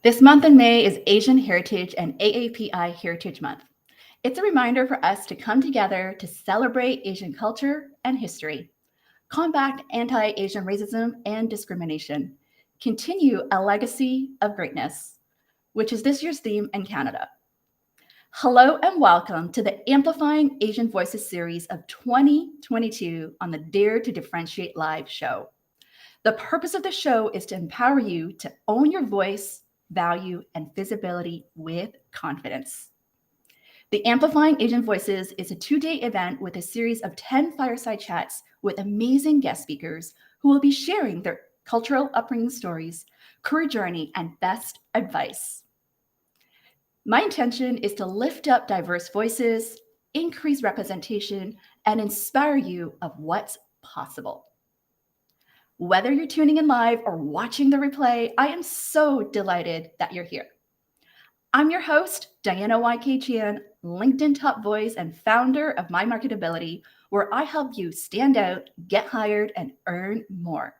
This month in May is Asian Heritage and AAPI Heritage Month. It's a reminder for us to come together to celebrate Asian culture and history, combat anti-Asian racism and discrimination, continue a legacy of greatness, which is this year's theme in Canada. Hello and welcome to the Amplifying Asian Voices series of 2022 on the Dare to Differentiate Live show. The purpose of the show is to empower you to own your voice, value, and visibility with confidence. The Amplifying Asian Voices is a two-day event with a series of 10 fireside chats with amazing guest speakers who will be sharing their cultural upbringing stories, career journey, and best advice. My intention is to lift up diverse voices, increase representation, and inspire you of what's possible. Whether you're tuning in live or watching the replay, I am so delighted that you're here. I'm your host, Diana YK Jeanne, LinkedIn top voice and founder of My Marketability, where I help you stand out, get hired, and earn more.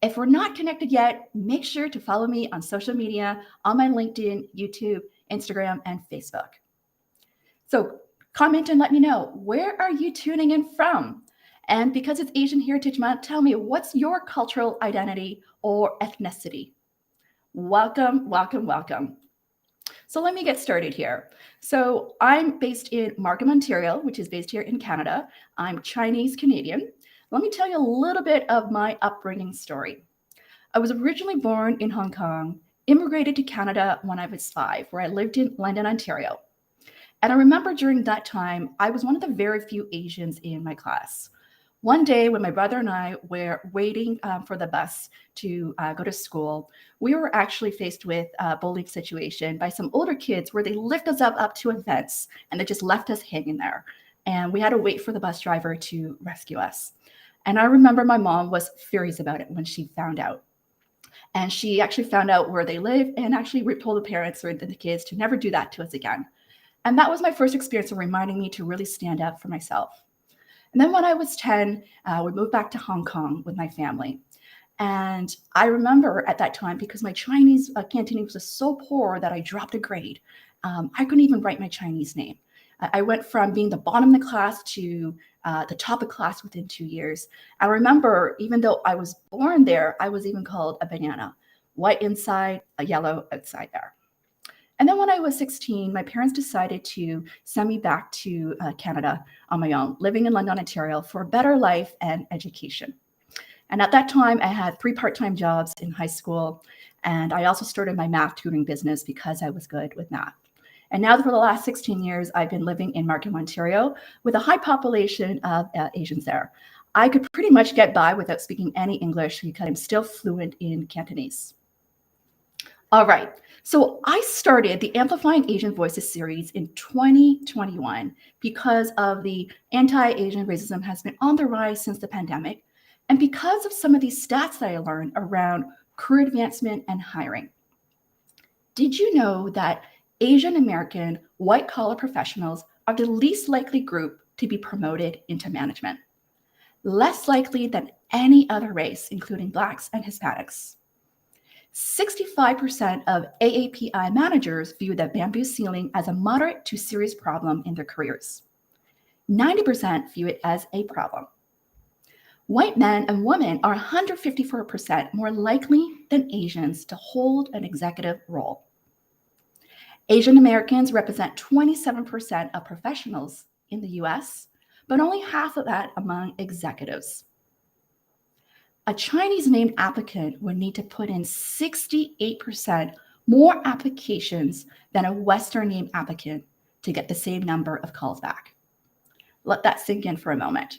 If we're not connected yet, make sure to follow me on social media on my LinkedIn, YouTube, Instagram, and Facebook. So comment and let me know, where are you tuning in from? And because it's Asian Heritage Month, tell me, what's your cultural identity or ethnicity? Welcome, welcome, welcome. So let me get started here. So I'm based in Markham, Ontario, which is based here in Canada. I'm Chinese Canadian. Let me tell you a little bit of my upbringing story. I was originally born in Hong Kong, immigrated to Canada when I was 5, where I lived in London, Ontario. And I remember during that time, I was one of the very few Asians in my class. One day when my brother and I were waiting for the bus to go to school, we were actually faced with a bullying situation by some older kids where they lift us up to a fence and they just left us hanging there. And we had to wait for the bus driver to rescue us. And I remember my mom was furious about it when she found out. And she actually found out where they live and actually told the parents or the kids to never do that to us again. And that was my first experience of reminding me to really stand up for myself. And then when I was 10, we moved back to Hong Kong with my family. And I remember at that time, because my Chinese Cantonese was so poor that I dropped a grade, I couldn't even write my Chinese name. I went from being the bottom of the class to the top of class within 2 years. I remember, even though I was born there, I was even called a banana, white inside, a yellow outside there. And then when I was 16, my parents decided to send me back to Canada on my own, living in London, Ontario, for a better life and education. And at that time, I had 3 part-time jobs in high school, and I also started my math tutoring business because I was good with math. And now for the last 16 years, I've been living in Markham, Ontario, with a high population of Asians there. I could pretty much get by without speaking any English because I'm still fluent in Cantonese. All right, so I started the Amplifying Asian Voices series in 2021 because of the anti-Asian racism has been on the rise since the pandemic, and because of some of these stats that I learned around career advancement and hiring. Did you know that Asian American white-collar professionals are the least likely group to be promoted into management? Less likely than any other race, including Blacks and Hispanics. 65% of AAPI managers view the bamboo ceiling as a moderate to serious problem in their careers. 90% view it as a problem. White men and women are 154% more likely than Asians to hold an executive role. Asian Americans represent 27% of professionals in the US, but only half of that among executives. A Chinese named applicant would need to put in 68% more applications than a Western named applicant to get the same number of calls back. Let that sink in for a moment.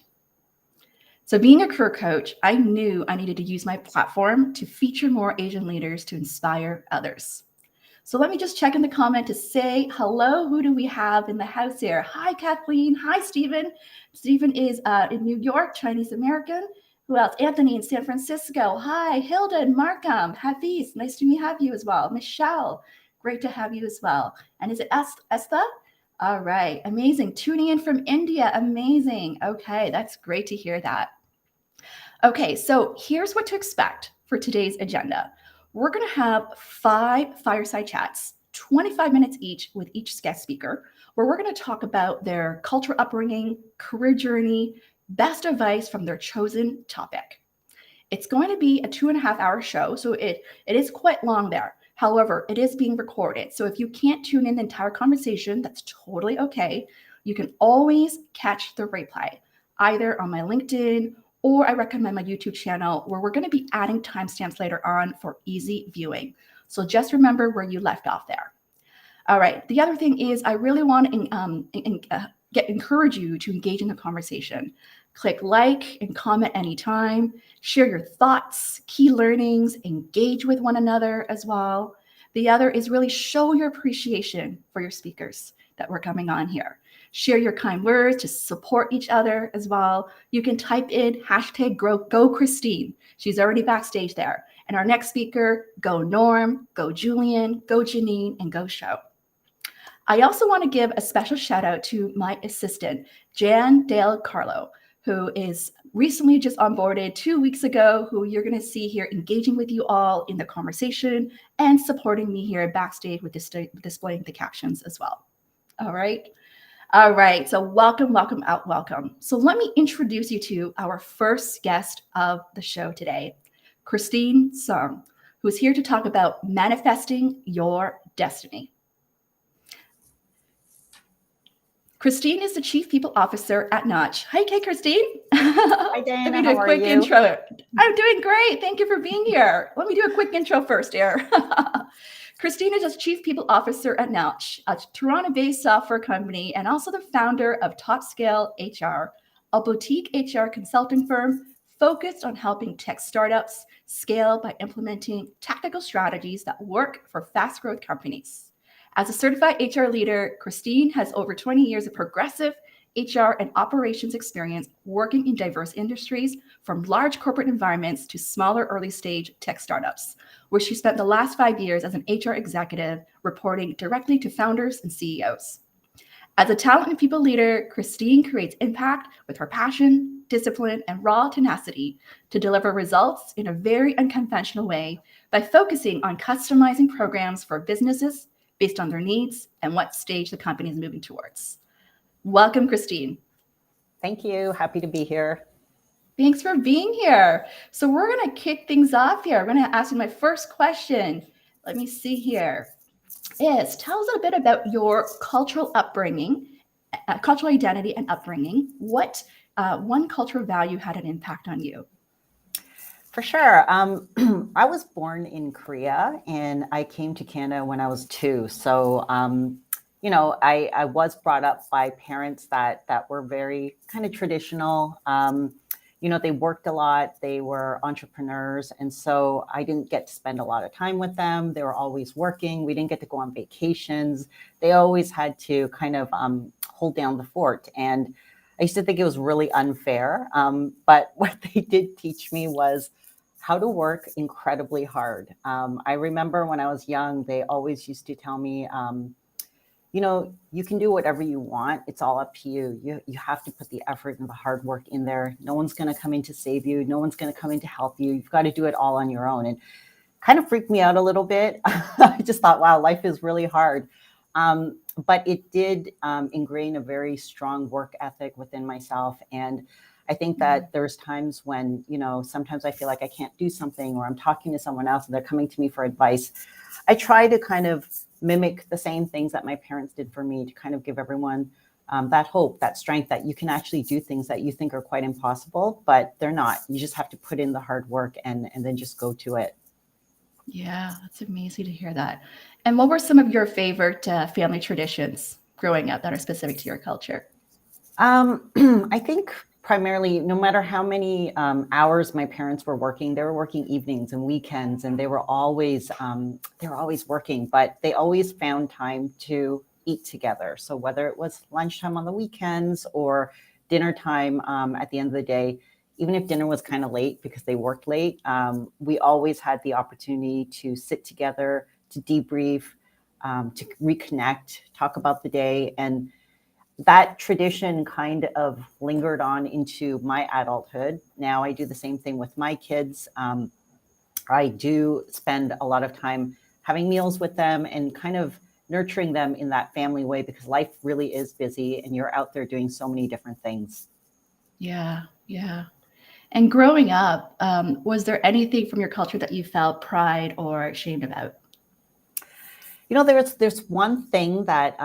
So being a career coach, I knew I needed to use my platform to feature more Asian leaders to inspire others. So let me just check in the comment to say hello. Who do we have in the house here? Hi, Kathleen. Hi, Stephen. Stephen is in New York, Chinese American. Who else? Anthony in San Francisco. Hi, Hilda and Markham. Hafiz, nice to have you as well. Michelle, great to have you as well. And is it Estha? All right, amazing. Tuning in from India, amazing. Okay, that's great to hear that. Okay, so here's what to expect for today's agenda. we're going to have 5 fireside chats, 25 minutes each with each guest speaker, where we're going to talk about their cultural upbringing, career journey, best advice from their chosen topic. It's going to be a 2.5-hour show, so it is quite long there. However, it is being recorded. So if you can't tune in the entire conversation, that's totally okay. You can always catch the replay, either on my LinkedIn or I recommend my YouTube channel, where we're going to be adding timestamps later on for easy viewing. So just remember where you left off there. All right. The other thing is I really want to encourage you to engage in the conversation. Click like and comment anytime. Share your thoughts, key learnings, engage with one another as well. The other is really show your appreciation for your speakers that were coming on here. Share your kind words to support each other as well. You can type in hashtag go Christine. She's already backstage there. And our next speaker, go Norm, go Julian, go Jeanne, and go Show. I also want to give a special shout out to my assistant, Jeanne Dale Carlo, who is recently just onboarded 2 weeks ago, who you're going to see here engaging with you all in the conversation and supporting me here backstage with displaying the captions as well. All right. All right. So welcome. So let me introduce you to our first guest of the show today, Christine Sung, who's here to talk about manifesting your destiny. Christine is the Chief People Officer at Notch. Hi, Christine. Hi, Diana. How are you? Intro. I'm doing great. Thank you for being here. Let me do a quick intro first here. Christine is a Chief People Officer at Notch, a Toronto-based software company, and also the founder of Top Scale HR, a boutique HR consulting firm focused on helping tech startups scale by implementing tactical strategies that work for fast-growth companies. As a certified HR leader, Christine has over 20 years of progressive HR and operations experience working in diverse industries, from large corporate environments to smaller early-stage tech startups, where she spent the last 5 years as an HR executive reporting directly to founders and CEOs. As a talent and people leader, Christine creates impact with her passion, discipline, and raw tenacity to deliver results in a very unconventional way by focusing on customizing programs for businesses based on their needs and what stage the company is moving towards. Welcome, Christine. Thank you. Happy to be here. Thanks for being here. So we're going to kick things off here. I'm going to ask you my first question. Let me see here. Tell us a bit about your cultural upbringing, cultural identity and upbringing. What one cultural value had an impact on you? For sure. I was born in Korea and I came to Canada when I was 2. So, I was brought up by parents that were very kind of traditional. They worked a lot. They were entrepreneurs. And so I didn't get to spend a lot of time with them. They were always working. We didn't get to go on vacations. They always had to kind of hold down the fort. And I used to think it was really unfair. But what they did teach me was how to work incredibly hard. I remember when I was young, they always used to tell me, you can do whatever you want. It's all up to you. You have to put the effort and the hard work in there. No one's going to come in to save you. No one's going to come in to help you. You've got to do it all on your own. And kind of freaked me out a little bit. I just thought, wow, life is really hard. But it did ingrain a very strong work ethic within myself. And I think that there's times when, sometimes I feel like I can't do something, or I'm talking to someone else and they're coming to me for advice. I try to kind of mimic the same things that my parents did for me, to kind of give everyone that hope, that strength, that you can actually do things that you think are quite impossible, but they're not. You just have to put in the hard work and then just go to it. Yeah, that's amazing to hear that. And what were some of your favorite family traditions growing up that are specific to your culture? I think primarily, no matter how many hours my parents were working, they were working evenings and weekends, and they were always working, but they always found time to eat together. So whether it was lunchtime on the weekends or dinner time at the end of the day, even if dinner was kind of late because they worked late, we always had the opportunity to sit together, to debrief, to reconnect, talk about the day. And that tradition kind of lingered on into my adulthood. Now I do the same thing with my kids. I do spend a lot of time having meals with them and kind of nurturing them in that family way, because life really is busy and you're out there doing so many different things. Yeah, yeah. And growing up, was there anything from your culture that you felt pride or ashamed about? There's one thing that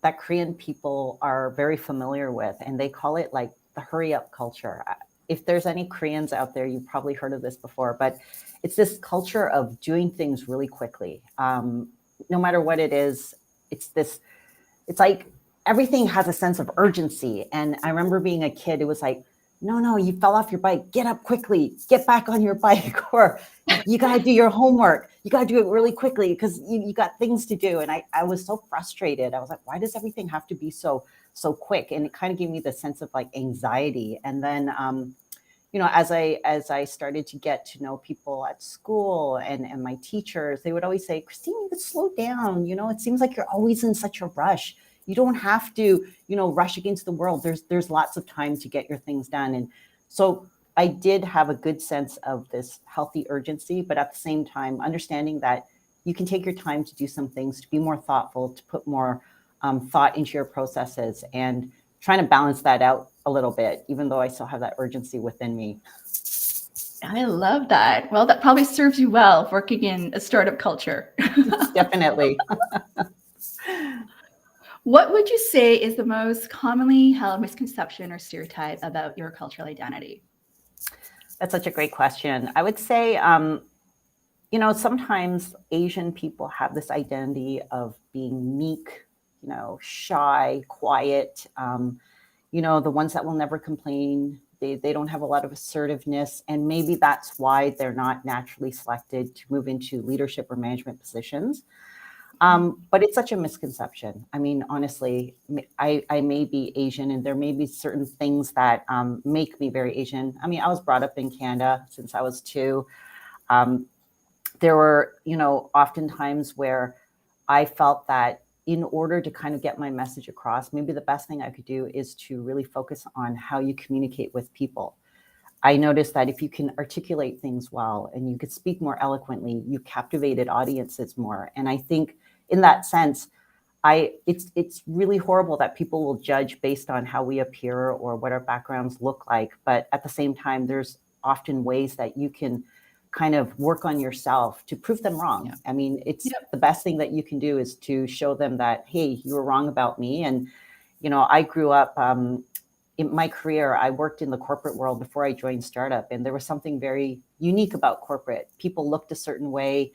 that Korean people are very familiar with, and they call it like the hurry up culture. If there's any Koreans out there, you've probably heard of this before, but it's this culture of doing things really quickly. No matter what it is, it's like everything has a sense of urgency. And I remember being a kid, it was like, no, you fell off your bike, get up quickly, get back on your bike, or you got to do your homework. You got to do it really quickly because you got things to do. And I was so frustrated. I was like, why does everything have to be so quick? And it kind of gave me the sense of like anxiety. And then, as I started to get to know people at school and my teachers, they would always say, Christine, you could slow down. It seems like you're always in such a rush. You don't have to, rush against the world. There's lots of time to get your things done. And so I did have a good sense of this healthy urgency, but at the same time, understanding that you can take your time to do some things, to be more thoughtful, to put more thought into your processes, and trying to balance that out a little bit, even though I still have that urgency within me. I love that. Well, that probably serves you well working in a startup culture. Definitely. What would you say is the most commonly held misconception or stereotype about your cultural identity? That's such a great question. I would say, sometimes Asian people have this identity of being meek, shy, quiet, the ones that will never complain. They don't have a lot of assertiveness. And maybe that's why they're not naturally selected to move into leadership or management positions. But it's such a misconception. I mean, honestly, I may be Asian, and there may be certain things that make me very Asian. I mean, I was brought up in Canada since I was 2. There were, often times where I felt that in order to kind of get my message across, maybe the best thing I could do is to really focus on how you communicate with people. I noticed that if you can articulate things well and you could speak more eloquently, you captivated audiences more. And I think in that sense, it's really horrible that people will judge based on how we appear or what our backgrounds look like. But at the same time, there's often ways that you can kind of work on yourself to prove them wrong. Yeah. I mean, it's the best thing that you can do is to show them that, hey, you were wrong about me. And, I grew up in my career, I worked in the corporate world before I joined startup. And there was something very unique about corporate. People looked a certain way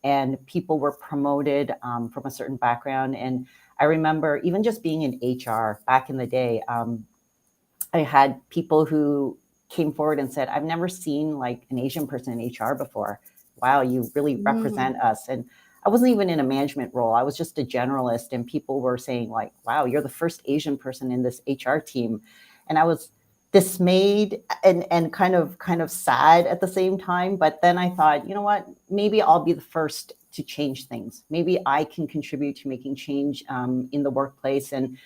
and people were promoted from a certain background. And I remember even just being in HR back in the day, I had people who came forward and said, I've never seen like an Asian person in HR before. Wow, you really represent us. And I wasn't even in a management role. I was just a generalist, and people were saying like, wow, you're the first Asian person in this HR team. And I was dismayed and kind of sad at the same time. But then I thought, you know what, maybe I'll be the first to change things. Maybe I can contribute to making change in the workplace. And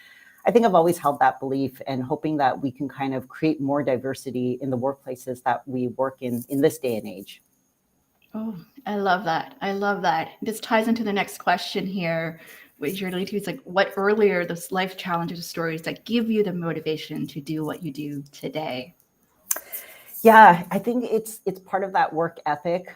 I think I've always held that belief, and hoping that we can kind of create more diversity in the workplaces that we work in this day and age. Oh, I love that. I love that. This ties into the next question here, which you're leading to. It's like, what earlier those life challenges or stories that give you the motivation to do what you do today? Yeah, I think it's part of that work ethic.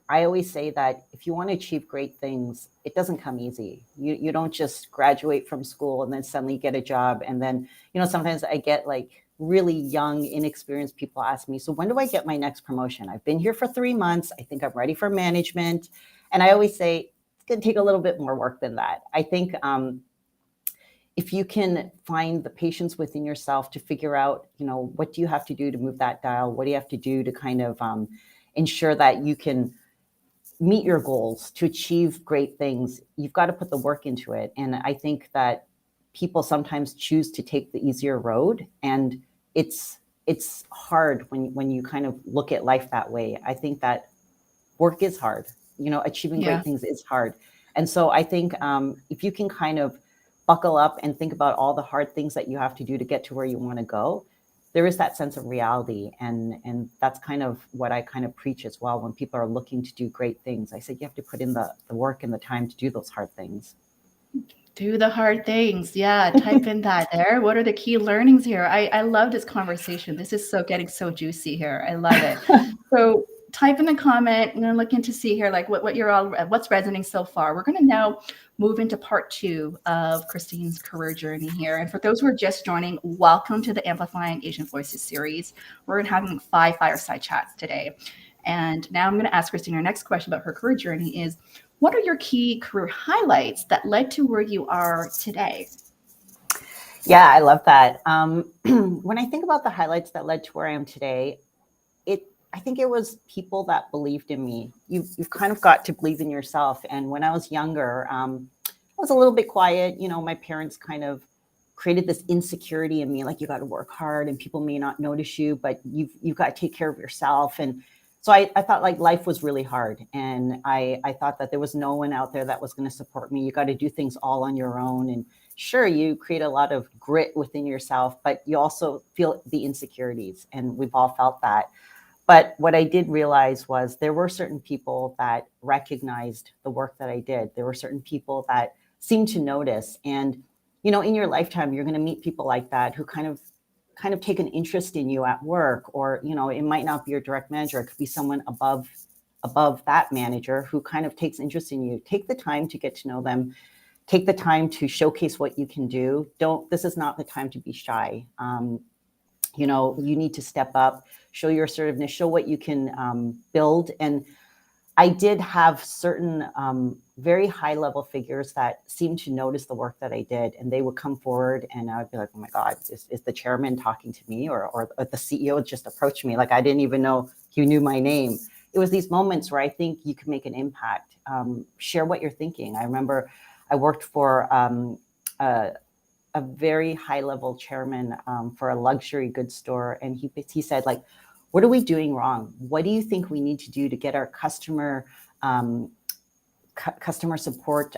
I always say that if you want to achieve great things, it doesn't come easy. You don't just graduate from school and then suddenly get a job. And then, sometimes I get like really young, inexperienced people ask me, so when do I get my next promotion? I've been here for 3 months. I think I'm ready for management. And I always say, it's going to take a little bit more work than that. I think if you can find the patience within yourself to figure out, what do you have to do to move that dial? What do you have to do to kind of ensure that you can meet your goals, to achieve great things? You've got to put the work into it. And I think that people sometimes choose to take the easier road, and it's hard when you kind of look at life that way. I think that work is hard. Achieving great things is hard. And so I think if you can kind of buckle up and think about all the hard things that you have to do to get to where you want to go, there is that sense of reality. And that's kind of what I kind of preach as well. When people are looking to do great things, I said, you have to put in the work and the time to do those hard things. Do the hard things. Yeah, type in that there. What are the key learnings here? I love this conversation. This is getting so juicy here. I love it. So type in the comment. I'm gonna look into see here like what's resonating so far. We're gonna now move into part 2 of Christine's career journey here. And for those who are just joining, welcome to the Amplifying Asian Voices series. We're having 5 fireside chats today. And now I'm going to ask Christine our next question about her career journey is, what are your key career highlights that led to where you are today? Yeah, I love that. When I think about the highlights that led to where I am today, I think it was people that believed in me. You've kind of got to believe in yourself. And when I was younger, I was a little bit quiet. You know, my parents kind of created this insecurity in me, like you got to work hard and people may not notice you, but you've got to take care of yourself. And so I thought like life was really hard. And I thought that there was no one out there that was going to support me. You got to do things all on your own. And sure, you create a lot of grit within yourself, but you also feel the insecurities. And we've all felt that. But what I did realize was there were certain people that recognized the work that I did. There were certain people that seemed to notice. And, you know, in your lifetime, you're going to meet people like that who kind of take an interest in you at work, or, you know, it might not be your direct manager. It could be someone above that manager who kind of takes interest in you. Take the time to get to know them. Take the time to showcase what you can do. This is not the time to be shy. You know, you need to step up, show your assertiveness, show what you can build. And I did have certain very high level figures that seemed to notice the work that I did, and they would come forward and I would be like, oh my God, is the chairman talking to me, or the CEO just approached me? Like, I didn't even know he knew my name. It was these moments where I think you can make an impact. Share what you're thinking. I remember I worked for a very high level chairman for a luxury goods store. And he said, like, what are we doing wrong? What do you think we need to do to get our customer support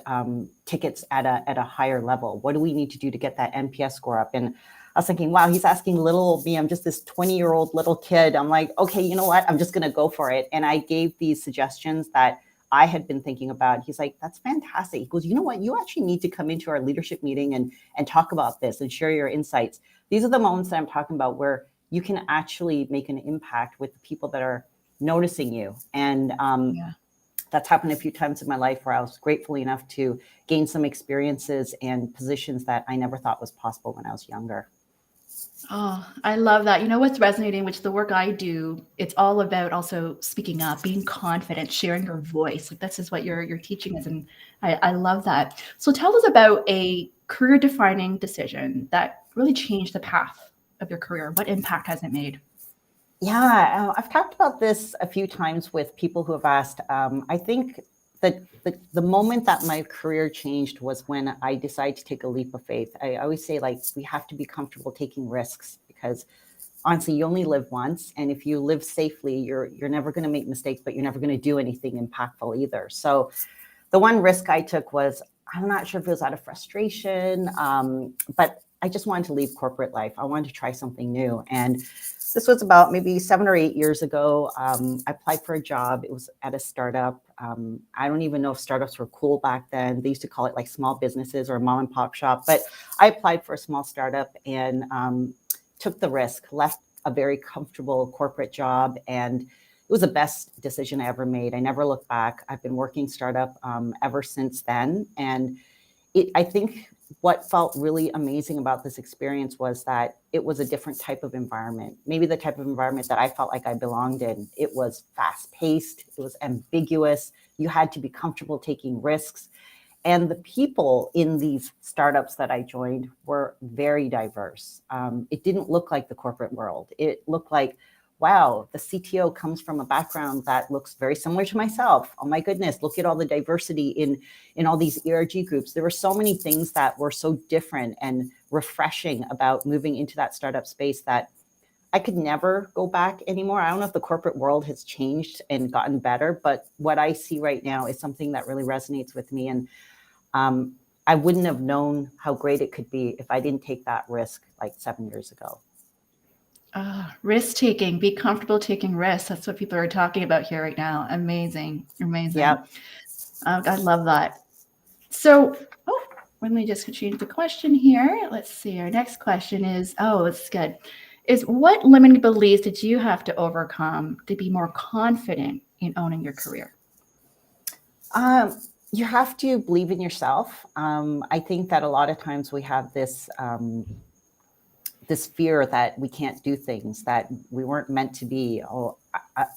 tickets at a higher level? What do we need to do to get that NPS score up? And I was thinking, wow, he's asking little old me. I'm just this 20-year-old little kid. I'm like, okay, you know what? I'm just going to go for it. And I gave these suggestions that I had been thinking about. He's like, that's fantastic. He goes, you know what? You actually need to come into our leadership meeting and talk about this and share your insights. These are the moments that I'm talking about where you can actually make an impact with the people that are noticing you. And that's happened a few times in my life where I was grateful enough to gain some experiences and positions that I never thought was possible when I was younger. Oh, I love that. You know what's resonating, which the work I do, it's all about also speaking up, being confident, sharing your voice. Like this is what you're teaching us. And I love that. So tell us about a career defining decision that really changed the path of your career. What impact has it made? Yeah, I've talked about this a few times with people who have asked. I think that the moment that my career changed was when I decided to take a leap of faith. I always say, like, we have to be comfortable taking risks, because honestly, you only live once. And if you live safely, you're never going to make mistakes, but you're never going to do anything impactful either. So the one risk I took was, I'm not sure if it was out of frustration, but I just wanted to leave corporate life. I wanted to try something new. And this was about maybe 7 or 8 years ago. I applied for a job. It was at a startup. I don't even know if startups were cool back then. They used to call it like small businesses or a mom and pop shop. But I applied for a small startup and took the risk, left a very comfortable corporate job. And it was the best decision I ever made. I never looked back. I've been working startup ever since then. And I think what felt really amazing about this experience was that it was a different type of environment, maybe the type of environment that I felt like I belonged in. It was fast paced. It was ambiguous. You had to be comfortable taking risks. And the people in these startups that I joined were very diverse. It didn't look like the corporate world. It looked like, wow, the CTO comes from a background that looks very similar to myself. Oh my goodness, look at all the diversity in all these ERG groups. There were so many things that were so different and refreshing about moving into that startup space that I could never go back anymore. I don't know if the corporate world has changed and gotten better, but what I see right now is something that really resonates with me. And I wouldn't have known how great it could be if I didn't take that risk like 7 years ago. Risk taking, be comfortable taking risks. That's what people are talking about here right now. Amazing. Amazing. Yep. I love that. So, let me just change the question here. Let's see. Our next question is, it's good. Is what limiting beliefs did you have to overcome to be more confident in owning your career? You have to believe in yourself. I think that a lot of times we have this this fear that we can't do things, that we weren't meant to be. Oh,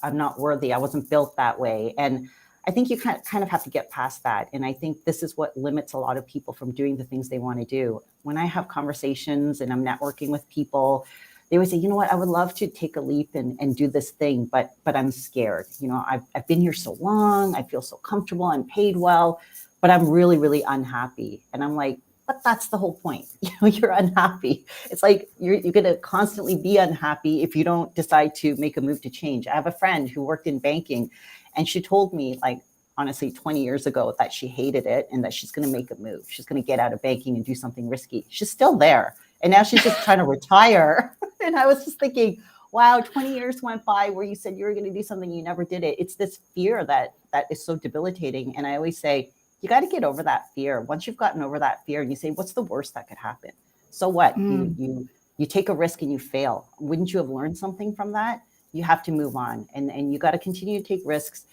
I'm not worthy. I wasn't built that way. And I think you kind of have to get past that. And I think this is what limits a lot of people from doing the things they want to do. When I have conversations and I'm networking with people, they always say, you know what, I would love to take a leap and do this thing, but I'm scared. You know, I've been here so long. I feel so comfortable. I'm paid well, but I'm really, really unhappy. And I'm like, but that's the whole point. You know, you're unhappy. It's like you're going to constantly be unhappy if you don't decide to make a move to change. I have a friend who worked in banking, and she told me, like, honestly, 20 years ago, that she hated it and that she's going to make a move. She's going to get out of banking and do something risky. She's still there. And now she's just trying to retire. And I was just thinking, wow, 20 years went by where you said you were going to do something, you never did it. It's this fear that is so debilitating. And I always say, you got to get over that fear. Once you've gotten over that fear and you say, what's the worst that could happen? So what? You take a risk and you fail. Wouldn't you have learned something from that? You have to move on, and you got to continue to take risks,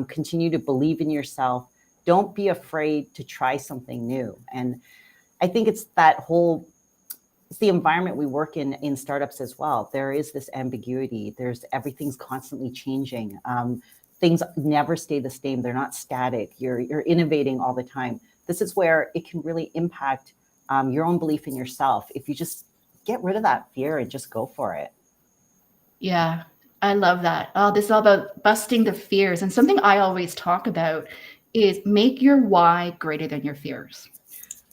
continue to believe in yourself. Don't be afraid to try something new. And I think it's the environment we work in startups as well. There is this ambiguity. Everything's constantly changing. Things never stay the same. They're not static. You're innovating all the time. This is where it can really impact your own belief in yourself. If you just get rid of that fear and just go for it. Yeah, I love that. Oh, this is all about busting the fears. And something I always talk about is make your why greater than your fears.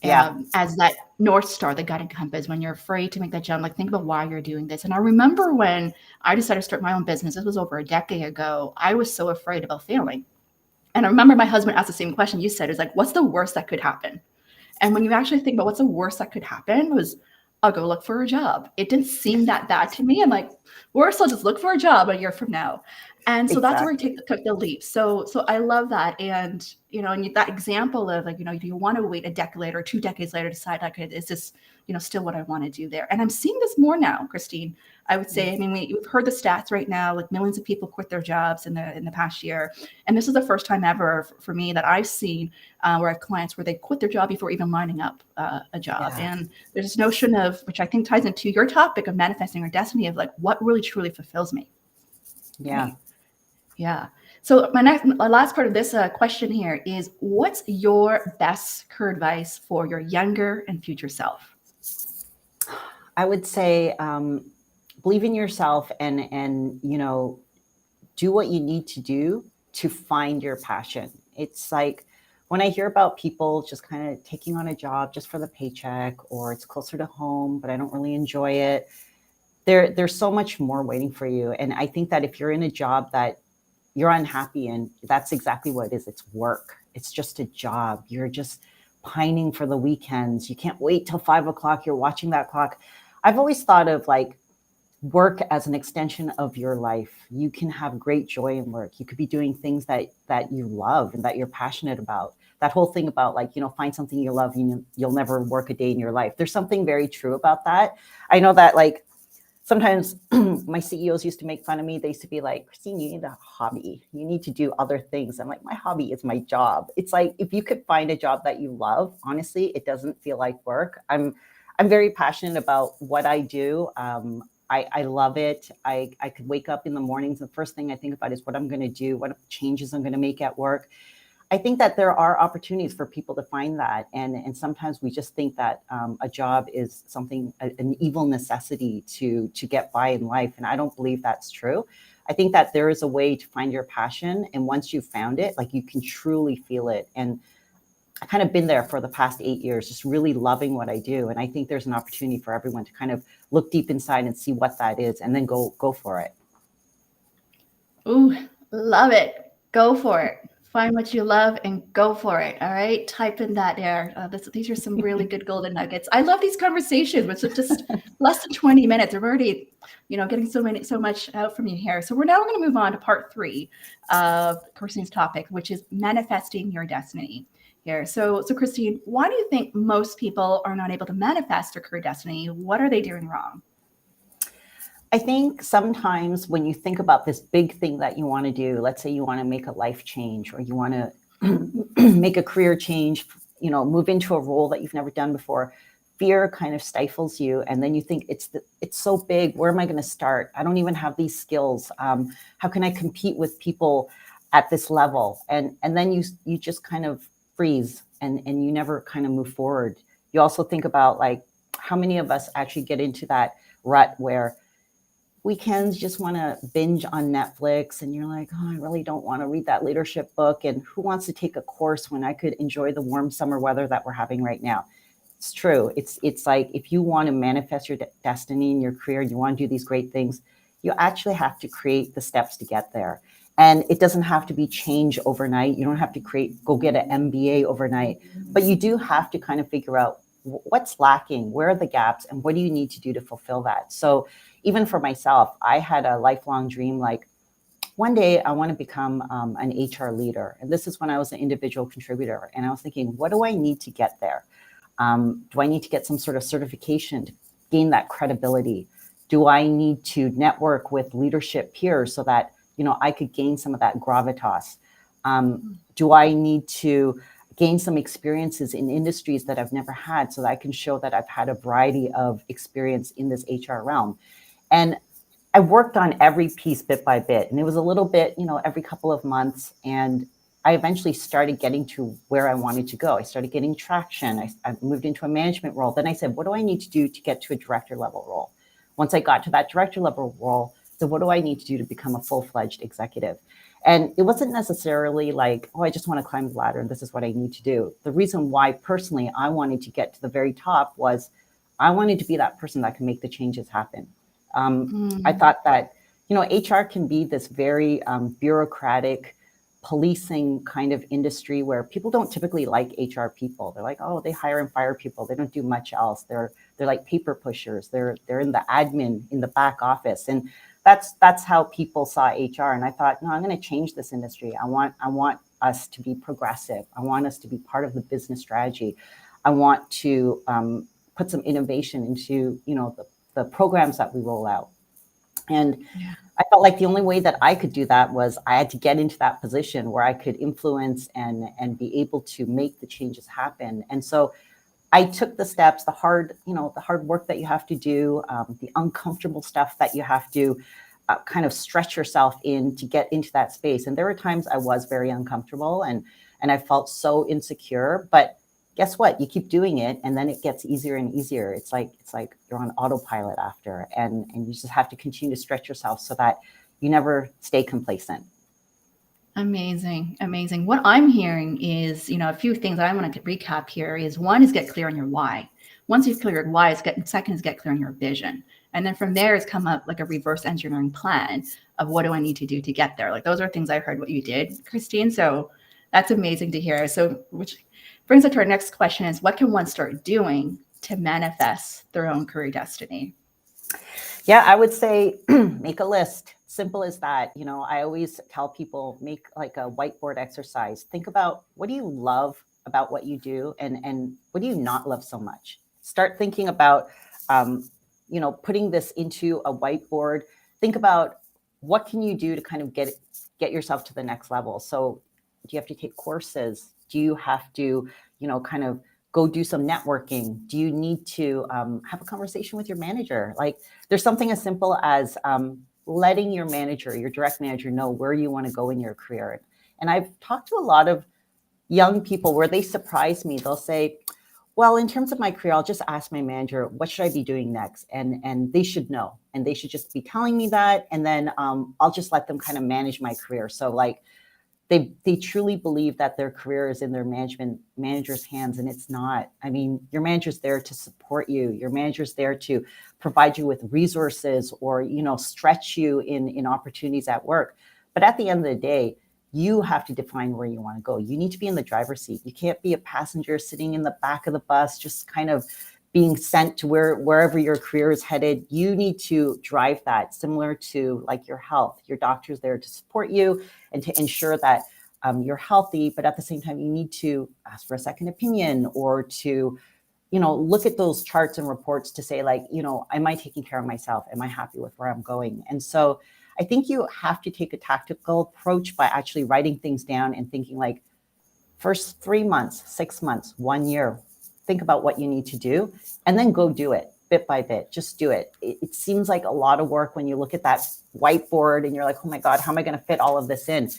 Yeah. As that North Star, the guiding compass, when you're afraid to make that jump, like think about why you're doing this. And I remember when I decided to start my own business, this was over a decade ago, I was so afraid about failing. And I remember my husband asked the same question you said, is like, what's the worst that could happen? And when you actually think about what's the worst that could happen was, I'll go look for a job. It didn't seem that bad to me. I'm like, worse, I'll just look for a job a year from now. And so that's where I took the leap. So I love that. And, and that example of like, do you want to wait a decade later, 2 decades later, decide like, is this, still what I want to do there? And I'm seeing this more now, Christine. I would say, I mean, we've heard the stats right now, like millions of people quit their jobs in the past year. And this is the first time ever for me that I've seen where I have clients where they quit their job before even lining up a job. Yeah. And there's this notion of, which I think ties into your topic of manifesting our destiny, of like, what really truly fulfills me. Yeah. Right? Yeah. So my last part of this question here is, what's your best career advice for your younger and future self? I would say, believe in yourself and do what you need to do to find your passion. It's like when I hear about people just kind of taking on a job just for the paycheck, or it's closer to home, but I don't really enjoy it. There's so much more waiting for you. And I think that if you're in a job that you're unhappy in, that's exactly what it is. It's work. It's just a job. You're just pining for the weekends. You can't wait till 5 o'clock. You're watching that clock. I've always thought of like work as an extension of your life. You can have great joy in work. You could be doing things that you love and that you're passionate about. That whole thing about like, find something you love, you'll never work a day in your life. There's something very true about that. I know that like sometimes my CEOs used to make fun of me. They used to be like, Christine, you need a hobby. You need to do other things. I'm like, my hobby is my job. It's like, if you could find a job that you love, honestly, it doesn't feel like work. I'm very passionate about what I do. I love it. I could wake up in the mornings. The first thing I think about is what I'm going to do, what changes I'm going to make at work. I think that there are opportunities for people to find that. And sometimes we just think that a job is something, an evil necessity to get by in life. And I don't believe that's true. I think that there is a way to find your passion. And once you've found it, like you can truly feel it. And I kind of been there for the past 8 years, just really loving what I do. And I think there's an opportunity for everyone to kind of look deep inside and see what that is and then go for it. Ooh, love it. Go for it. Find what you love and go for it. All right. Type in that there. These are some really good golden nuggets. I love these conversations, which is just less than 20 minutes. We're already, getting so much out from you here. So we're going to move on to part 3 of Christine's topic, which is manifesting your destiny here. So Christine, why do you think most people are not able to manifest their career destiny? What are they doing wrong? I think sometimes when you think about this big thing that you want to do, let's say you want to make a life change or you want to make a career change, move into a role that you've never done before, fear kind of stifles you. And then you think it's so big. Where am I going to start? I don't even have these skills. How can I compete with people at this level? And then you just kind of freeze and you never kind of move forward. You also think about like how many of us actually get into that rut where weekends just want to binge on Netflix and you're like, oh, I really don't want to read that leadership book. And who wants to take a course when I could enjoy the warm summer weather that we're having right now? It's true. It's like if you want to manifest your destiny in your career, you want to do these great things, you actually have to create the steps to get there. And it doesn't have to be change overnight. You don't have to go get an MBA overnight, but you do have to kind of figure out what's lacking, where are the gaps, and what do you need to do to fulfill that? So even for myself, I had a lifelong dream, like one day I want to become an HR leader. And this is when I was an individual contributor. And I was thinking, what do I need to get there? Do I need to get some sort of certification to gain that credibility? Do I need to network with leadership peers so that, I could gain some of that gravitas? Do I need to gain some experiences in industries that I've never had so that I can show that I've had a variety of experience in this HR realm? And I worked on every piece bit by bit. And it was a little bit, every couple of months. And I eventually started getting to where I wanted to go. I started getting traction. I moved into a management role. Then I said, what do I need to do to get to a director level role? Once I got to that director level role, so what do I need to do to become a full-fledged executive? And it wasn't necessarily like, oh, I just want to climb the ladder and this is what I need to do. The reason why personally I wanted to get to the very top was I wanted to be that person that can make the changes happen. I thought that, HR can be this very bureaucratic, policing kind of industry where people don't typically like HR people. They're like, oh, they hire and fire people. They don't do much else. They're like paper pushers. They're in the admin, in the back office. And that's how people saw HR. And I thought, no, I'm going to change this industry. I want us to be progressive. I want us to be part of the business strategy. I want to put some innovation into, the programs that we roll out. And I felt like the only way that I could do that was I had to get into that position where I could influence and be able to make the changes happen. And so I took the steps, the hard work that you have to do, the uncomfortable stuff that you have to kind of stretch yourself in to get into that space. And there were times I was very uncomfortable and I felt so insecure, but guess what? You keep doing it and then it gets easier and easier. It's like you're on autopilot after, and you just have to continue to stretch yourself so that you never stay complacent. Amazing. What I'm hearing is, a few things I want to recap here is one is get clear on your why. Once you've cleared your why, second is get clear on your vision. And then from there is come up like a reverse engineering plan of what do I need to do to get there? Like those are things I heard what you did, Christine. So that's amazing to hear. So which brings us to our next question is what can one start doing to manifest their own career destiny? Yeah, I would say make a list. Simple as that. I always tell people make like a whiteboard exercise. Think about what do you love about what you do and what do you not love so much? Start thinking about, putting this into a whiteboard. Think about what can you do to kind of get yourself to the next level. So do you have to take courses? Do you have to, kind of go do some networking? Do you need to have a conversation with your manager? Like there's something as simple as letting your manager, your direct manager know where you want to go in your career. And I've talked to a lot of young people where they surprise me. They'll say, well, in terms of my career, I'll just ask my manager, what should I be doing next? And they should know. And they should just be telling me that. And then I'll just let them kind of manage my career. So like they truly believe that their career is in their manager's hands, and it's not. I mean, your manager's there to support you. Your manager's there to provide you with resources or, stretch you in opportunities at work. But at the end of the day, You have to define where you want to go. You need to be in the driver's seat. You can't be a passenger sitting in the back of the bus, just kind of being sent to wherever your career is headed. You need to drive that, similar to like your health. Your doctor's there to support you and to ensure that you're healthy, but at the same time, you need to ask for a second opinion, or to, look at those charts and reports to say, like, am I taking care of myself? Am I happy with where I'm going? And so I think you have to take a tactical approach by actually writing things down and thinking, like, first 3 months, 6 months, 1 year, think about what you need to do, and then go do it bit by bit. Just do it. It seems like a lot of work when you look at that whiteboard and you're like, oh my God, how am I going to fit all of this in?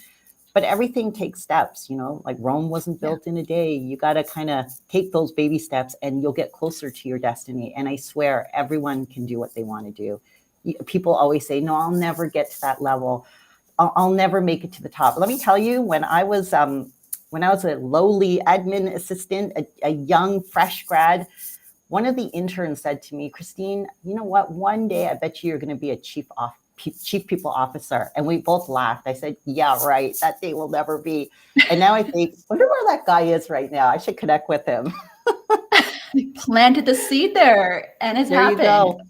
But everything takes steps, like Rome wasn't built in a day. You got to kind of take those baby steps and you'll get closer to your destiny. And I swear everyone can do what they want to do. People always say, no, I'll never get to that level. I'll never make it to the top. Let me tell you, when I was a lowly admin assistant, a young fresh grad, one of the interns said to me, Christine, you know what? One day I bet you're going to be a chief people officer. And we both laughed. I said, yeah, right. That day will never be. And now I think, wonder where that guy is right now. I should connect with him. Planted the seed there, and it's there happened. You go.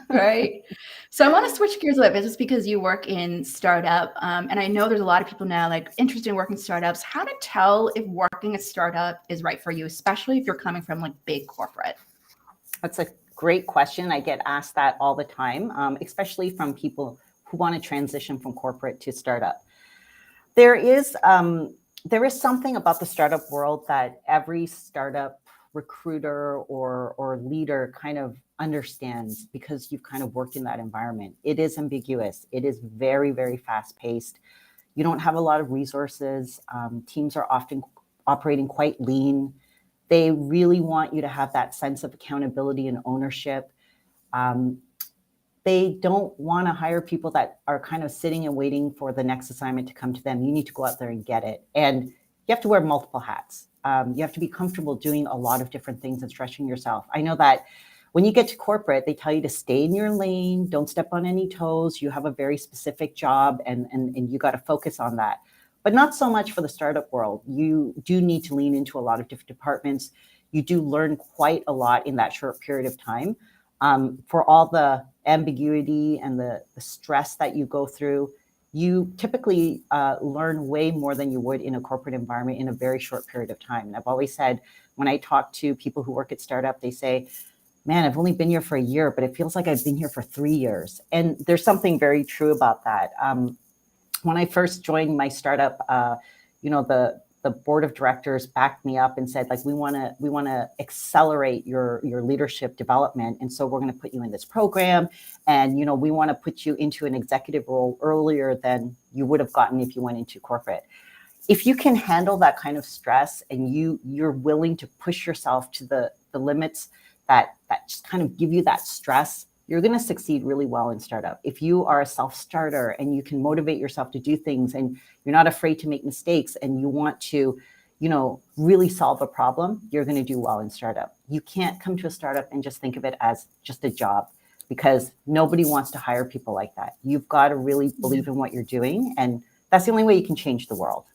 Right. So I want to switch gears a little bit, just because you work in startup. And I know there's a lot of people now like interested in working startups. How to tell if working a startup is right for you, especially if you're coming from like big corporate? That's a great question. I get asked that all the time, especially from people who want to transition from corporate to startup. There is something about the startup world that every startup recruiter or leader kind of understands, because you've kind of worked in that environment. It is ambiguous. It is very, very fast paced. You don't have a lot of resources. Teams are often operating quite lean. They really want you to have that sense of accountability and ownership. They don't want to hire people that are kind of sitting and waiting for the next assignment to come to them. You need to go out there and get it. And you have to wear multiple hats. You have to be comfortable doing a lot of different things and stretching yourself. I know that when you get to corporate, they tell you to stay in your lane, don't step on any toes. You have a very specific job, and you got to focus on that. But not so much for the startup world. You do need to lean into a lot of different departments. You do learn quite a lot in that short period of time. For all the ambiguity and the stress that you go through, you typically learn way more than you would in a corporate environment in a very short period of time. And I've always said, when I talk to people who work at startup, they say, man, I've only been here for a year, but it feels like I've been here for 3 years. And there's something very true about that. When I first joined my startup, the board of directors backed me up and said, like, we want to accelerate your leadership development, and so we're going to put you in this program, and we want to put you into an executive role earlier than you would have gotten if you went into corporate. If you can handle that kind of stress and you're willing to push yourself to the limits that just kind of give you that stress, you're going to succeed really well in startup. If you are a self-starter and you can motivate yourself to do things, and you're not afraid to make mistakes, and you want to, really solve a problem, you're going to do well in startup. You can't come to a startup and just think of it as just a job, because nobody wants to hire people like that. You've got to really believe in what you're doing, and that's the only way you can change the world.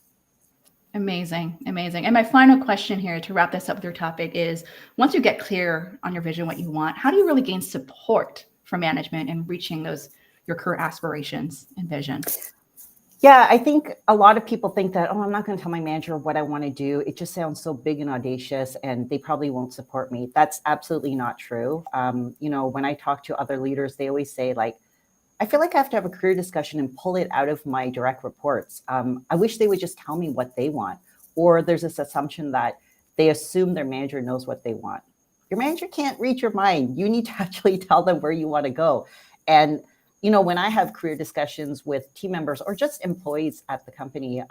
Amazing. Amazing. And my final question here to wrap this up with your topic is, once you get clear on your vision, what you want, how do you really gain support from management in reaching your career aspirations and vision? Yeah, I think a lot of people think that, I'm not going to tell my manager what I want to do. It just sounds so big and audacious, and they probably won't support me. That's absolutely not true. When I talk to other leaders, they always say, like, I feel like I have to have a career discussion and pull it out of my direct reports. I wish they would just tell me what they want. Or there's this assumption that they assume their manager knows what they want. Your manager can't read your mind. You need to actually tell them where you want to go. And, when I have career discussions with team members or just employees at the company,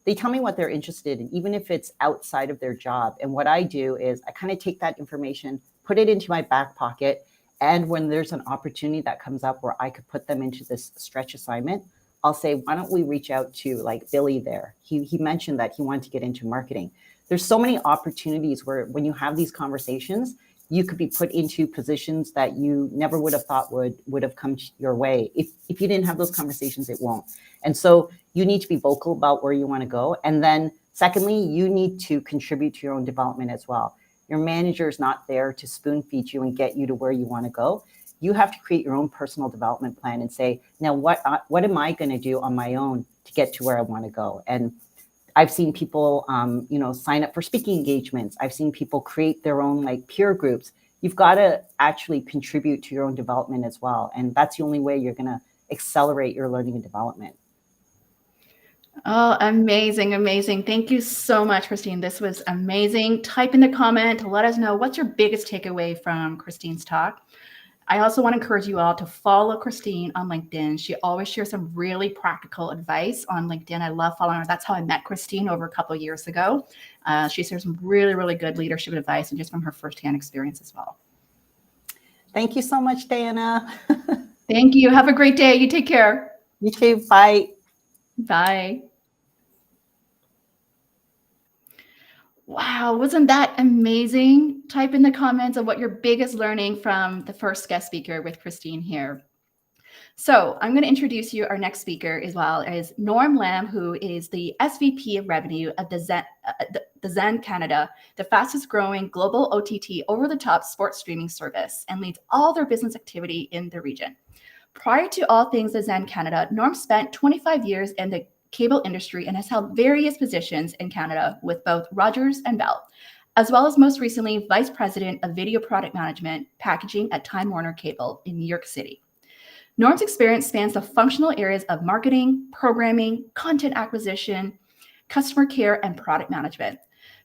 they tell me what they're interested in, even if it's outside of their job. And what I do is I kind of take that information, put it into my back pocket. And when there's an opportunity that comes up where I could put them into this stretch assignment, I'll say, why don't we reach out to like Billy there? He mentioned that he wanted to get into marketing. There's so many opportunities where when you have these conversations, you could be put into positions that you never would have thought would have come your way. If you didn't have those conversations, it won't. And so you need to be vocal about where you want to go. And then secondly, you need to contribute to your own development as well. Your manager is not there to spoon feed you and get you to where you want to go. You have to create your own personal development plan and say, now what am I going to do on my own to get to where I want to go? And I've seen people, sign up for speaking engagements. I've seen people create their own like peer groups. You've got to actually contribute to your own development as well. And that's the only way you're going to accelerate your learning and development. Oh, amazing, amazing. Thank you so much, Christine. This was amazing. Type in the comment to let us know what's your biggest takeaway from Christine's talk. I also want to encourage you all to follow Christine on LinkedIn. She always shares some really practical advice on LinkedIn. I love following her. That's how I met Christine over a couple of years ago. She shares some really, really good leadership advice and just from her firsthand experience as well. Thank you so much, Diana. Thank you. Have a great day. You take care. You too. Bye. Bye. Wow, wasn't that amazing? Type in the comments of what your biggest learning from the first guest speaker with Christine here. So I'm going to introduce you our next speaker as well as Norm Lam, who is the SVP of Revenue at DAZN Canada, the fastest growing global OTT over-the-top sports streaming service, and leads all their business activity in the region. Prior to all things DAZN Canada, Norm spent 25 years in the cable industry and has held various positions in Canada with both Rogers and Bell, as well as most recently Vice President of Video Product Management Packaging at Time Warner Cable in New York City. Norm's experience spans the functional areas of marketing, programming, content acquisition, customer care, and product management.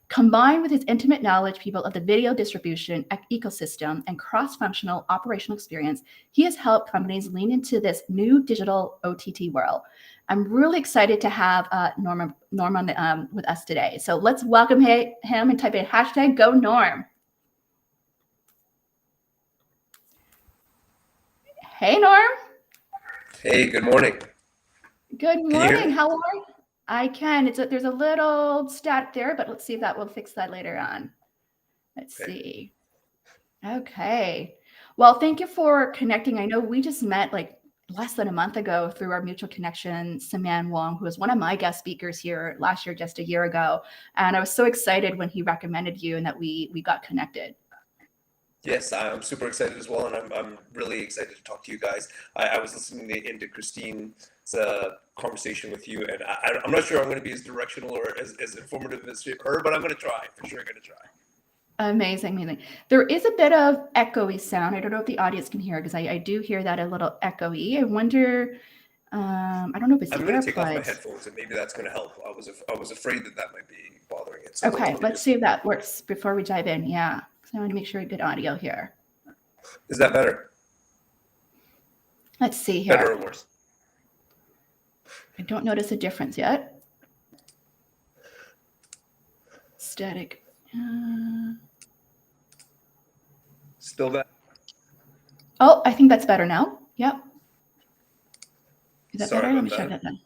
Combined with his intimate knowledge of the video distribution ecosystem and cross-functional operational experience, he has helped companies lean into this new digital OTT world. I'm really excited to have Norm with us today. So let's welcome him and type in #GoNorm. Hey, Norm. Hey, good morning. Good morning. How are you? I can. There's a little static there, but let's see if that will fix that later on. Let's see. Okay. Well, thank you for connecting. I know we just met like less than a month ago through our mutual connection, Saman Wong, who was one of my guest speakers here last year, just a year ago. And I was so excited when he recommended you and that we got connected. Yes, I'm super excited as well, and I'm really excited to talk to you guys. I was listening into Christine's conversation with you, and I'm not sure I'm going to be as directional or as informative as her, but I'm going to try. For sure, I'm going to try. Amazing, amazing. There is a bit of echoey sound. I don't know if the audience can hear because I do hear that a little echoey. I wonder. I don't know if it's I'm the going to take off my AirPods. headphones, and maybe that's going to help. I was afraid that might be bothering it. So okay, let's see if that works before we dive in. Yeah, because I want to make sure good audio here. Is that better? Let's see here. Better or worse? I don't notice a difference yet. Static. Still bad? Oh, I think that's better now. Yep. Is that Sorry better? Let me about check that. that then.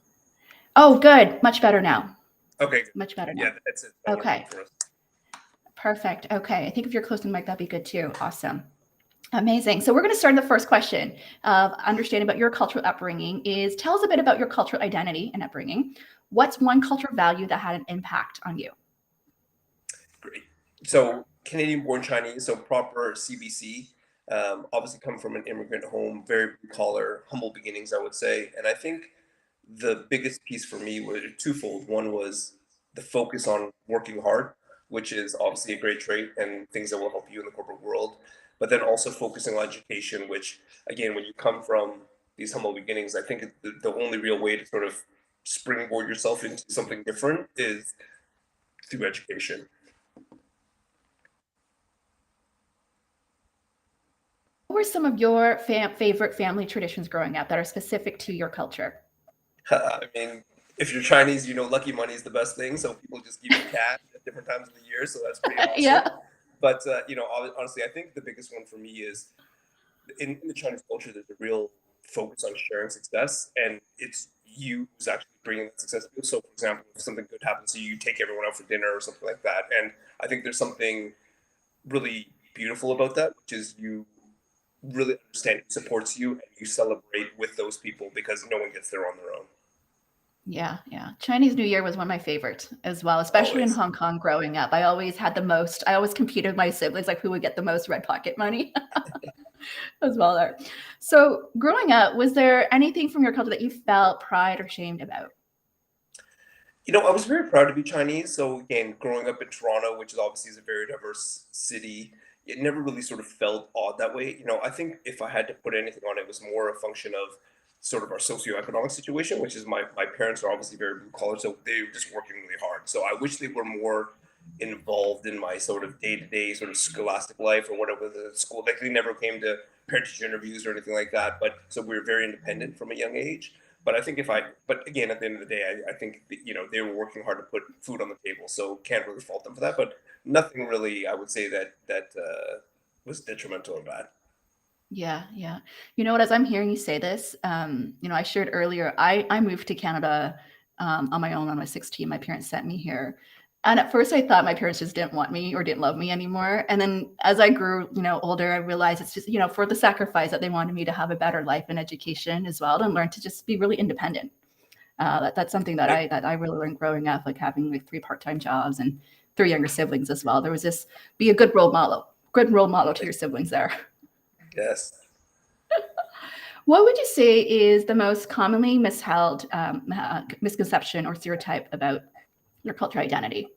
Oh, good. Much better now. Okay. Much better now. Yeah, that's it. Okay. Perfect. Okay. I think if you're close to the mic, that'd be good too. Awesome. Amazing. So we're going to start the first question of understanding about your cultural upbringing is tell us a bit about your cultural identity and upbringing. What's one cultural value that had an impact on you? Great. So Canadian-born Chinese, so proper CBC. Obviously come from an immigrant home, very blue collar, humble beginnings, I would say. And I think the biggest piece for me was twofold. One was the focus on working hard, which is obviously a great trait and things that will help you in the corporate world. But then also focusing on education, which again, when you come from these humble beginnings, I think the only real way to sort of springboard yourself into something different is through education. What were some of your favorite family traditions growing up that are specific to your culture? I mean, if you're Chinese, you know, lucky money is the best thing. So people just give you cash at different times of the year. So that's pretty awesome. Yeah. But, you know, honestly, I think the biggest one for me is in the Chinese culture, there's a real focus on sharing success. And it's you who's actually bringing that success. So, for example, if something good happens to you, you take everyone out for dinner or something like that. And I think there's something really beautiful about that, which is you really understand who supports you and you celebrate with those people because no one gets there on their own. Yeah, yeah. Chinese New Year was one of my favorites as well, especially in Always. Hong Kong growing up. I always competed with my siblings, like who would get the most red pocket money as well there. So growing up, was there anything from your culture that you felt pride or shamed about? I was very proud to be Chinese. So again, growing up in Toronto, which is obviously is a very diverse city, it never really sort of felt odd that way. I think if I had to put anything on it, it was more a function of sort of our socioeconomic situation, which is my parents are obviously very blue collar, so they were just working really hard. So I wish they were more involved in my sort of day-to-day sort of scholastic life or whatever the school. Like they never came to parent-teacher interviews or anything like that. But so we were very independent from a young age. But I think but again, at the end of the day, I think they were working hard to put food on the table, so can't really fault them for that. But nothing really, I would say that was detrimental or bad. Yeah, yeah. You know what? As I'm hearing you say this, I shared earlier, I moved to Canada on my own when I was 16. My parents sent me here. And at first I thought my parents just didn't want me or didn't love me anymore. And then as I grew, older, I realized it's just, for the sacrifice that they wanted me to have a better life and education as well and learn to just be really independent. That's something that I really learned growing up, like having like 3 part-time jobs and 3 younger siblings as well. There was this be a good role model to your siblings there. Yes. What would you say is the most commonly misheld misconception or stereotype about your cultural identity?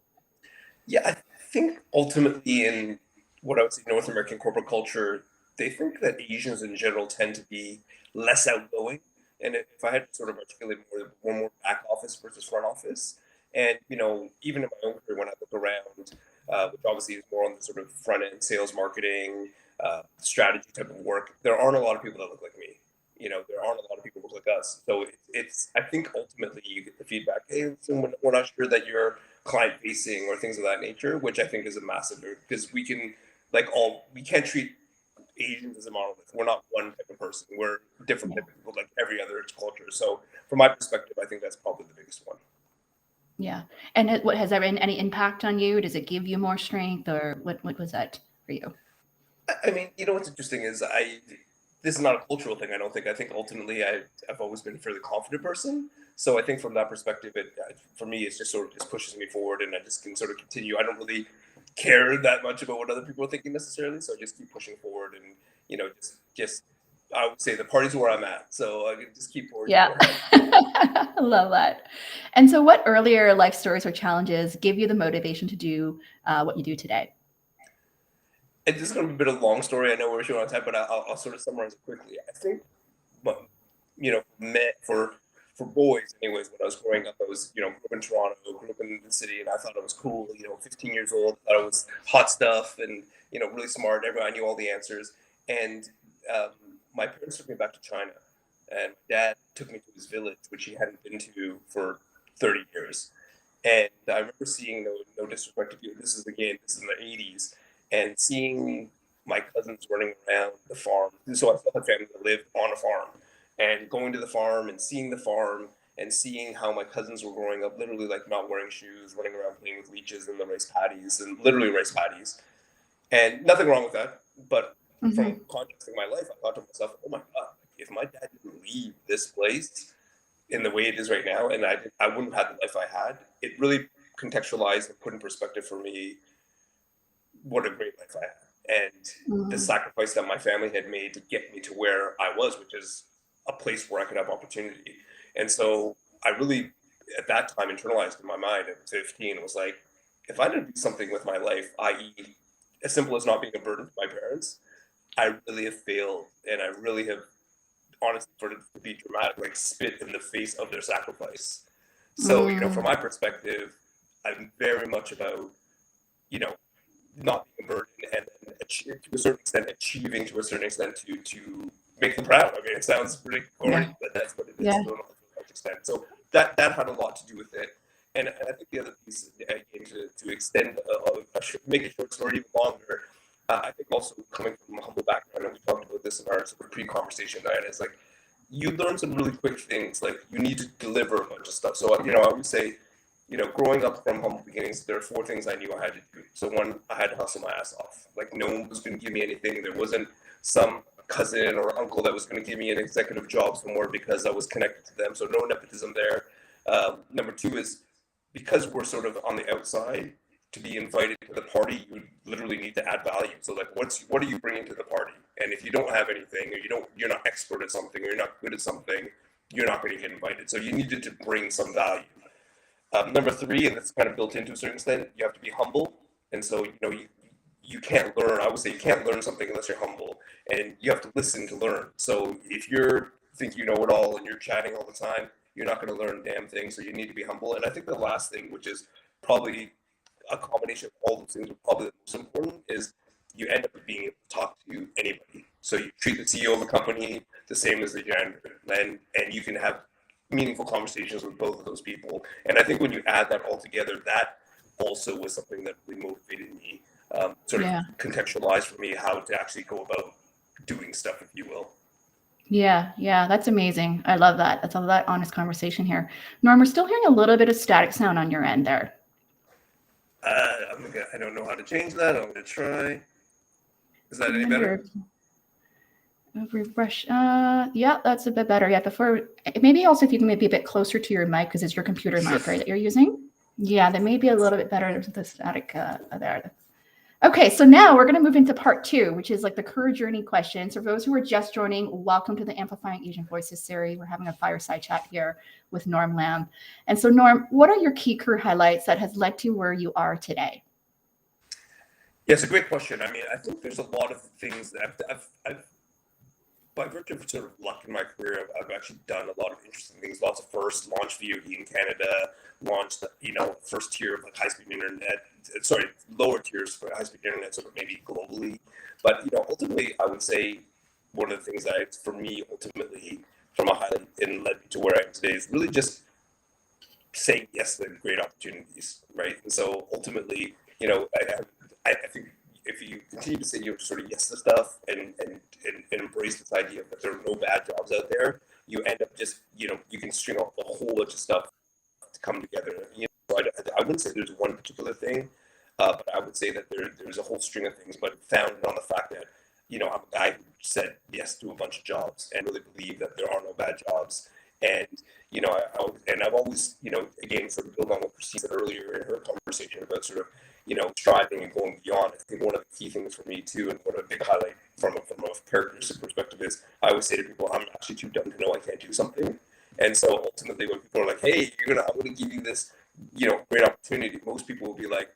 Yeah, I think ultimately in what I would say North American corporate culture, they think that Asians in general tend to be less outgoing. And if I had to sort of articulate more back office versus front office, and even in my own career when I look around, which obviously is more on the sort of front end sales, marketing, strategy type of work, there aren't a lot of people that look like me. There aren't a lot of people who look like us. So it's I think ultimately you get the feedback, hey, listen, we're not sure that you're client facing or things of that nature, which I think is a massive, because we can't treat Asians as a monolith. We're not one type of person. We're different type of people like every other culture. So from my perspective, I think that's probably the biggest one. Yeah. And what has there been any impact on you? Does it give you more strength, or what was that for you? I mean, what's interesting is this is not a cultural thing. I think ultimately I've always been a fairly confident person. So I think from that perspective, for me, it's just sort of just pushes me forward, and I just can sort of continue. I don't really care that much about what other people are thinking necessarily, so I just keep pushing forward, and just I would say the party's where I'm at, so I can just keep forward. Yeah, I love that. And so, what earlier life stories or challenges give you the motivation to do what you do today? And this is going to be a bit of a long story. I know we're short on time, but I'll sort of summarize it quickly. I think, for boys, anyways, when I was growing up, I was, grew up in Toronto, grew up in the city, and I thought it was cool. 15 years old, thought it was hot stuff, and really smart. Everyone, I knew all the answers. And my parents took me back to China, and my dad took me to his village, which he hadn't been to for 30 years. And I remember seeing, no disrespect to you, this is in the 80s, and seeing my cousins running around the farm. So I still had family that lived on a farm, and going to the farm and seeing the farm and seeing how my cousins were growing up, literally like not wearing shoes, running around playing with leeches in the rice paddies, and literally rice paddies. And nothing wrong with that. But from contrasting my life, I thought to myself, oh my God, if my dad didn't leave this place in the way it is right now, and I wouldn't have had the life I had, it really contextualized and put in perspective for me what a great life I had, and the sacrifice that my family had made to get me to where I was, which is a place where I could have opportunity. And so I really, at that time, internalized in my mind at 15, was like, if I didn't do something with my life, i.e., as simple as not being a burden to my parents, I really have failed, and I really have, honestly, sort of, to be dramatic, like spit in the face of their sacrifice. So, from my perspective, I'm very much about, not being a burden, and then to a certain extent achieving to a certain extent to make them proud. I mean, it sounds pretty corny, but that's what it is to a large extent. So that had a lot to do with it. And I think the other piece, again, to extend, make a short story even longer, I think also coming from a humble background, and we talked about this in our sort of pre-conversation, Diane, it's like you learn some really quick things, like you need to deliver a bunch of stuff. So, I would say growing up from humble beginnings, there are 4 things I knew I had to do. So one, I had to hustle my ass off. Like no one was going to give me anything. There wasn't some cousin or uncle that was going to give me an executive job somewhere because I was connected to them. So no nepotism there. Number 2 is because we're sort of on the outside, to be invited to the party, you literally need to add value. So like, what are you bringing to the party? And if you don't have anything, or you're not expert at something, or you're not good at something, you're not going to get invited. So you needed to bring some value. Number 3, and that's kind of built into a certain extent, you have to be humble. And so, you can't learn. I would say you can't learn something unless you're humble, and you have to listen to learn. So if you think you know it all and you're chatting all the time, you're not going to learn a damn thing. So you need to be humble. And I think the last thing, which is probably a combination of all those things, but probably the most important, is you end up being able to talk to anybody. So you treat the CEO of a company the same as the janitor, and you can have meaningful conversations with both of those people. And I think when you add that all together, that also was something that really motivated me, sort of contextualized for me how to actually go about doing stuff, if you will. Yeah, that's amazing. I love that. That's all that honest conversation here. Norm, we're still hearing a little bit of static sound on your end there. I don't know how to change that. I'm going to try. Is that any better? Refresh. Yeah, that's a bit better. Yeah, before maybe also if you can maybe a bit closer to your mic because it's your computer mic, right, that you're using. Yeah, that may be a little bit better. The static there. Okay, so now we're going to move into part 2, which is like the career journey questions. For those who are just joining, welcome to the Amplifying Asian Voices series. We're having a fireside chat here with Norm Lam. And so, Norm, what are your key career highlights that has led to where you are today? Yeah, it's a great question. I mean, I think there's a lot of things that I've by virtue of sort of luck in my career, I've actually done a lot of interesting things. Lots of firsts, launched VOD in Canada, launched, first tier of like high-speed internet, lower tiers for high-speed internet, sort of maybe globally. But, ultimately, I would say one of the things that, for me, ultimately, from a highlight and led me to where I am today is really just saying yes to great opportunities, right? And so ultimately, I think if you continue to say sort of yes to stuff and embrace this idea that there are no bad jobs out there, you end up just, you can string up a whole bunch of stuff to come together. I wouldn't say there's one particular thing, but I would say that there's a whole string of things, but founded on the fact that, I'm a guy who said yes to a bunch of jobs and really believe that there are no bad jobs. And, I've always, again, sort of build on what Christine said earlier in her conversation about sort of, striving and going beyond. I think one of the key things for me too, and one of the big highlight from a characteristic perspective is I always say to people, I'm actually too dumb to know I can't do something. And so ultimately when people are like, hey, I'm going to give you this, great opportunity, most people will be like,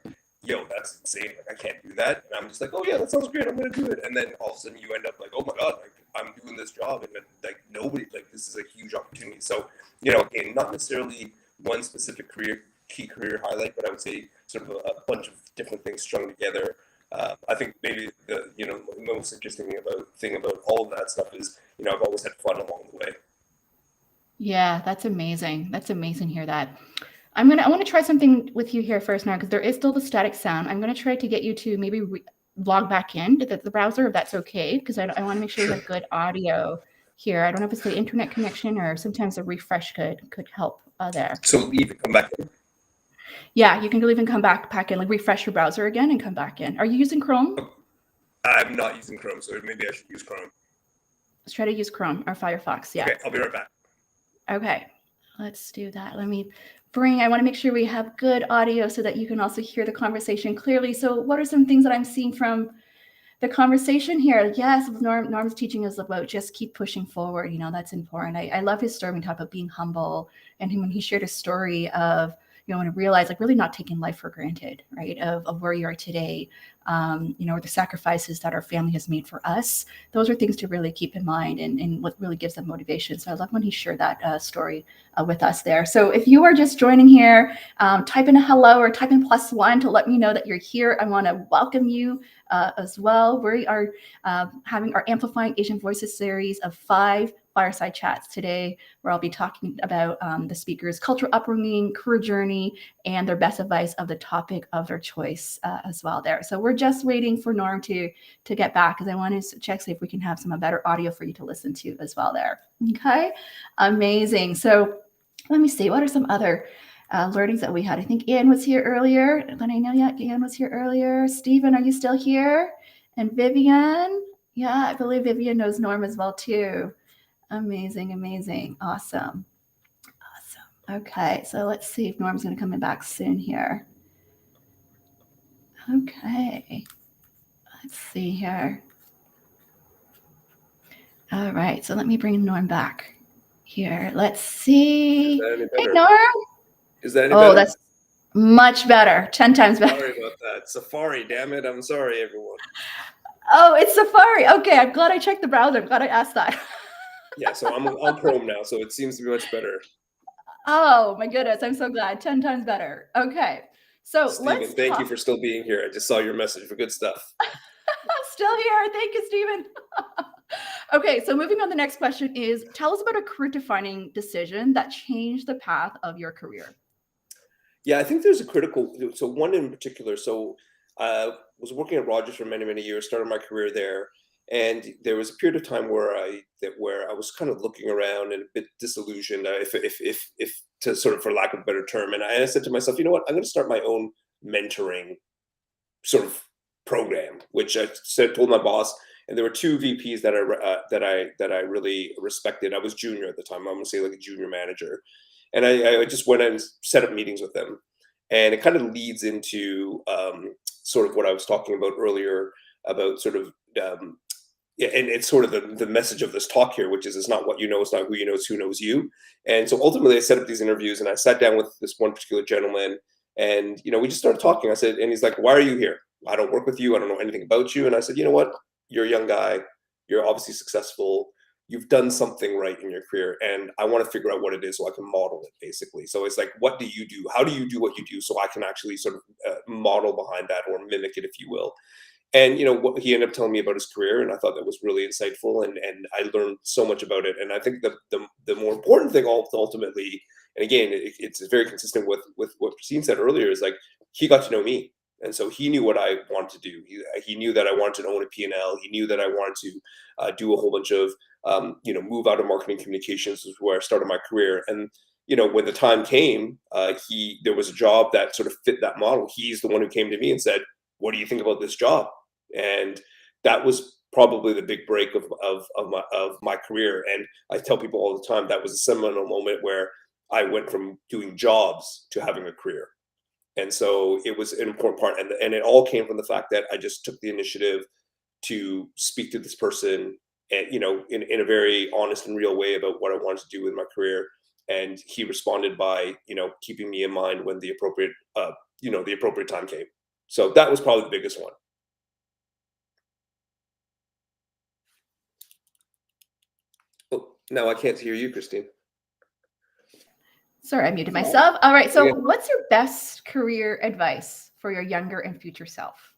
yo, that's insane. Like, I can't do that. And I'm just like, oh yeah, that sounds great. I'm going to do it. And then all of a sudden you end up like, oh my God, like I'm doing this job. And then like nobody, like this is a huge opportunity. So, again, not necessarily one specific key career highlight, but I would say sort of a bunch of different things strung together. I think maybe the most interesting thing about all of that stuff is, I've always had fun along the way. Yeah, that's amazing. That's amazing to hear that. I want to try something with you here first now, because there is still the static sound. I'm going to try to get you to maybe log back in to the browser, if that's okay, because I want to make sure we have good audio here. I don't know if it's the internet connection or sometimes a refresh could help there. So leave and come back in. Yeah, you can leave and come back in, like refresh your browser again and come back in. Are you using Chrome? I'm not using Chrome, so maybe I should use Chrome. Let's try to use Chrome or Firefox. Yeah. Okay, I'll be right back. Okay, let's do that. I want to make sure we have good audio so that you can also hear the conversation clearly. So what are some things that I'm seeing from the conversation here? Yes, Norm's teaching us about just keep pushing forward. That's important. I love his story when he talked about being humble, and when he shared a story of, when I realized like really not taking life for granted, right? Of where you are today, the sacrifices that our family has made for us. Those are things to really keep in mind and what really gives them motivation. So I love when he shared that story with us there. So if you are just joining here, type in a hello or type in +1 to let me know that you're here. I want to welcome you as well. We are having our Amplifying Asian Voices series of 5 fireside chats today, where I'll be talking about the speakers' cultural upbringing, career journey, and their best advice of the topic of their choice as well there. So we're just waiting for Norm to get back, because I want to check, see if we can have some better audio for you to listen to as well there. Okay, amazing. So let me see, what are some other learnings that we had. I think Ian was here earlier. Then I know, yeah, Ian was here earlier. Stephen, are you still here? And Vivian, yeah, I believe Vivian knows Norm as well too. Amazing, amazing, awesome, awesome. Okay, so let's see if Norm's going to come in back soon here. Okay, let's see here. All right, so let me bring Norm back here. Let's see. Hey, Norm. Is that any better? Oh, that's much better. 10 times better. Sorry about that. Safari, damn it. I'm sorry, everyone. Oh, it's Safari. Okay, I'm glad I checked the browser. I'm glad I asked that. Yeah, so I'm on Chrome now, so it seems to be much better. Oh, my goodness. I'm so glad. 10 times better. Okay, so Stephen, thank you for still being here. I just saw your message for good stuff. Still here. Thank you, Stephen. Okay, so moving on, the next question is, tell us about a career-defining decision that changed the path of your career. Yeah, I think there's a critical, so one in particular. So I was working at Rogers for many, many years, started my career there. And there was a period of time where I was kind of looking around and a bit disillusioned, if to sort of, for lack of a better term. And I said to myself, you know what, I'm going to start my own mentoring sort of program, which I told my boss. And there were two VPs that I really respected. I was junior at the time. I'm going to say like a junior manager. And I just went and set up meetings with them. And it kind of leads into sort of what I was talking about earlier about sort of, and it's sort of the message of this talk here, which is it's not what you know, it's not who you know, it's who knows you. And so ultimately I set up these interviews and I sat down with this one particular gentleman and, we just started talking. I said, and he's like, why are you here? I don't work with you. I don't know anything about you. And I said, you know what? You're a young guy. You're obviously successful. You've done something right in your career. And I want to figure out what it is so I can model it, basically. So it's like, what do you do? How do you do what you do so I can actually sort of model behind that or mimic it, if you will. And, what he ended up telling me about his career. And I thought that was really insightful. And I learned so much about it. And I think the more important thing ultimately, and again, it's very consistent with what Christine said earlier, is like, he got to know me. And so he knew what I wanted to do. He knew that I wanted to own a P&L. He knew that I wanted to do a whole bunch of, move out of marketing communications, is where I started my career. And, when the time came, there was a job that sort of fit that model. He's the one who came to me and said, what do you think about this job? And that was probably the big break of my career. And I tell people all the time, that was a seminal moment where I went from doing jobs to having a career. And so it was an important part. And it all came from the fact that I just took the initiative to speak to this person and, in a very honest and real way about what I wanted to do with my career. And he responded by, keeping me in mind when the appropriate time came. So that was probably the biggest one. Oh, now I can't hear you, Christine. Sorry, I muted myself. All right. So what's your best career advice for your younger and future self?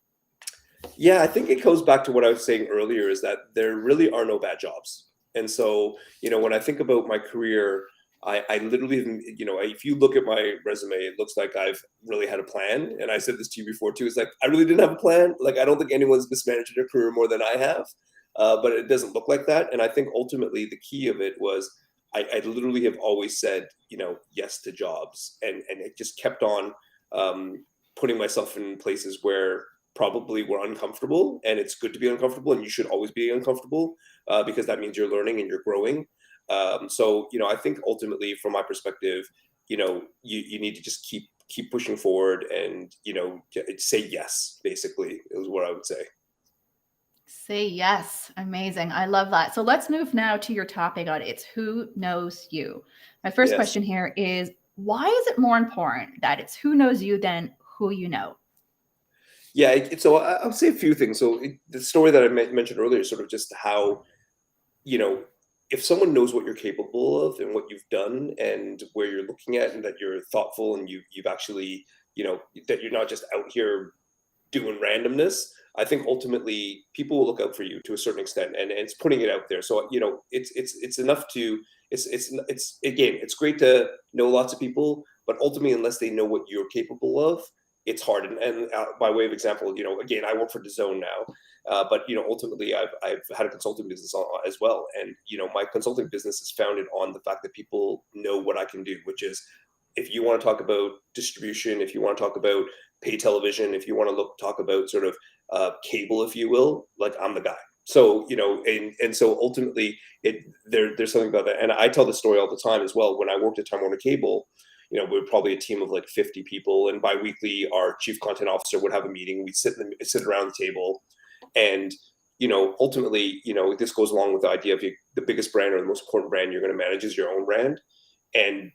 Yeah, I think it goes back to what I was saying earlier, is that there really are no bad jobs. And so, when I think about my career, I literally, if you look at my resume, it looks like I've really had a plan. And I said this to you before too. It's like, I really didn't have a plan. Like, I don't think anyone's mismanaged their career more than I have. But it doesn't look like that. And I think ultimately the key of it was I literally have always said, yes to jobs. And it just kept on putting myself in places where probably were uncomfortable. And it's good to be uncomfortable. And you should always be uncomfortable because that means you're learning and you're growing. So, I think ultimately from my perspective, you need to just keep pushing forward and, say yes, basically, is what I would say. Say yes. Amazing. I love that. So let's move now to your topic on it's who knows you. My first question here is, why is it more important that it's who knows you than who you know? Yeah, so I would say a few things. So the story that I mentioned earlier is sort of just how, if someone knows what you're capable of and what you've done and where you're looking at, and that you're thoughtful and you've actually, that you're not just out here doing randomness, I think ultimately people will look out for you to a certain extent, and it's putting it out there. So, it's enough to, it's great to know lots of people, but ultimately, unless they know what you're capable of, it's hard. And by way of example, again, I work for DAZN now, but ultimately I've had a consulting business as well. And, my consulting business is founded on the fact that people know what I can do, which is if you want to talk about distribution, if you want to talk about pay television, if you want to talk about sort of cable, if you will, like I'm the guy. So, and so ultimately there's something about that. And I tell the story all the time as well. When I worked at Time Warner Cable, we were probably a team of like 50 people, and biweekly our chief content officer would have a meeting. We'd sit around the table, and ultimately, this goes along with the idea of the biggest brand or the most important brand you're going to manage is your own brand, and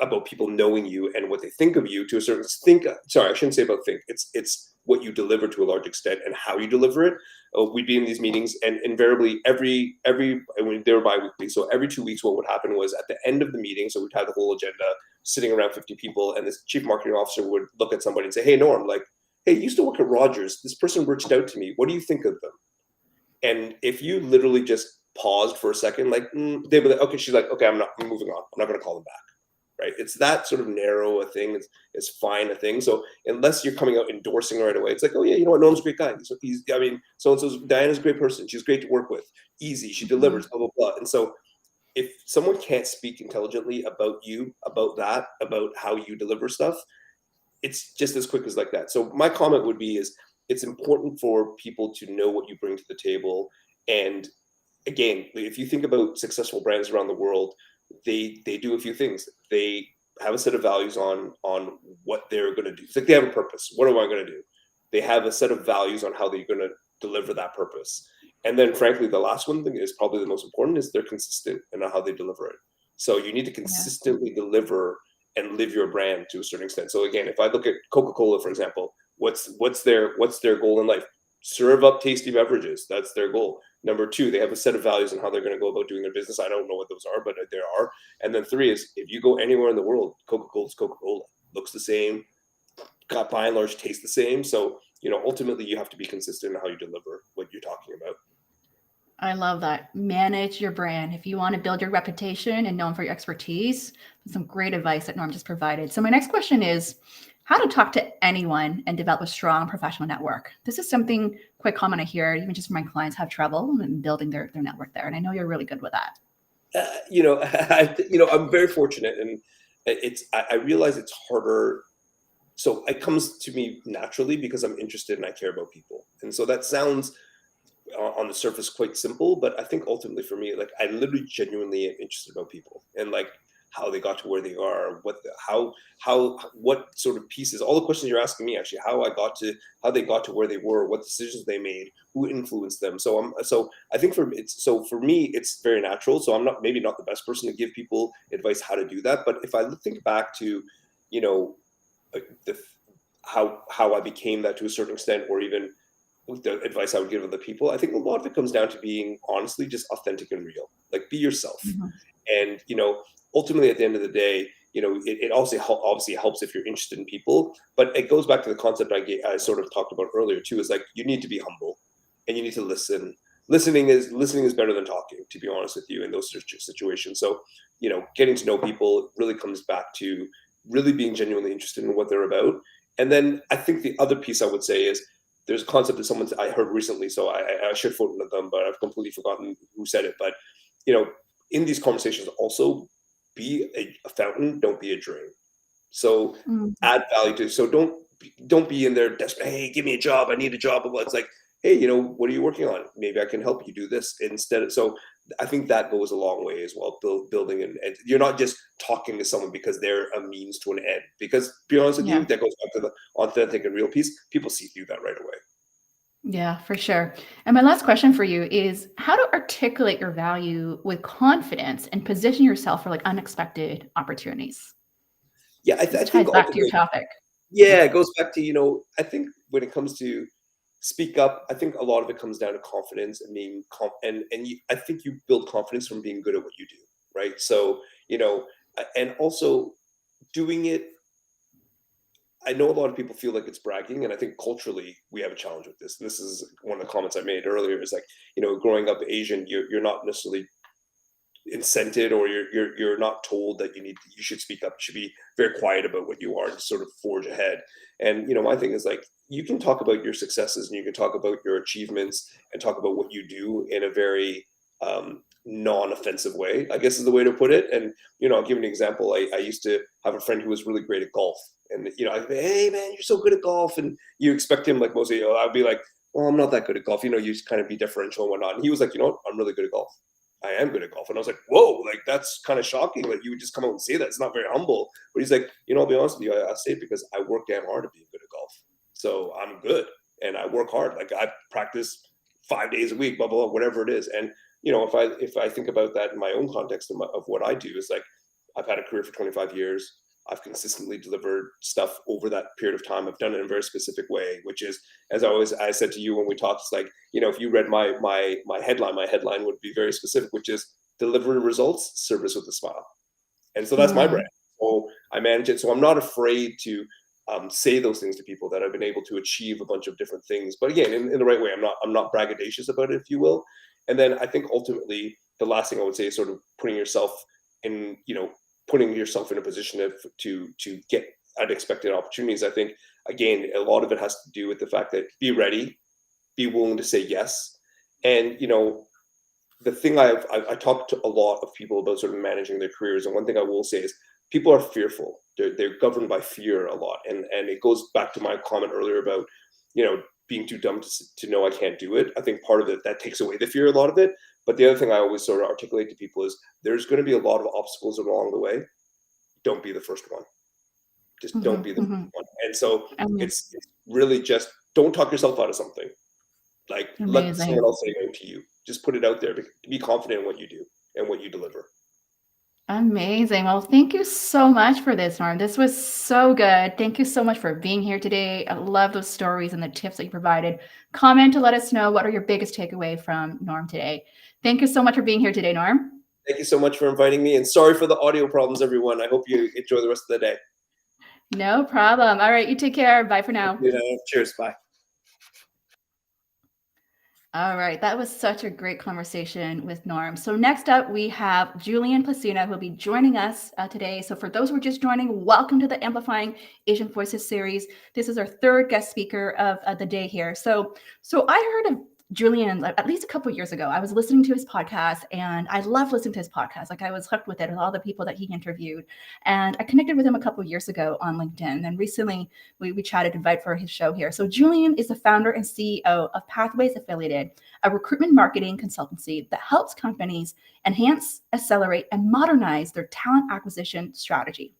about people knowing you and what they think of you to a certain I shouldn't say about think. It's what you deliver to a large extent and how you deliver it. We'd be in these meetings, and invariably they were bi-weekly. So every 2 weeks, what would happen was at the end of the meeting, so we'd have the whole agenda sitting around 50 people, and this chief marketing officer would look at somebody and say, "Hey, Norm, like, hey, you used to work at Rogers. This person reached out to me. What do you think of them?" And if you literally just paused for a second, like, they'd be like, okay, she's like, okay, I'm moving on. I'm not going to call them back. Right. It's that sort of narrow a thing. It's fine a thing. So unless you're coming out endorsing right away, it's like, oh yeah, you know what? Norm's a great guy. So so-and-so's Diana's a great person. She's great to work with. Easy. She delivers, blah, blah, blah. And so if someone can't speak intelligently about you, about how you deliver stuff, it's just as quick as like that. So my comment would be is it's important for people to know what you bring to the table. And again, if you think about successful brands around the world, they do a few things. They have a set of values on what they're going to do. It's like they have a purpose. What am I going to do? They have a set of values on how they're going to deliver that purpose. And then frankly, the last one thing is probably the most important is they're consistent in how they deliver it. So you need to consistently deliver and live your brand to a certain extent. So again, if I look at Coca-Cola, for example, what's their goal in life? Serve up tasty beverages. That's their goal. Number 2, they have a set of values on how they're going to go about doing their business. I don't know what those are, but there are. And then 3 is if you go anywhere in the world, Coca-Cola's Coca-Cola. Looks the same, got by and large tastes the same. So, ultimately you have to be consistent in how you deliver what you're talking about. I love that. Manage your brand. If you want to build your reputation and known for your expertise, some great advice that Norm just provided. So my next question is how to talk to anyone and develop a strong professional network. This is something quite common I hear, even just from my clients have trouble in building their network there. And I know you're really good with that. I'm very fortunate, and I realize it's harder. So it comes to me naturally because I'm interested and I care about people. And so that sounds on the surface quite simple, but I think ultimately for me, like I literally genuinely am interested about people and like how they got to where they are, what sort of pieces, all the questions you're asking me actually, how they got to where they were, what decisions they made, who influenced them. So I think for me, it's very natural. So I'm maybe not the best person to give people advice how to do that. But if I think back to, how I became that to a certain extent, or even with the advice I would give other people, I think a lot of it comes down to being honestly just authentic and real. Like be yourself. And ultimately at the end of the day, it also obviously helps if you're interested in people, but it goes back to the concept I sort of talked about earlier too, is like you need to be humble and you need to listen. Listening is better than talking, to be honest with you, in those situations. So getting to know people really comes back to really being genuinely interested in what they're about. And then I think the other piece I would say is there's a concept that I heard recently, so I should quote one of them, but I've completely forgotten who said it. But in these conversations, also be a fountain, don't be a drain. So add value to. So don't be in there desperate. Hey, give me a job. I need a job. But it's like, hey, what are you working on? Maybe I can help you do this instead. So I think that goes a long way as well. Building and you're not just talking to someone because they're a means to an end. Because to be honest with you, that goes back to the authentic and real piece. People see through that right away. Yeah, for sure. And my last question for you is how to articulate your value with confidence and position yourself for like unexpected opportunities. Yeah, I think back to your topic. Yeah, it goes back to, I think when it comes to speak up, I think a lot of it comes down to confidence and being I think you build confidence from being good at what you do, right? So, and also doing it. I know a lot of people feel like it's bragging, and I think culturally we have a challenge with this. This is one of the comments I made earlier. Is like, growing up Asian, you're not necessarily incented, or you're not told that you should speak up. You should be very quiet about what you are and sort of forge ahead. And my thing is like, you can talk about your successes and you can talk about your achievements and talk about what you do in a very non-offensive way, I guess is the way to put it. And, I'll give you an example. I used to have a friend who was really great at golf. And, I'd be, hey, man, you're so good at golf. And you expect him, like most of I'd be like, well, I'm not that good at golf. You just kind of be differential and whatnot. And he was like, I'm really good at golf. I am good at golf. And I was like, whoa, like, that's kind of shocking. Like, you would just come out and say that. It's not very humble. But he's like, I'll be honest with you. I say it because I work damn hard at being good at golf. So I'm good. And I work hard. Like, I practice 5 days a week, blah, blah, blah, whatever it is. And, if I think about that in my own context of what I do, is like, I've had a career for 25 years. I've consistently delivered stuff over that period of time. I've done it in a very specific way, which is, as I said to you when we talked, it's like, if you read my headline would be very specific, which is deliver results, service with a smile. And so that's my brand. So I manage it. So I'm not afraid to say those things to people, that I've been able to achieve a bunch of different things. But again, in the right way. I'm not braggadocious about it, if you will. And then I think ultimately the last thing I would say is sort of putting yourself in a position to get unexpected opportunities. I think, again, a lot of it has to do with the fact that be ready, be willing to say yes. And, the thing I talked to a lot of people about sort of managing their careers. And one thing I will say is people are fearful. They're governed by fear a lot. And it goes back to my comment earlier about, being too dumb to know I can't do it. I think part of it, that takes away the fear, a lot of it. But the other thing I always sort of articulate to people is there's going to be a lot of obstacles along the way. Don't be the first one. Just don't be the first one. And so it's really just don't talk yourself out of something. Like, let someone else say no to you. Just put it out there. Be confident in what you do and what you deliver. Amazing. Well, thank you so much for this, Norm. This was so good. Thank you so much for being here today. I love those stories and the tips that you provided. Comment to let us know what are your biggest takeaway from Norm today. Thank you so much for being here today, Norm. Thank you so much for inviting me. And sorry for the audio problems, everyone. I hope you enjoy the rest of the day. No problem. All right. You take care. Bye for now. Yeah, cheers. Bye. All right, that was such a great conversation with Norm. So next up, we have Julian Placino, who will be joining us today. So for those who are just joining, welcome to the Amplifying Asian Voices series. This is our third guest speaker of the day here. So I heard of Julian at least a couple of years ago. I was listening to his podcast, and I love listening to his podcast. Like, I was hooked with it and all the people that he interviewed. And I connected with him a couple of years ago on LinkedIn. And recently we chatted, invite for his show here. So Julian is the founder and CEO of Pathways Affiliated, a recruitment marketing consultancy that helps companies enhance, accelerate, and modernize their talent acquisition strategy.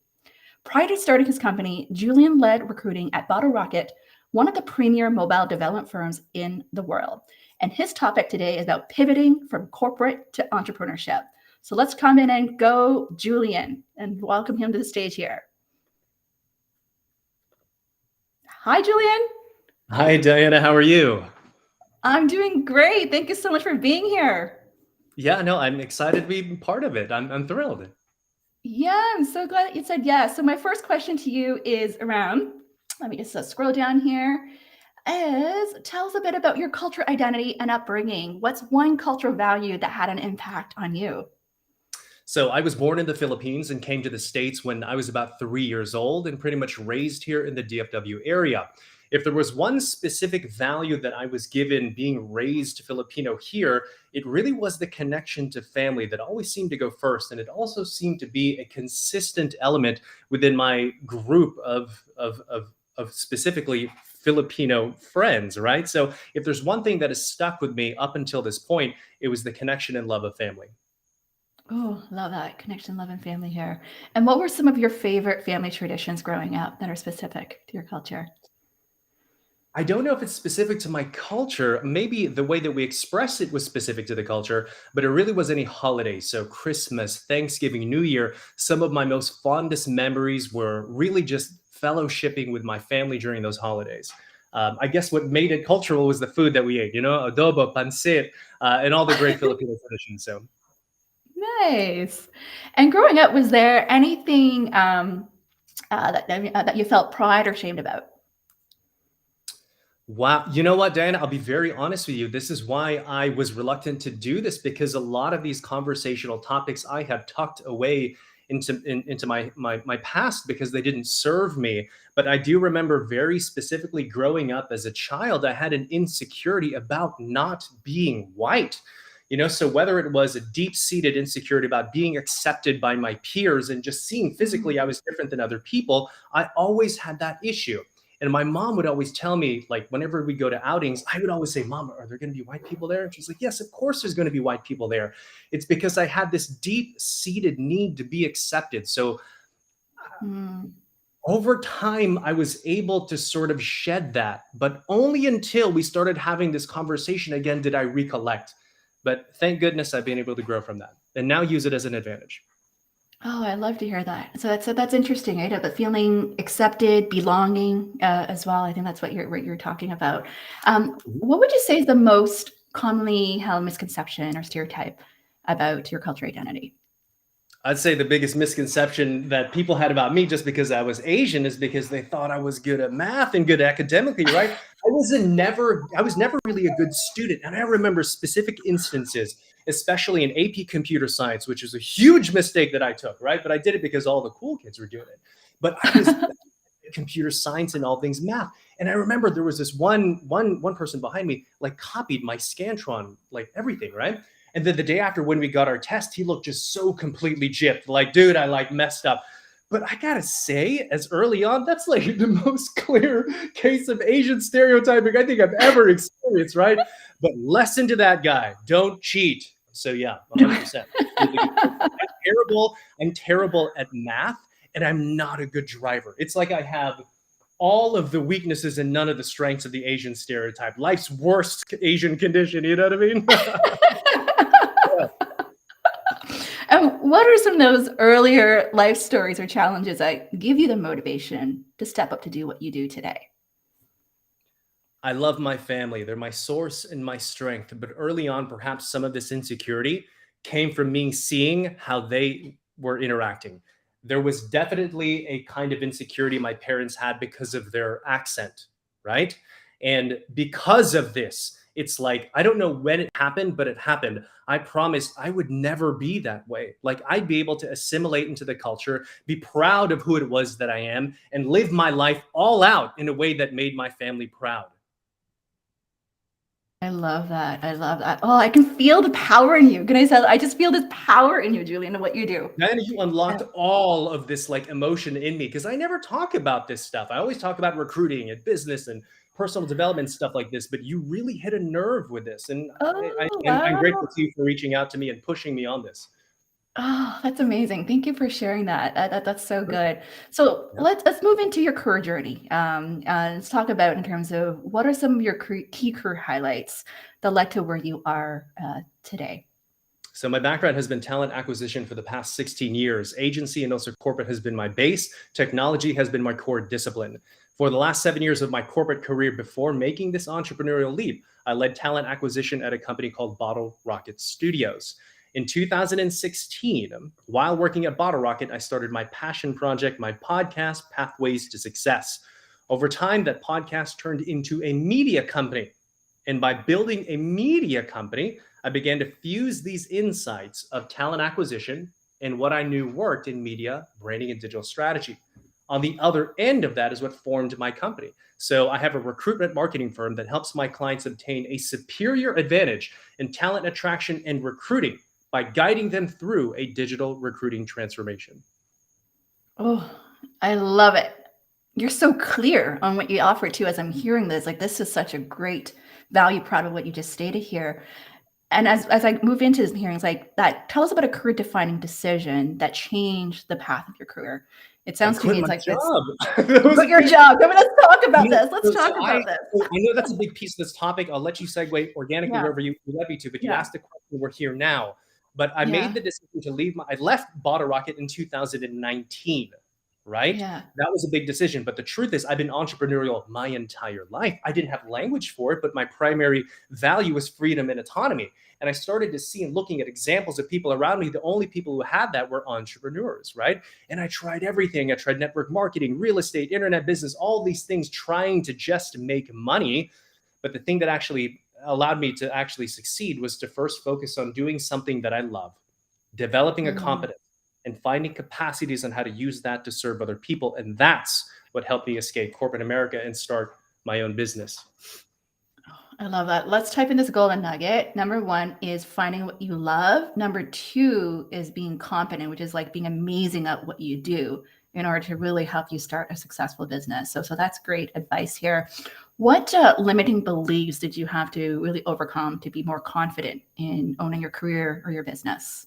Prior to starting his company, Julian led recruiting at Bottle Rocket, one of the premier mobile development firms in the world. And his topic today is about pivoting from corporate to entrepreneurship. So let's come in and go, Julian, and welcome him to the stage here. Hi, Julian. Hi, Diana. How are you? I'm doing great. Thank you so much for being here. Yeah, no, I'm excited to be part of it. I'm thrilled. Yeah, I'm so glad that you said yes. So my first question to you is around, let me just scroll down here, is tell us a bit about your culture, identity, and upbringing. What's one cultural value that had an impact on you? So I was born in the Philippines and came to the States when I was about 3 years old and pretty much raised here in the DFW area. If there was one specific value that I was given being raised Filipino here, it really was the connection to family that always seemed to go first. And it also seemed to be a consistent element within my group of specifically Filipino friends, right? So if there's one thing that has stuck with me up until this point, it was the connection and love of family. Oh, love that connection, love, and family here. And what were some of your favorite family traditions growing up that are specific to your culture? I don't know if it's specific to my culture. Maybe the way that we express it was specific to the culture, but it really was any holiday. So Christmas, Thanksgiving, New Year, some of my most fondest memories were really just fellowshipping with my family during those holidays. I guess what made it cultural was the food that we ate, adobo, pancit, and all the great Filipino traditions. So Nice. And growing up, was there anything that you felt pride or shamed about? wow. You know what, Diana? I'll be very honest with you. This is why I was reluctant to do this, because a lot of these conversational topics I had tucked away into my past because they didn't serve me. But I do remember very specifically growing up as a child, I had an insecurity about not being white. So whether it was a deep-seated insecurity about being accepted by my peers and just seeing physically I was different than other people, I always had that issue. And my mom would always tell me, like, whenever we go to outings, I would always say, Mom, are there going to be white people there? And she's like, yes, of course there's going to be white people there. It's because I had this deep-seated need to be accepted. So over time, I was able to sort of shed that, but only until we started having this conversation again did I recollect. But thank goodness I've been able to grow from that and now use it as an advantage. Oh, I love to hear that. So that's interesting, right? But feeling accepted, belonging as well. I think that's what you're talking about. What would you say is the most commonly held misconception or stereotype about your cultural identity? I'd say the biggest misconception that people had about me just because I was Asian is because they thought I was good at math and good academically, right? I was never really a good student. And I remember specific instances, especially in AP computer science, which is a huge mistake that I took, right? But I did it because all the cool kids were doing it. But I was computer science and all things math. And I remember there was this one person behind me, like copied my Scantron, like everything, right? And then the day after when we got our test, he looked just so completely gypped, like, dude, I like messed up. But I gotta say, as early on, that's like the most clear case of Asian stereotyping I think I've ever experienced, right? But lesson to that guy, don't cheat. So yeah, 100%. I'm terrible at math, and I'm not a good driver. It's like I have all of the weaknesses and none of the strengths of the Asian stereotype. Life's worst Asian condition, you know what I mean? And what are some of those earlier life stories or challenges that give you the motivation to step up to do what you do today? I love my family. They're my source and my strength. But early on, perhaps some of this insecurity came from me seeing how they were interacting. There was definitely a kind of insecurity my parents had because of their accent, right? And because of this, it's like, I don't know when it happened, but it happened. I promised I would never be that way. Like, I'd be able to assimilate into the culture, be proud of who it was that I am, and live my life all out in a way that made my family proud. I love that. I love that. Oh, I can feel the power in you. Can I say, I just feel this power in you, Julian, and what you do. Then you unlocked all of this like emotion in me because I never talk about this stuff. I always talk about recruiting and business and personal development stuff like this, but you really hit a nerve with this. And I'm grateful to you for reaching out to me and pushing me on this. Oh, that's amazing. Thank you for sharing that. That's so good. So let's move into your career journey. Let's talk about in terms of what are some of your key career highlights that led to where you are today. So my background has been talent acquisition for the past 16 years. Agency and also corporate has been my base. Technology has been my core discipline. For the last 7 years of my corporate career before making this entrepreneurial leap, I led talent acquisition at a company called Bottle Rocket Studios. In 2016, while working at Bottle Rocket, I started my passion project, my podcast, Pathways to Success. Over time, that podcast turned into a media company. And by building a media company, I began to fuse these insights of talent acquisition and what I knew worked in media, branding, and digital strategy. On the other end of that is what formed my company. So I have a recruitment marketing firm that helps my clients obtain a superior advantage in talent attraction and recruiting by guiding them through a digital recruiting transformation. Oh, I love it. You're so clear on what you offer too, as I'm hearing this. Like, this is such a great value prop of what you just stated here. And as I move into this hearings like that, tell us about a career defining decision that changed the path of your career. It sounds to me it's like job. Quit your job. Let's talk about this. Let's talk about this. I know that's a big piece of this topic. I'll let you segue organically wherever you let me to, but you asked the question, we're here now. But I made the decision to leave. I left Bottle Rocket in 2019, right? Yeah. That was a big decision. But the truth is, I've been entrepreneurial my entire life. I didn't have language for it, but my primary value was freedom and autonomy. And I started to see and looking at examples of people around me, the only people who had that were entrepreneurs, right? And I tried everything. I tried network marketing, real estate, internet business, all these things trying to just make money. But the thing that actually allowed me to actually succeed was to first focus on doing something that I love, developing a competence and finding capacities on how to use that to serve other people. And that's what helped me escape corporate America and start my own business. I love that. Let's type in this golden nugget. Number one is finding what you love. Number two is being competent, which is like being amazing at what you do in order to really help you start a successful business. So that's great advice here. What limiting beliefs did you have to really overcome to be more confident in owning your career or your business?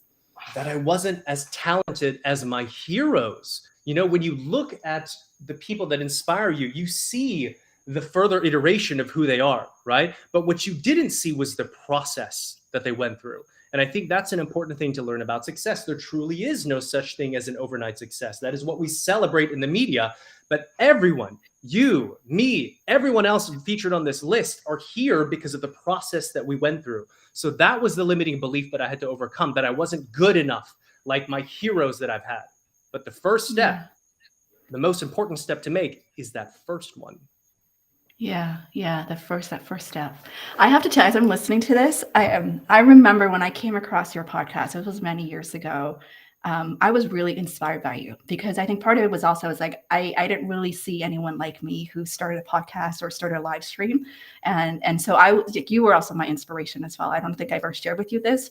That I wasn't as talented as my heroes. You know, when you look at the people that inspire you, you see the further iteration of who they are, right? But what you didn't see was the process that they went through. And I think that's an important thing to learn about success. There truly is no such thing as an overnight success. That is what we celebrate in the media. But everyone, you, me, everyone else featured on this list are here because of the process that we went through. So that was the limiting belief that I had to overcome, that I wasn't good enough like my heroes that I've had. But the first step, the most important step to make is that first one. Yeah, that first step. I have to tell you, as I'm listening to this, I remember when I came across your podcast, it was many years ago. I was really inspired by you because I think part of it was also like I didn't really see anyone like me who started a podcast or started a live stream, and so you were also my inspiration as well. I don't think I ever shared with you this,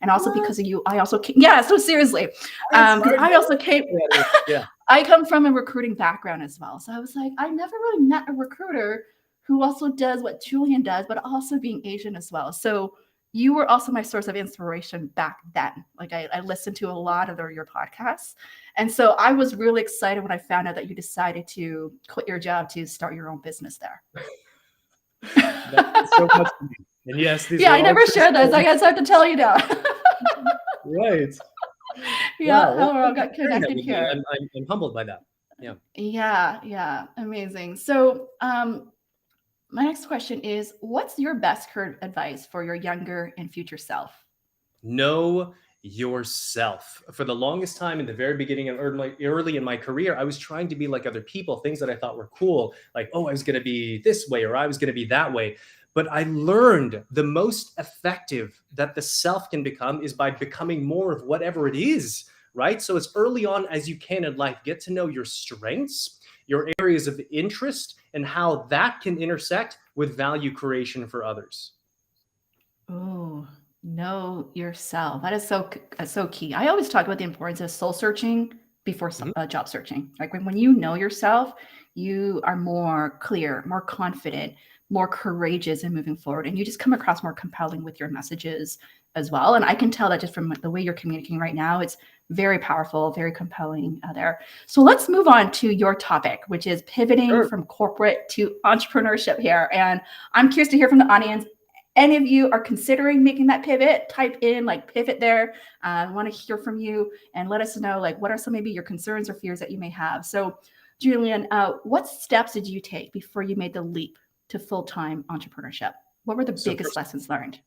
and also because of you, I also came, so seriously, because I also came. Yeah. I come from a recruiting background as well, so I was like, I never really met a recruiter who also does what Julian does, but also being Asian as well. So you were also my source of inspiration back then. Like I listened to a lot of your podcasts. And so I was really excited when I found out that you decided to quit your job to start your own business there. That's so much to me. And yes, I never shared this. I guess I have to tell you now. Right. Yeah, Wow. how we all got connected here. I'm humbled by that. Yeah. Yeah. Amazing. So my next question is, what's your best current advice for your younger and future self? Know yourself. For the longest time in the very beginning and early in my career, I was trying to be like other people, things that I thought were cool, like, oh, I was going to be this way or I was going to be that way. But I learned the most effective that the self can become is by becoming more of whatever it is, right? So as early on as you can in life, get to know your strengths, your areas of interest, and how that can intersect with value creation for others. Oh, know yourself. That is so key. I always talk about the importance of soul searching before job searching. Like when you know yourself, you are more clear, more confident, more courageous in moving forward, and you just come across more compelling with your messages as well. And I can tell that just from the way you're communicating right now, it's very powerful, very compelling there. So let's move on to your topic, which is pivoting from corporate to entrepreneurship here. And I'm curious to hear from the audience. Any of you are considering making that pivot, type in like pivot there. I want to hear from you and let us know like what are some maybe your concerns or fears that you may have. So Julian, what steps did you take before you made the leap to full-time entrepreneurship? What were the biggest lessons learned?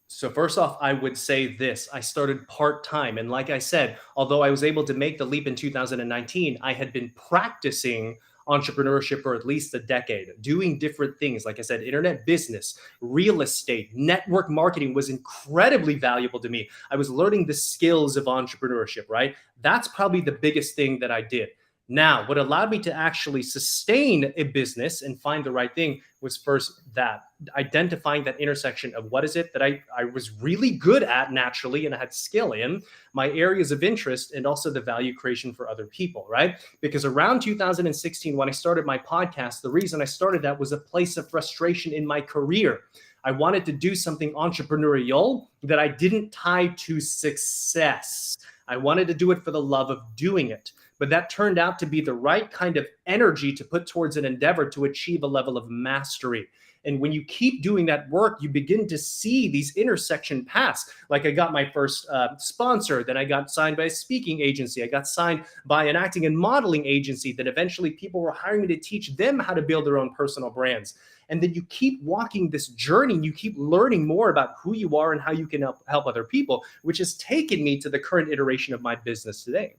So first off, I would say this. I started part-time. And like I said, although I was able to make the leap in 2019, I had been practicing entrepreneurship for at least a decade, doing different things. Like I said, internet business, real estate, network marketing was incredibly valuable to me. I was learning the skills of entrepreneurship, right? That's probably the biggest thing that I did. Now, what allowed me to actually sustain a business and find the right thing was first that identifying that intersection of what is it that I was really good at naturally and I had skill in, my areas of interest, and also the value creation for other people, right? Because around 2016, when I started my podcast, the reason I started that was a place of frustration in my career. I wanted to do something entrepreneurial that I didn't tie to success. I wanted to do it for the love of doing it. But that turned out to be the right kind of energy to put towards an endeavor to achieve a level of mastery. And when you keep doing that work, you begin to see these intersection paths. Like I got my first sponsor, then I got signed by a speaking agency. I got signed by an acting and modeling agency that eventually people were hiring me to teach them how to build their own personal brands. And then you keep walking this journey, and you keep learning more about who you are and how you can help other people, which has taken me to the current iteration of my business today.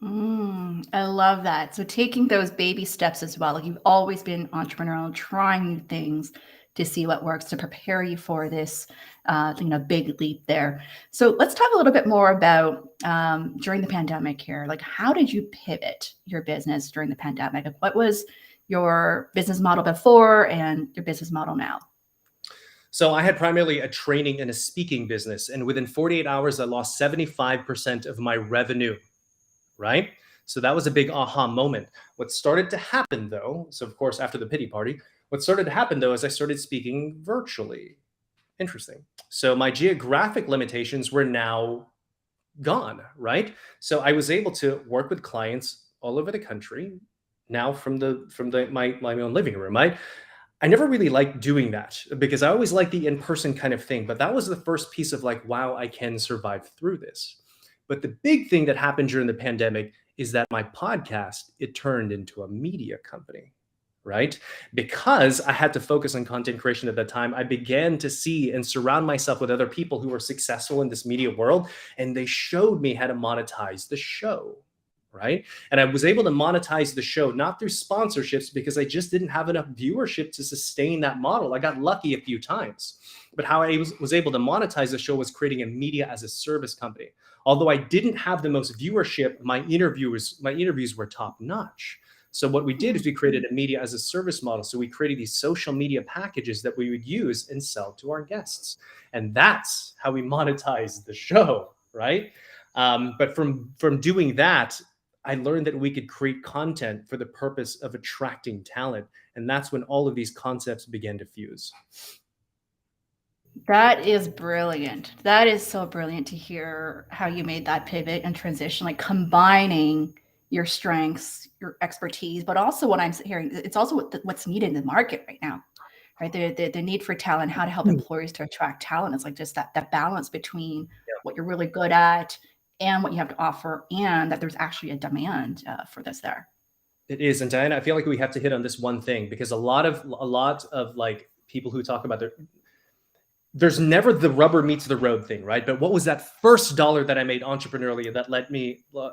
I love that. So taking those baby steps as well. Like you've always been entrepreneurial, trying new things to see what works to prepare you for this, big leap there. So let's talk a little bit more about during the pandemic here. Like, how did you pivot your business during the pandemic? What was your business model before and your business model now? So I had primarily a training and a speaking business. And within 48 hours, I lost 75% of my revenue, right? So that was a big aha moment. What started to happen though, so of course, after the pity party, what started to happen though is I started speaking virtually. Interesting. So my geographic limitations were now gone, right? So I was able to work with clients all over the country now from my own living room, right? I never really liked doing that because I always liked the in-person kind of thing, but that was the first piece of like, wow, I can survive through this. But the big thing that happened during the pandemic is that my podcast, it turned into a media company, right? Because I had to focus on content creation at that time, I began to see and surround myself with other people who were successful in this media world, and they showed me how to monetize the show, right? And I was able to monetize the show, not through sponsorships, because I just didn't have enough viewership to sustain that model. I got lucky a few times, but how I was able to monetize the show was creating a media as a service company. Although I didn't have the most viewership, my interviews were top notch. So what we did is we created a media as a service model. So we created these social media packages that we would use and sell to our guests. And that's how we monetized the show, right? But from doing that, I learned that we could create content for the purpose of attracting talent. And that's when all of these concepts began to fuse. That is brilliant. That is so brilliant to hear how you made that pivot and transition, like combining your strengths, your expertise, but also what I'm hearing, it's also what's needed in the market right now, right? The need for talent, how to help employers to attract talent. It's like just that balance between what you're really good at and what you have to offer, and that there's actually a demand for this there. It is. And Diana, I feel like we have to hit on this one thing, because a lot of like people who talk about there's never the rubber meets the road thing, right? But what was that first dollar that I made entrepreneurially that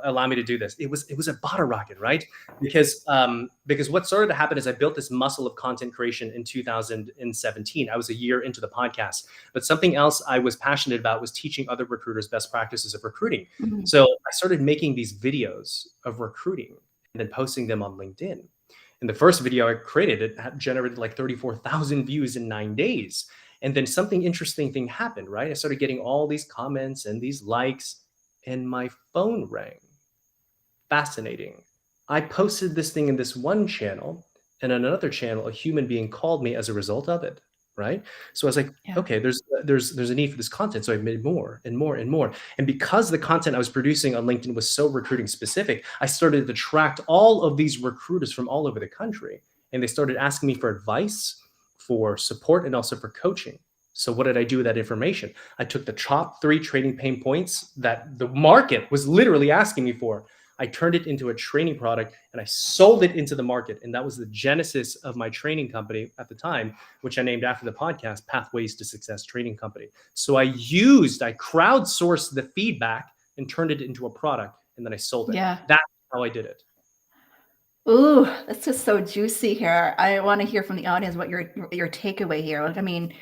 allow me to do this? It was a bottle rocket, right? Because what started to happen is I built this muscle of content creation in 2017. I was a year into the podcast, but something else I was passionate about was teaching other recruiters best practices of recruiting. Mm-hmm. So I started making these videos of recruiting and then posting them on LinkedIn. And the first video I created, it had generated like 34,000 views in 9 days. And then something interesting happened, right? I started getting all these comments and these likes, and my phone rang. Fascinating. I posted this thing in this one channel, and on another channel, a human being called me as a result of it, right? So I was like, okay, there's a need for this content. So I made more and more and more. And because the content I was producing on LinkedIn was so recruiting specific, I started to attract all of these recruiters from all over the country. And they started asking me for advice, for support, and also for coaching. So what did I do with that information? I took the top 3 training pain points that the market was literally asking me for. I turned it into a training product and I sold it into the market. And that was the genesis of my training company at the time, which I named after the podcast, Pathways to Success Training Company. So I crowdsourced the feedback and turned it into a product, and then I sold it. Yeah. That's how I did it. Ooh, that's just so juicy here. I want to hear from the audience what your takeaway here. Like, I mean,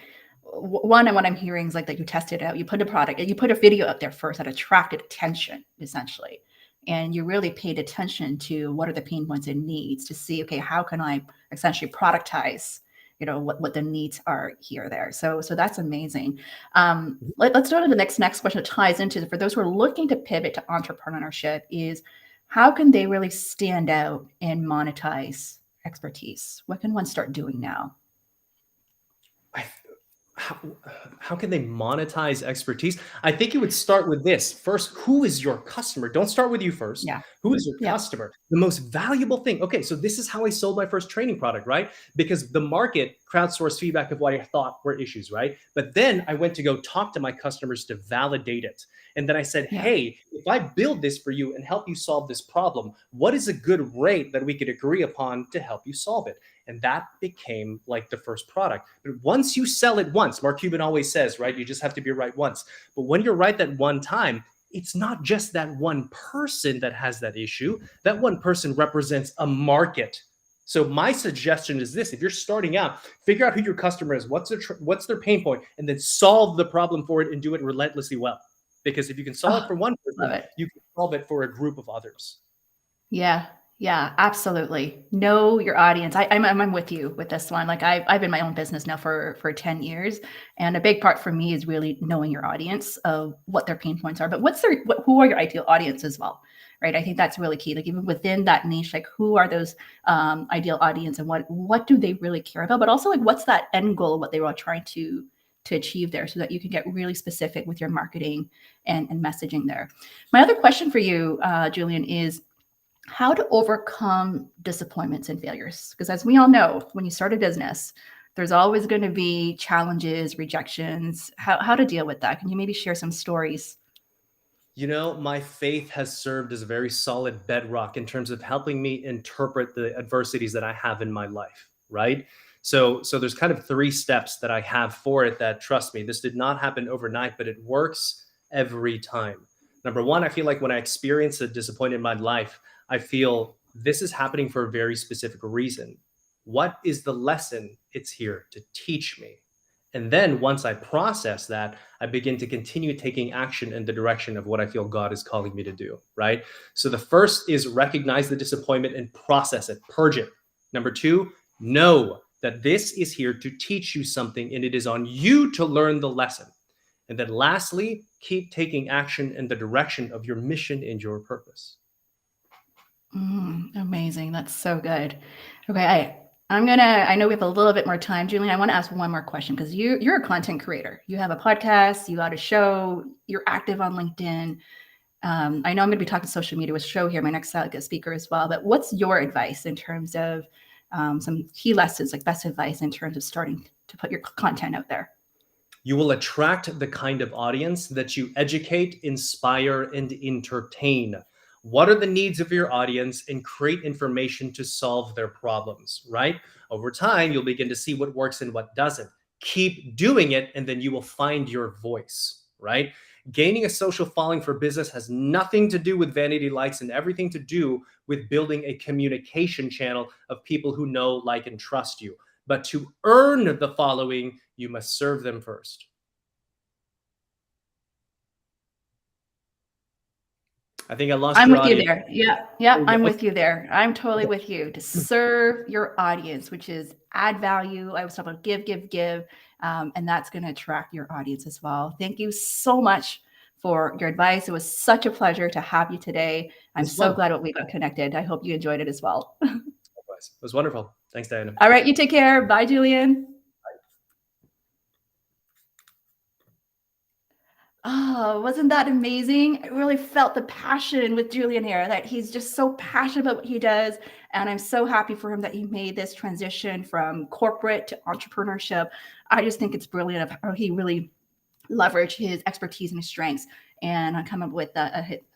one, and what I'm hearing is like that you tested it out. You put a video out there first that attracted attention, essentially, and you really paid attention to what are the pain points and needs to see, okay, how can I essentially productize, what the needs are there. So that's amazing. Let's go to the next question that ties into, for those who are looking to pivot to entrepreneurship, is how can they really stand out and monetize expertise? What can one start doing now? How can they monetize expertise? I think you would start with this. First, who is your customer? Don't start with you first. Yeah. Who is your customer? The most valuable thing. Okay, so this is how I sold my first training product, right? Because the market crowdsourced feedback of what I thought were issues, right? But then I went to go talk to my customers to validate it. And then I said, hey, if I build this for you and help you solve this problem, what is a good rate that we could agree upon to help you solve it? And that became like the first product. But once you sell it once, Mark Cuban always says, right, you just have to be right once. But when you're right that one time, it's not just that one person that has that issue. That one person represents a market. So my suggestion is this: if you're starting out, figure out who your customer is, what's their pain point, and then solve the problem for it and do it relentlessly well. Because if you can solve it for one person, you can solve it for a group of others. Yeah. Yeah, absolutely. Know your audience. I'm with you with this one. Like I've been in my own business now for 10 years, and a big part for me is really knowing your audience of what their pain points are. But who are your ideal audience as well, right? I think that's really key. Like even within that niche, like who are those ideal audience, and what do they really care about? But also like what's that end goal, what they were trying to achieve there, so that you can get really specific with your marketing and messaging there. My other question for you, Julian, is how to overcome disappointments and failures. Because as we all know, when you start a business, there's always going to be challenges, rejections, how to deal with that. Can you maybe share some stories? You know, my faith has served as a very solid bedrock in terms of helping me interpret the adversities that I have in my life, right? So there's kind of 3 steps that I have for it that, trust me, this did not happen overnight, but it works every time. Number 1, I feel like when I experience a disappointment in my life, I feel this is happening for a very specific reason. What is the lesson it's here to teach me? And then once I process that, I begin to continue taking action in the direction of what I feel God is calling me to do, right? So the first is recognize the disappointment and process it, purge it. Number 2, know that this is here to teach you something and it is on you to learn the lesson. And then lastly, keep taking action in the direction of your mission and your purpose. Amazing. That's so good. Okay. I know we have a little bit more time, Julian. I want to ask one more question because you're a content creator. You have a podcast, you got a show, you're active on LinkedIn. I know I'm going to be talking social media with Show here, my next guest speaker as well. But what's your advice in terms of some key lessons, like best advice in terms of starting to put your content out there? You will attract the kind of audience that you educate, inspire, and entertain. What are the needs of your audience, and create information to solve their problems, right? Over time, you'll begin to see what works and what doesn't. Keep doing it, and then you will find your voice, right? Gaining a social following for business has nothing to do with vanity likes and everything to do with building a communication channel of people who know, like, and trust you. But to earn the following, you must serve them first. I think I lost I'm your with audience. you there. Yeah, I'm with you there. I'm totally with you. To serve your audience, which is add value. I was talking about give, and that's going to attract your audience as well. Thank you so much for your advice. It was such a pleasure to have you today. I'm so glad that we got connected. I hope you enjoyed it as well. It was wonderful. Thanks, Diana. All right, you take care. Bye, Julian. Oh, wasn't that amazing? I really felt the passion with Julian here, that he's just so passionate about what he does. And I'm so happy for him that he made this transition from corporate to entrepreneurship. I just think it's brilliant of how he really leveraged his expertise and his strengths and come up with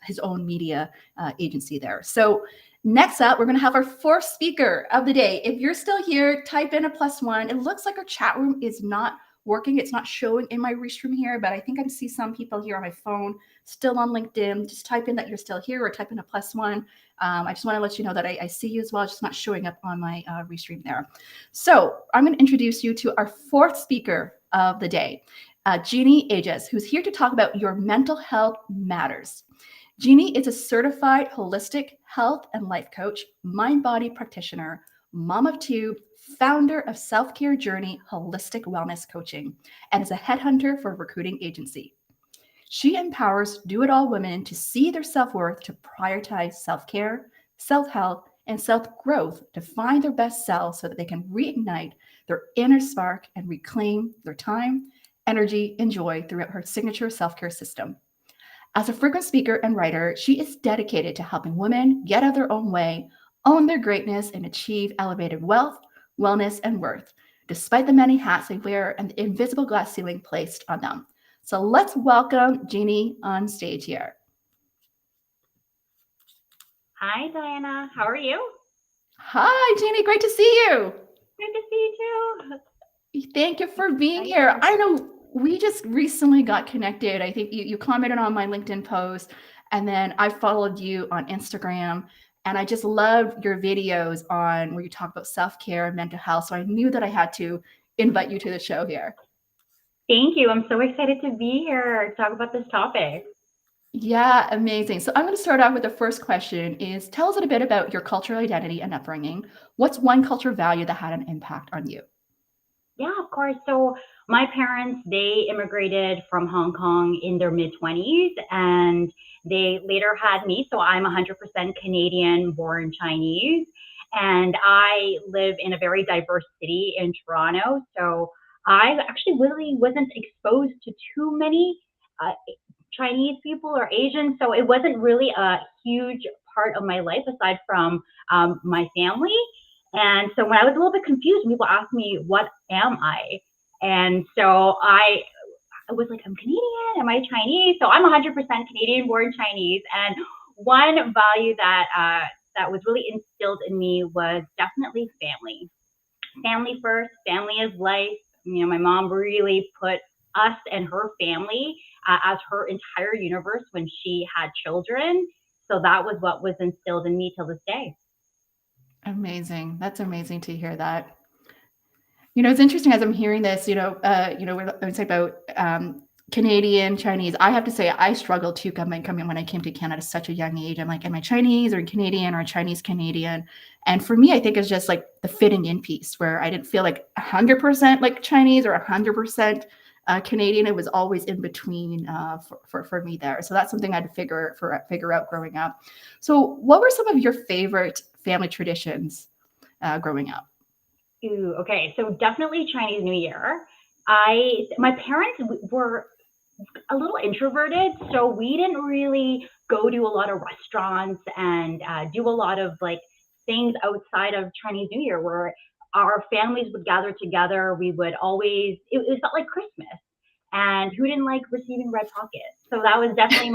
his own media agency there. So next up, we're going to have our 4th speaker of the day. If you're still here, type in a +1. It looks like our chat room is not working. It's not showing in my restream here, but I think I see some people here on my phone still on LinkedIn. Just type in that you're still here or type in a +1. I just want to let you know that I see you as well. It's just not showing up on my restream there. So I'm going to introduce you to our 4th speaker of the day, Jeanne Agius, who's here to talk about Your Mental Health Matters. Jeanne is a certified holistic health and life coach, mind-body practitioner, mom of 2, founder of Self-Care Journey Holistic Wellness Coaching, and is a headhunter for a recruiting agency. She empowers do-it-all women to see their self-worth, to prioritize self-care, self-health, and self-growth, to find their best selves so that they can reignite their inner spark and reclaim their time, energy, and joy throughout her signature self-care system. As a frequent speaker and writer, she is dedicated to helping women get out of their own way, own their greatness, and achieve elevated wealth, wellness, and worth, despite the many hats they wear and the invisible glass ceiling placed on them. So let's welcome Jeanne on stage here. Hi, Diana. How are you? Hi, Jeanne. Great to see you. Good to see you too. Thank you for being here. I know we just recently got connected. I think you commented on my LinkedIn post, and then I followed you on Instagram. And I just loved your videos on where you talk about self-care and mental health. So I knew that I had to invite you to the show here. Thank you. I'm so excited to be here to talk about this topic. Yeah, amazing. So I'm going to start off with the first question is tell us a bit about your cultural identity and upbringing. What's one cultural value that had an impact on you? Yeah, of course. So my parents, they immigrated from Hong Kong in their mid 20s and they later had me. So I'm 100% Canadian born Chinese. And I live in a very diverse city in Toronto. So I actually really wasn't exposed to too many uh, Chinese people or Asians. So it wasn't really a huge part of my life aside from my family. And so when I was a little bit confused, people asked me, what am I? And so I was like, I'm Canadian. Am I Chinese? So I'm 100% Canadian born Chinese. And one value that was really instilled in me was definitely family. Family first, family is life. You know, my mom really put us and her family as her entire universe when she had children. So that was what was instilled in me till this day. Amazing. That's amazing to hear that. You know, it's interesting as I'm hearing this, when I say about Canadian, Chinese, I have to say I struggled too coming when I came to Canada at such a young age. I'm like, am I Chinese or Canadian or Chinese Canadian? And for me, I think it's just like the fitting in piece where I didn't feel like 100% like Chinese or 100% Canadian. It was always in between for me there. So that's something I had to figure out growing up. So what were some of your favorite family traditions growing up? Ooh, okay, so definitely Chinese New Year. My parents were a little introverted, so we didn't really go to a lot of restaurants and do a lot of like things outside of Chinese New Year, where our families would gather together. We would always it felt like Christmas, and who didn't like receiving red pockets? So that was definitely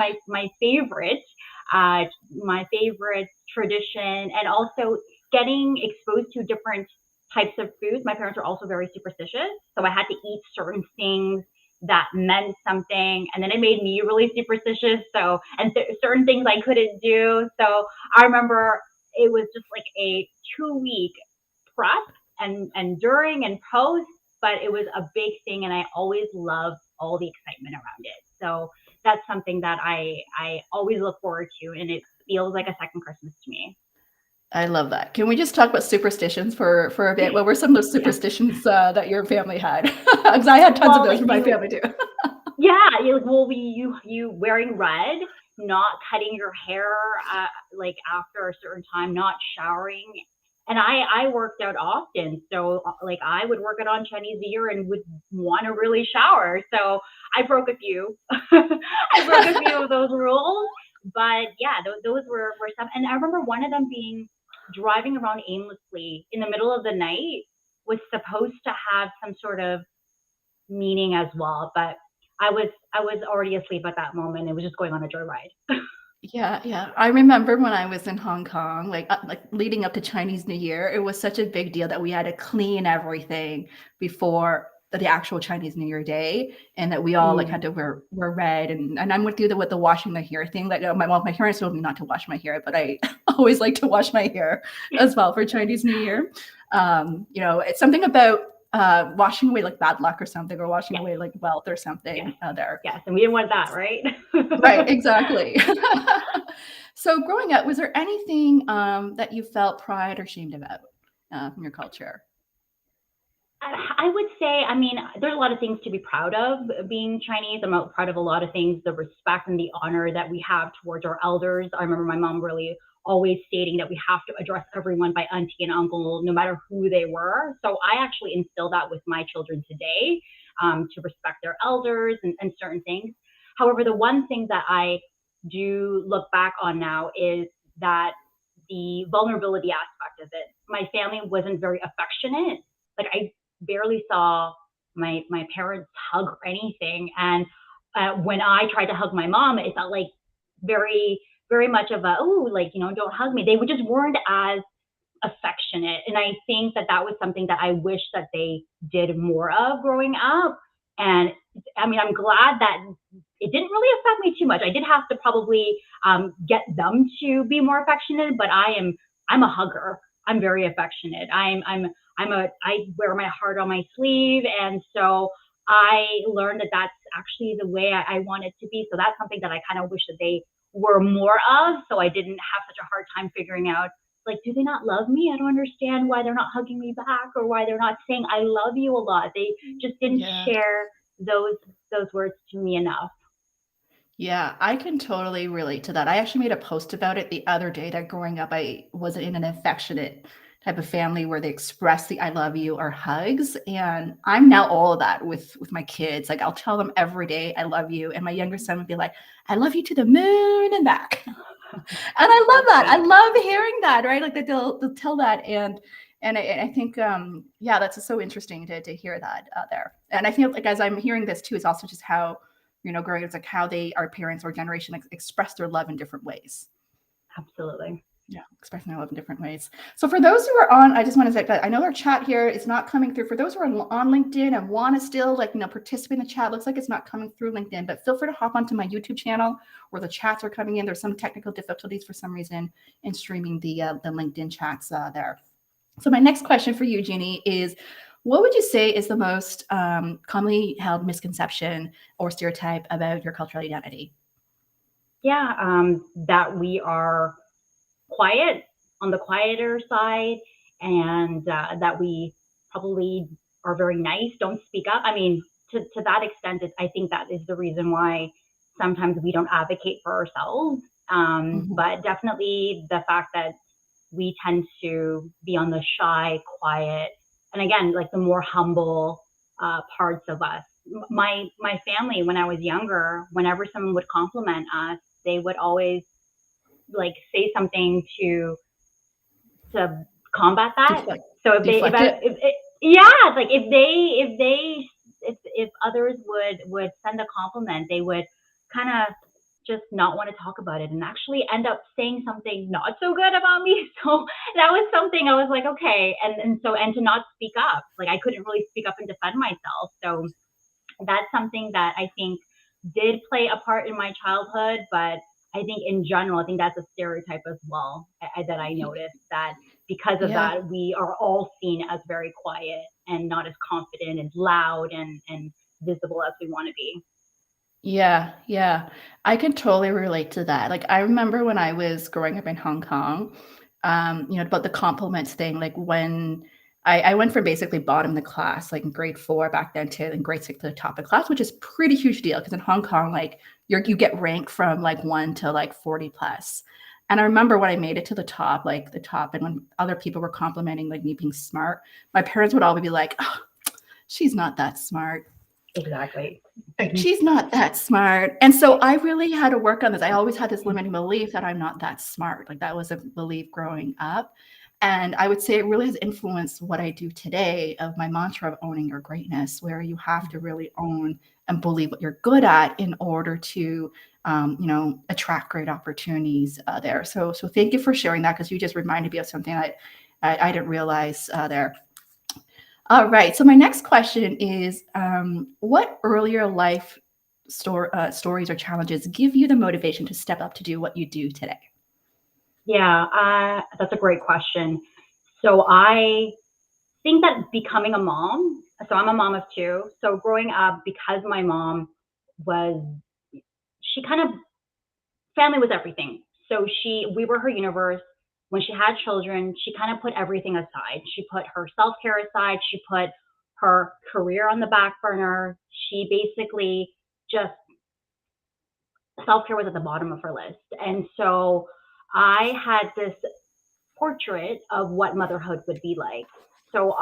uh, my favorite tradition, and also getting exposed to different types of foods. My parents were also very superstitious, so I had to eat certain things that meant something, and then it made me really superstitious. So, and certain things I couldn't do. So I remember it was just like a 2 week prep and during and post, but it was a big thing, and I always loved all the excitement around it. So that's something that I always look forward to, and it feels like a second Christmas to me. I love that. Can we just talk about superstitions for a bit? What were some of those Yeah. superstitions that your family had? Because I had tons of Well, those for my family too. yeah, you wearing red, not cutting your hair like after a certain time, not showering. And I worked out often, so like I would work out on Chinese New Year and would want to really shower. So I broke a few. I broke a few of those rules, but yeah, those were some. And I remember one of them being driving around aimlessly in the middle of the night was supposed to have some sort of meaning as well, but I was already asleep at that moment. It was just going on a joyride. Yeah, yeah. I remember when I was in Hong Kong, like leading up to Chinese New Year, it was such a big deal that we had to clean everything before the actual Chinese New Year day, and that we all like had Mm. to wear red. And I'm with you with the washing the hair thing. Like my parents told me not to wash my hair, but I always like to wash my hair as well for Chinese New Year. It's something about washing away like bad luck or something, or washing Yes, away like wealth or yes, something there. yes, and we didn't want that, right? Right, exactly. So growing up, was there anything that you felt pride or shamed about from your culture? I would say, I mean, there's a lot of things to be proud of being Chinese. I'm proud of a lot of things, the respect and the honor that we have towards our elders. I remember my mom really always stating that we have to address everyone by auntie and uncle, no matter who they were. So I actually instill that with my children today, to respect their elders and certain things. However, the one thing that I do look back on now is that the vulnerability aspect of it. My family wasn't very affectionate. Like I barely saw my parents hug or anything. And when I tried to hug my mom, it felt like very much of a, oh, like, don't hug me. They just weren't as affectionate. And I think that that was something that I wish that they did more of growing up. And I mean, I'm glad that it didn't really affect me too much. I did have to probably get them to be more affectionate, but I'm a hugger. I'm very affectionate. I wear my heart on my sleeve, and so I learned that that's actually the way I want it to be. So that's something that I kind of wish that they were more of, so I didn't have such a hard time figuring out, like, do they not love me? I don't understand why they're not hugging me back, or why they're not saying I love you a lot. They just didn't share those words to me enough. Yeah, I can totally relate to that. I actually made a post about it the other day that growing up, I wasn't in an affectionate type of family where they express the I love you or hugs. And I'm now all of that with my kids. Like I'll tell them every day, I love you. And my younger son would be like, I love you to the moon and back. And I love that. I love hearing that, right? Like that they'll tell that. And I think, yeah, that's so interesting to hear that there. And I feel like as I'm hearing this too, it's also just how, growing up, it's like how our parents or generation express their love in different ways. Absolutely. Yeah, expressing their love in different ways. So for those who are on, I just want to say that I know our chat here is not coming through. For those who are on LinkedIn and want to still participate in the chat, looks like it's not coming through LinkedIn, but feel free to hop onto my YouTube channel where the chats are coming in. There's some technical difficulties for some reason in streaming the LinkedIn chats there. So my next question for you, Jeanne, is what would you say is the most commonly held misconception or stereotype about your cultural identity? Yeah, that we are quiet, on the quieter side, and that we probably are very nice, don't speak up. I mean, to that extent, I think that is the reason why sometimes we don't advocate for ourselves. But definitely the fact that we tend to be on the shy, quiet, and again, like the more humble parts of us. My family, when I was younger, whenever someone would compliment us, they would always like say something to combat that. So if others would send a compliment, they would kind of just not want to talk about it and actually end up saying something not so good about me. So that was something I was like, okay. And to not speak up, like I couldn't really speak up and defend myself. So that's something that I think did play a part in my childhood, but I think in general, I think that's a stereotype as well that I noticed, that because of that, we are all seen as very quiet and not as confident and loud and visible as we want to be. Yeah. I can totally relate to that. Like I remember when I was growing up in Hong Kong, about the compliments thing, like when I went from basically bottom of the class, like in grade 4 back then to in grade 6 to the top of the class, which is pretty huge deal because in Hong Kong, like you get ranked from like 1 to like 40 plus. And I remember when I made it to the top, and when other people were complimenting like me being smart, my parents would always be like, oh, she's not that smart. Exactly. She's not that smart. And so I really had to work on this. I always had this limiting belief that I'm not that smart. Like that was a belief growing up. And I would say it really has influenced what I do today of my mantra of owning your greatness, where you have to really own and believe what you're good at in order to, attract great opportunities there. So thank you for sharing that, because you just reminded me of something I didn't realize there. All right. So my next question is, what earlier life stories or challenges give you the motivation to step up to do what you do today? Yeah, that's a great question. So I think that becoming a mom, so I'm a mom of 2. So growing up, because my mom she kind of, family was everything. So we were her universe. When she had children, she kind of put everything aside. She put her self-care aside. She put her career on the back burner. She basically just, self-care was at the bottom of her list. And so I had this portrait of what motherhood would be like. So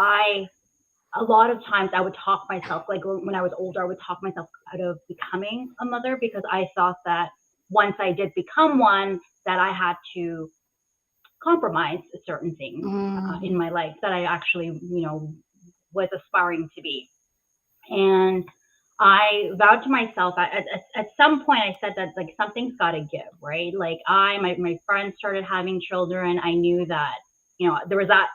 a lot of times I would talk myself, like when I was older, I would talk myself out of becoming a mother, because I thought that once I did become one, that I had to compromise certain things in my life that I actually, was aspiring to be. And I vowed to myself at some point, I said that like something's got to give, right? Like my friends started having children. I knew that, there was that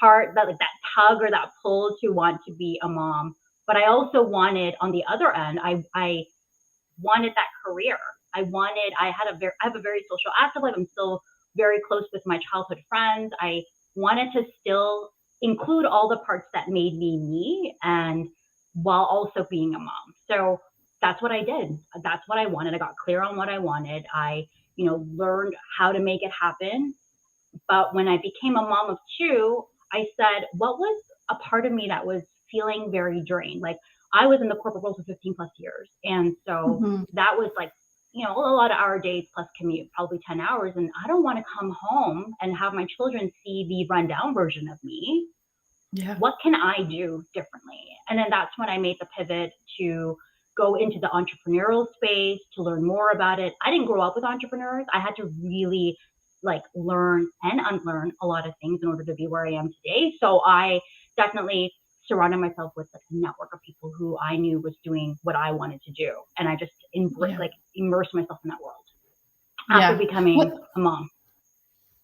part, that like that tug or that pull to want to be a mom. But I also wanted, on the other end, I wanted that career. I have a very social active life. I'm still very close with my childhood friends. I wanted to still include all the parts that made me me, and while also being a mom. So that's what I did. That's what I wanted. I got clear on what I wanted. I, learned how to make it happen. But when I became a mom of two, I said, what was a part of me that was feeling very drained? Like, I was in the corporate world for 15 plus years. And so that was like, a lot of hour days plus commute, probably 10 hours. And I don't want to come home and have my children see the rundown version of me. Yeah. What can I do differently? And then that's when I made the pivot to go into the entrepreneurial space, to learn more about it. I didn't grow up with entrepreneurs. I had to really learn and unlearn a lot of things in order to be where I am today. So I definitely surrounded myself with a network of people who I knew was doing what I wanted to do. And I just immersed myself in that world after becoming a mom.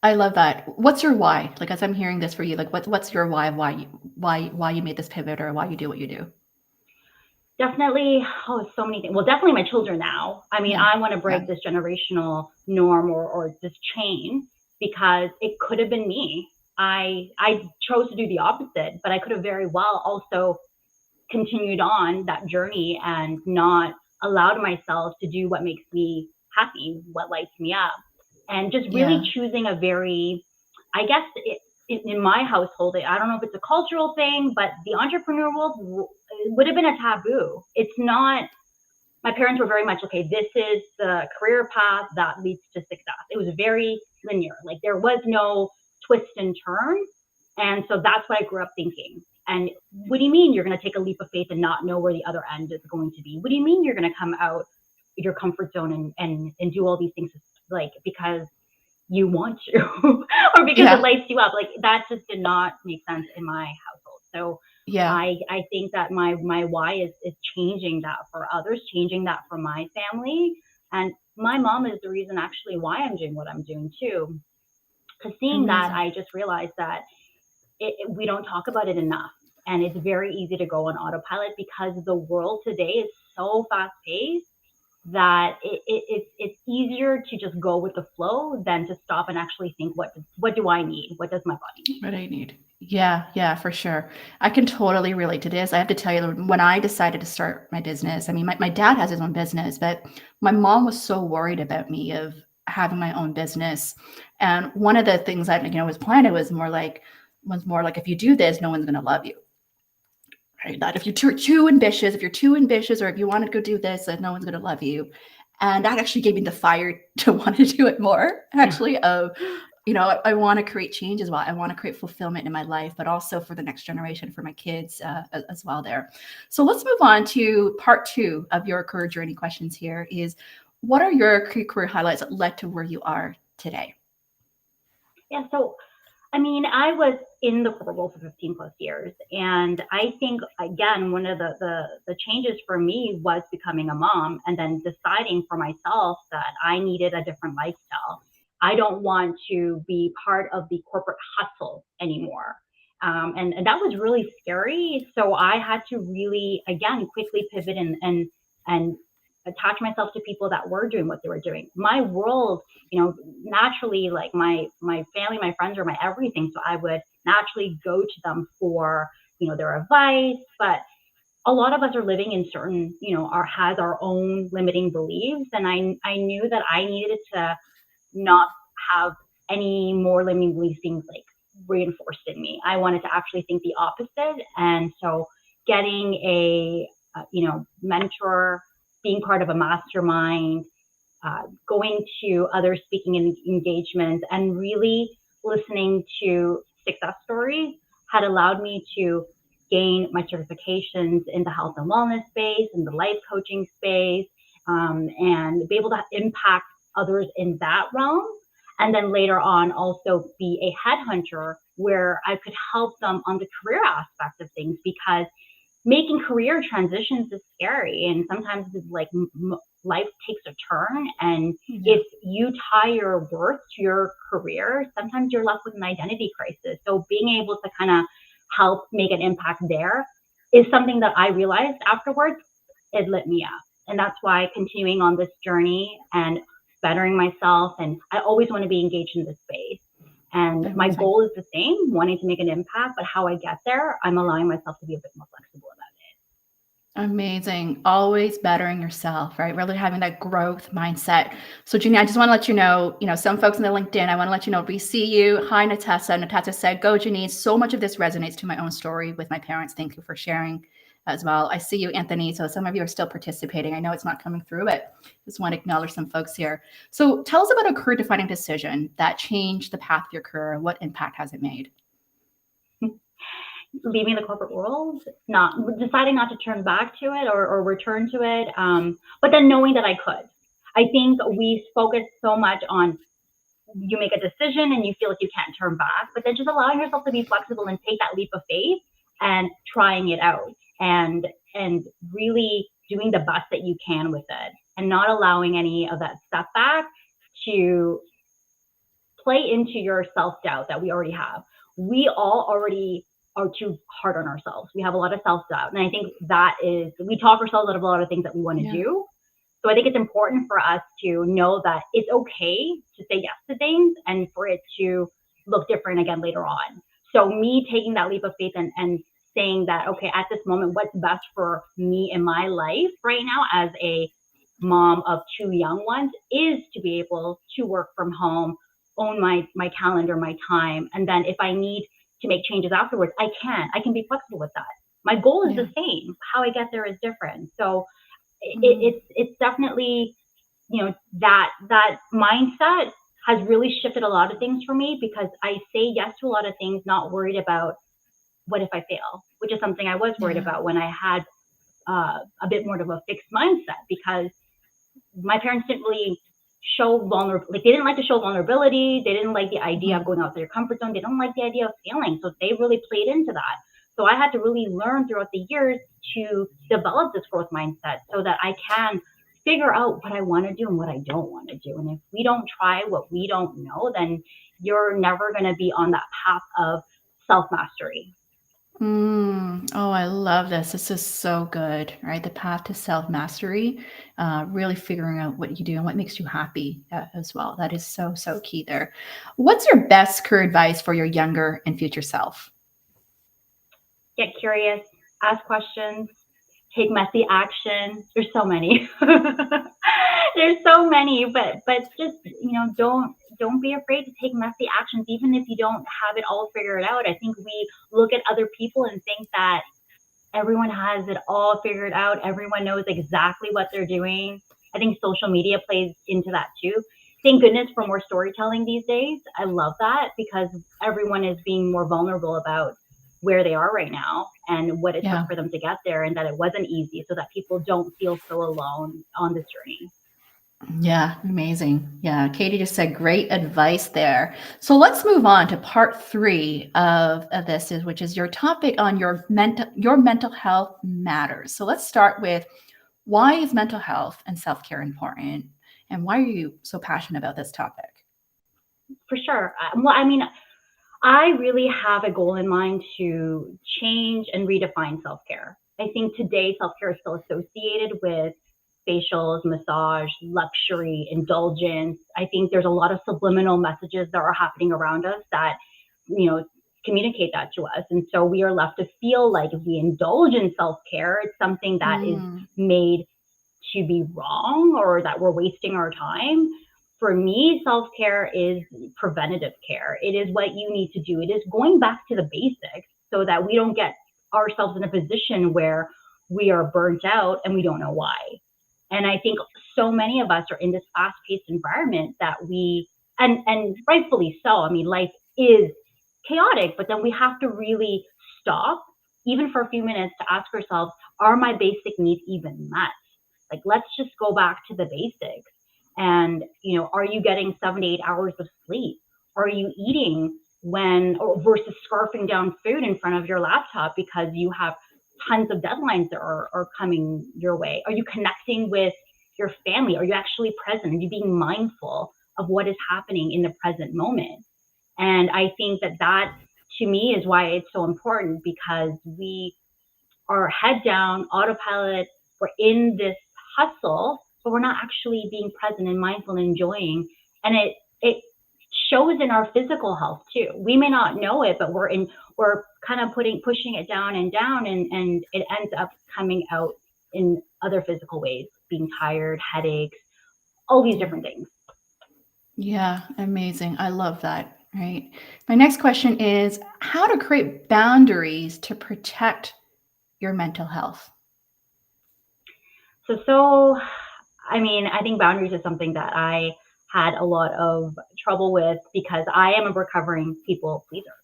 I love that. What's your why? Like, as I'm hearing this for you, like what's your why you made this pivot, or why you do what you do? Definitely, so many things. Well, definitely my children now. I mean, I want to break this generational norm or this chain, because it could have been me. I chose to do the opposite, but I could have very well also continued on that journey and not allowed myself to do what makes me happy, what lights me up. And just really choosing a very, I guess, in my household, I don't know if it's a cultural thing, but the entrepreneur world would have been a taboo. It's not, my parents were very much, okay, this is the career path that leads to success. It was very linear. Like, there was no twist and turn. And so that's what I grew up thinking. And what do you mean you're going to take a leap of faith and not know where the other end is going to be? What do you mean you're going to come out your comfort zone and do all these things, because you want to or because it lights you up? Like, that just did not make sense in my household. So I think that my why is changing that for others, changing that for my family. And my mom is the reason actually why I'm doing what I'm doing too. Because seeing that, I just realized that we don't talk about it enough. And it's very easy to go on autopilot, because the world today is so fast paced that it's easier to just go with the flow than to stop and actually think, what do I need? What does my body need? What do I need? Yeah, for sure. I can totally relate to this. I have to tell you, when I decided to start my business, I mean, my dad has his own business, but my mom was so worried about me of having my own business. And one of the things that, was planned, was more like, if you do this, no one's going to love you. Right? That if you're too ambitious, or if you want to go do this, that no one's going to love you. And that actually gave me the fire to want to do it more, actually, I want to create change as well. I want to create fulfillment in my life, but also for the next generation, for my kids as well there. So let's move on to part 2 of your career journey questions here is, what are your career highlights that led to where you are today? Yeah, so I mean, I was in the corporate world for 15 plus years. And I think, again, one of the changes for me was becoming a mom and then deciding for myself that I needed a different lifestyle. I don't want to be part of the corporate hustle anymore. And that was really scary. So I had to really, again, quickly pivot and attach myself to people that were doing what they were doing. My world, naturally, like my family, my friends are my everything. So I would naturally go to them for, their advice. But a lot of us are living in certain, has our own limiting beliefs. And I knew that I needed to not have any more limiting beliefs being reinforced in me. I wanted to actually think the opposite. And so getting a mentor, being part of a mastermind, going to other speaking engagements, and really listening to success stories had allowed me to gain my certifications in the health and wellness space, in the life coaching space, and be able to impact others in that realm. And then later on also be a headhunter where I could help them on the career aspect of things, because making career transitions is scary. And sometimes life takes a turn. And if you tie your worth to your career, sometimes you're left with an identity crisis. So being able to kind of help make an impact there is something that I realized afterwards, it lit me up. And that's why continuing on this journey and bettering myself. And I always want to be engaged in this space. And my goal is the same, wanting to make an impact, but how I get there, I'm allowing myself to be a bit more flexible about it. Amazing. Always bettering yourself, right? Really having that growth mindset. So, Jeanne, I just want to let you know, some folks in the LinkedIn, I want to let you know, we see you. Hi, Natasha. Natasha said, go, Jeanne. So much of this resonates to my own story with my parents. Thank you for sharing as well. I see you, Anthony. So some of you are still participating. I know it's not coming through, but just want to acknowledge some folks here. So tell us about a career defining decision that changed the path of your career. What impact has it made? Leaving the corporate world, not deciding not to turn back to it or return to it, but then knowing that I could. I think we focus so much on you make a decision and you feel like you can't turn back, but then just allowing yourself to be flexible and take that leap of faith and trying it out and really doing the best that you can with it and not allowing any of that setback to play into your self-doubt that we already have. We all already are too hard on ourselves. We have a lot of self-doubt. And I think that is, we talk ourselves out of a lot of things that we want to do. So I think it's important for us to know that it's okay to say yes to things and for it to look different again later on. So me taking that leap of faith and saying that, okay, at this moment, what's best for me in my life right now as a mom of 2 young ones is to be able to work from home, own my calendar, my time. And then if I need to make changes afterwards, I can be flexible with that. My goal is the same. How I get there is different. So it's definitely, you know, that mindset has really shifted a lot of things for me because I say yes to a lot of things, not worried about what if I fail, which is something I was worried about when I had a bit more of a fixed mindset because my parents didn't really show they didn't like to show vulnerability. They didn't like the idea of going outside your comfort zone. They don't like the idea of failing. So they really played into that. So I had to really learn throughout the years to develop this growth mindset so that I can figure out what I want to do and what I don't want to do. And if we don't try what we don't know, then you're never going to be on that path of self-mastery. Oh, I love this. This is so good, right? The path to self-mastery, really figuring out what you do and what makes you happy as well. That is so, so key there. What's your best career advice for your younger and future self? Get curious, ask questions, take messy action. There's so many. There's so many, but just, you know, don't be afraid to take messy actions, even if you don't have it all figured out. I think we look at other people and think that everyone has it all figured out. Everyone knows exactly what they're doing. I think social media plays into that too. Thank goodness for more storytelling these days. I love that because everyone is being more vulnerable about where they are right now and what it took for them to get there and that it wasn't easy so that people don't feel so alone on this journey. Yeah, amazing. Yeah, Katie just said great advice there. So let's move on to part 3 of this, which is your topic on your mental health matters. So let's start with why is mental health and self-care important, and why are you so passionate about this topic? For sure. Well, I mean, I really have a goal in mind to change and redefine self-care. I think today self-care is still associated with facials, massage, luxury, indulgence. I think there's a lot of subliminal messages that are happening around us that, you know, communicate that to us. And so we are left to feel like if we indulge in self-care, it's something that is made to be wrong or that we're wasting our time. For me, self-care is preventative care. It is what you need to do. It is going back to the basics so that we don't get ourselves in a position where we are burnt out and we don't know why. And I think so many of us are in this fast-paced environment that and rightfully so. I mean, life is chaotic, but then we have to really stop, even for a few minutes, to ask ourselves, are my basic needs even met? Like, let's just go back to the basics. And, you know, are you getting 7 to 8 hours of sleep? Are you eating versus scarfing down food in front of your laptop because you have tons of deadlines that are coming your way? Are you connecting with your family? Are you actually present? Are you being mindful of what is happening in the present moment? And I think that to me is why it's so important, because we are head down, autopilot. We're in this hustle, but we're not actually being present and mindful and enjoying. And it shows in our physical health too. We may not know it, but we're kind of pushing it down and it ends up coming out in other physical ways, being tired, headaches, all these different things. Yeah, amazing. I love that. Right. My next question is how to create boundaries to protect your mental health. I mean, I think boundaries is something that I had a lot of trouble with because I am a recovering people pleaser.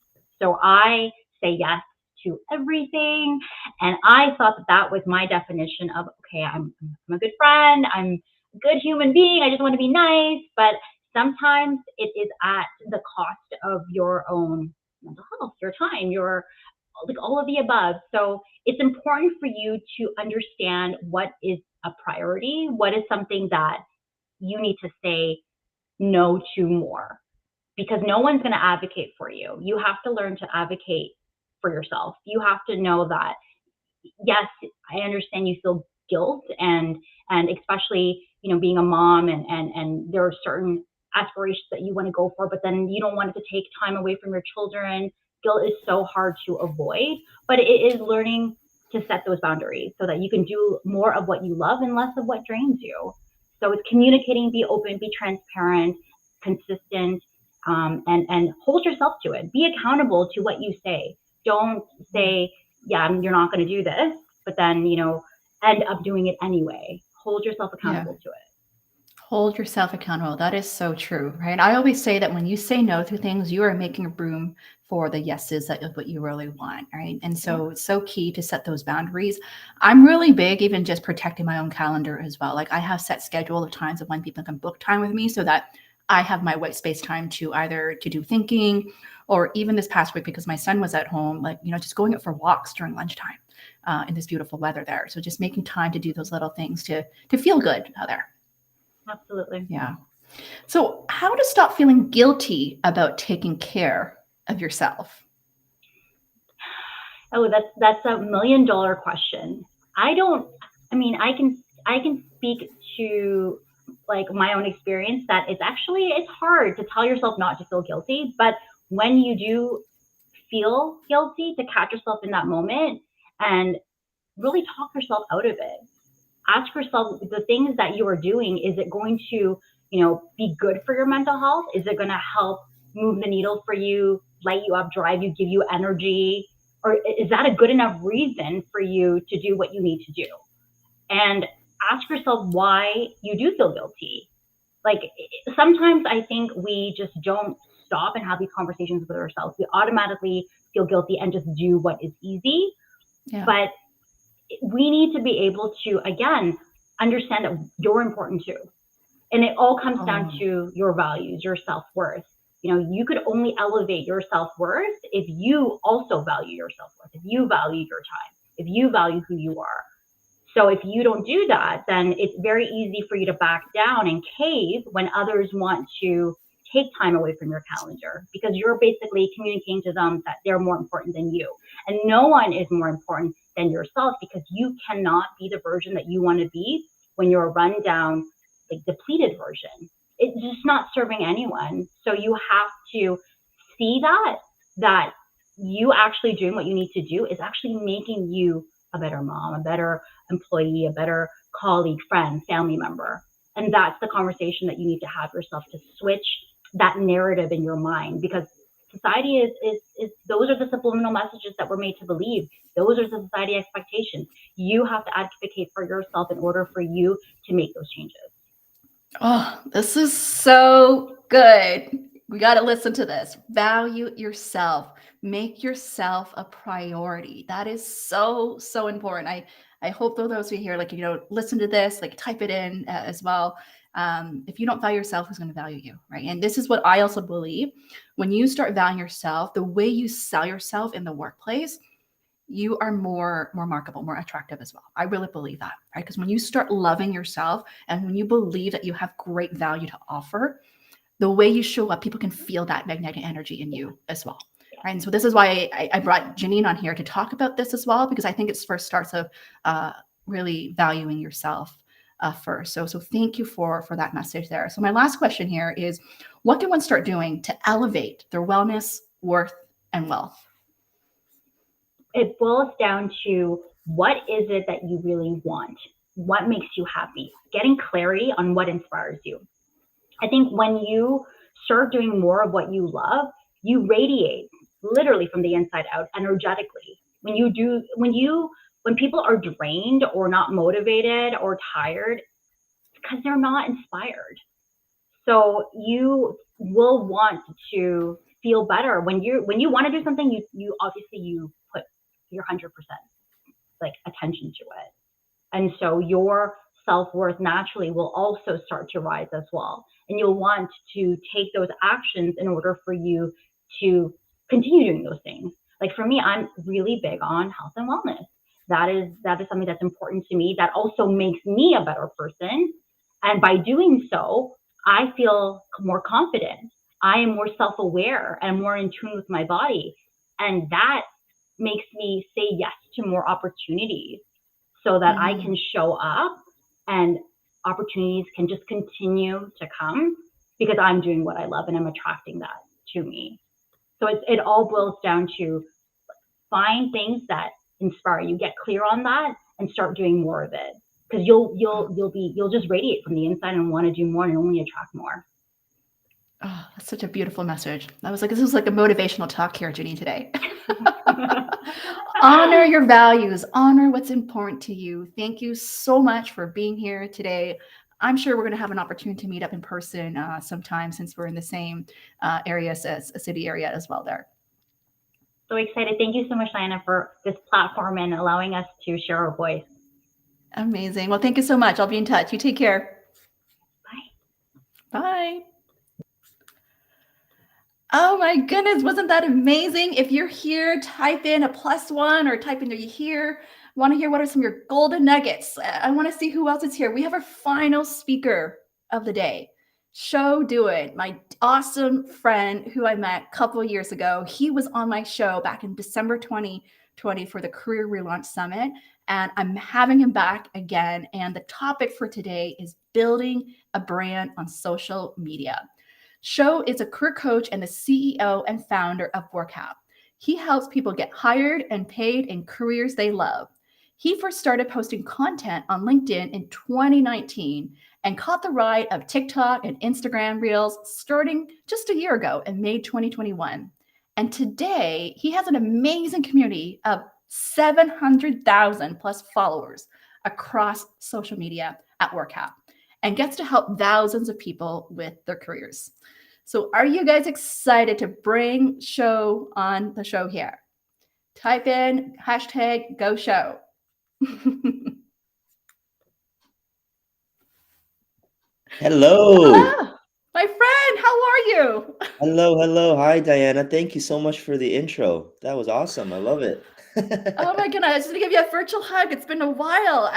So I say yes to everything. And I thought that that was my definition of, okay, I'm a good friend. I'm a good human being. I just want to be nice. But sometimes it is at the cost of your own mental health, your time, your like all of the above. So it's important for you to understand what is a priority, what is something that you need to say no to more, because no one's going to advocate for you. You have to learn to advocate for yourself. You have to know that, yes, I understand you feel guilt and especially, you know, being a mom and there are certain aspirations that you want to go for, but then you don't want it to take time away from your children. Guilt is so hard to avoid, but it is learning to set those boundaries so that you can do more of what you love and less of what drains you. So it's communicating, be open, be transparent, consistent, and hold yourself to it. Be accountable to what you say. Don't say, yeah, you're not going to do this, but then, you know, end up doing it anyway. Hold yourself accountable to it. Hold yourself accountable. That is so true, right? I always say that when you say no to things, you are making room for the yeses that what you really want, right? And so it's so key to set those boundaries. I'm really big, even just protecting my own calendar as well. Like I have set schedule of times of when people can book time with me so that I have my white space time to either to do thinking or even this past week, because my son was at home, like, you know, just going out for walks during lunchtime in this beautiful weather there. So just making time to do those little things to feel good out there. Absolutely. Yeah. So how to stop feeling guilty about taking care of yourself? Oh, that's $1 million question. I can speak to like my own experience that it's hard to tell yourself not to feel guilty, but when you do feel guilty, to catch yourself in that moment and really talk yourself out of it. Ask yourself the things that you are doing, is it going to, you know, be good for your mental health? Is it going to help move the needle for you, light you up, drive you, give you energy? Or is that a good enough reason for you to do what you need to do? And ask yourself why you do feel guilty. Like sometimes I think we just don't stop and have these conversations with ourselves. We automatically feel guilty and just do what is easy. Yeah. But we need to be able to, again, understand that you're important too. And it all comes down to your values, your self-worth. You know, you could only elevate your self-worth if you also value your self-worth, if you value your time, if you value who you are. So if you don't do that, then it's very easy for you to back down and cave when others want to take time away from your calendar, because you're basically communicating to them that they're more important than you. And no one is more important than yourself, because you cannot be the version that you want to be when you're a run down, like depleted version. It's just not serving anyone. So you have to see that you actually doing what you need to do is actually making you a better mom, a better employee, a better colleague, friend, family member. And that's the conversation that you need to have yourself, to switch that narrative in your mind, because society is those are the subliminal messages that we're made to believe. Those are the society expectations. You have to advocate for yourself in order for you to make those changes. Oh, this is so good. We got to listen to this. Value yourself. Make yourself a priority. That is so, so important. I hope those who hear, like, you know, listen to this, like type it in as well. If you don't value yourself, who's going to value you, right? And this is what I also believe. When you start valuing yourself, the way you sell yourself in the workplace, you are more marketable, more attractive as well. I really believe that, right? Because when you start loving yourself and when you believe that you have great value to offer, the way you show up, people can feel that magnetic energy in you as well, right? And so this is why I brought Jeanne on here to talk about this as well, because I think it's first starts of really valuing yourself first. So thank you for that message there. So my last question here is, what can one start doing to elevate their wellness, worth, and wealth? It boils down to what is it that you really want? What makes you happy? Getting clarity on what inspires you. I think when you start doing more of what you love, you radiate literally from the inside out energetically. When people are drained or not motivated or tired, it's because they're not inspired. So you will want to feel better when you want to do something. You obviously you put your 100% like attention to it, and so your self-worth naturally will also start to rise as well. And you'll want to take those actions in order for you to continue doing those things. Like for me, I'm really big on health and wellness. That is something that's important to me. That also makes me a better person. And by doing so, I feel more confident. I am more self-aware and more in tune with my body. And that makes me say yes to more opportunities so that I can show up and opportunities can just continue to come because I'm doing what I love and I'm attracting that to me. So it all boils down to find things that inspire you, get clear on that, and start doing more of it. Because you'll just radiate from the inside and want to do more and only attract more. Oh, that's such a beautiful message. This was like a motivational talk here, Jeanne, today. Honor your values, honor what's important to you. Thank you so much for being here today. I'm sure we're going to have an opportunity to meet up in person sometime since we're in the same area, as a city area as well there. So excited. Thank you so much, Diana, for this platform and allowing us to share our voice. Amazing. Well, thank you so much. I'll be in touch. You take care. Bye. Bye. Oh my goodness, wasn't that amazing? If you're here, type in a +1 or type in, are you here? Want to hear what are some of your golden nuggets? I want to see who else is here. We have our final speaker of the day, Dewan, my awesome friend who I met a couple of years ago. He was on my show back in December 2020 for the Career Relaunch Summit, and I'm having him back again. And the topic for today is building a brand on social media. Is a career coach and the CEO and founder of Workhap. He helps people get hired and paid in careers they love. He first started posting content on LinkedIn in 2019 and caught the ride of TikTok and Instagram Reels starting just a year ago in May 2021. And today, he has an amazing community of 700,000 plus followers across social media at Workhap, and gets to help thousands of people with their careers. So are you guys excited to bring Show on the show here? Type in #GoShow. Hello. Hello, my friend, how are you? Hello. Hi, Diana. Thank you so much for the intro. That was awesome. I love it. Oh my goodness, I just want to give you a virtual hug. It's been a while.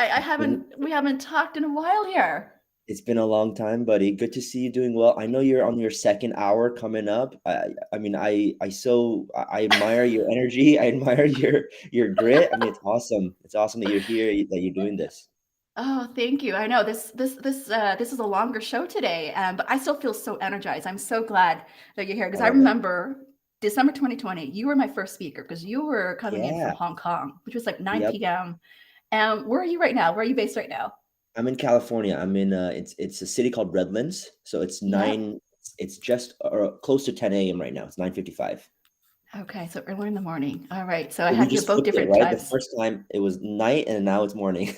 We haven't talked in a while here. It's been a long time, buddy. Good to see you doing well. I know you're on your second hour coming up. I admire your energy. I admire your grit. I mean, it's awesome. It's awesome that you're here, that you're doing this. Oh, thank you. I know this is a longer show today, but I still feel so energized. I'm so glad that you're here because I remember December 2020. You were my first speaker because you were coming in from Hong Kong, which was like 9 p.m. And where are you right now? Where are you based right now? I'm in California. I'm in it's a city called Redlands. So it's it's just close to 10 a.m. right now. It's 9:55. Okay, so early in the morning. All right. So I had you both different times. The first time it was night and now it's morning.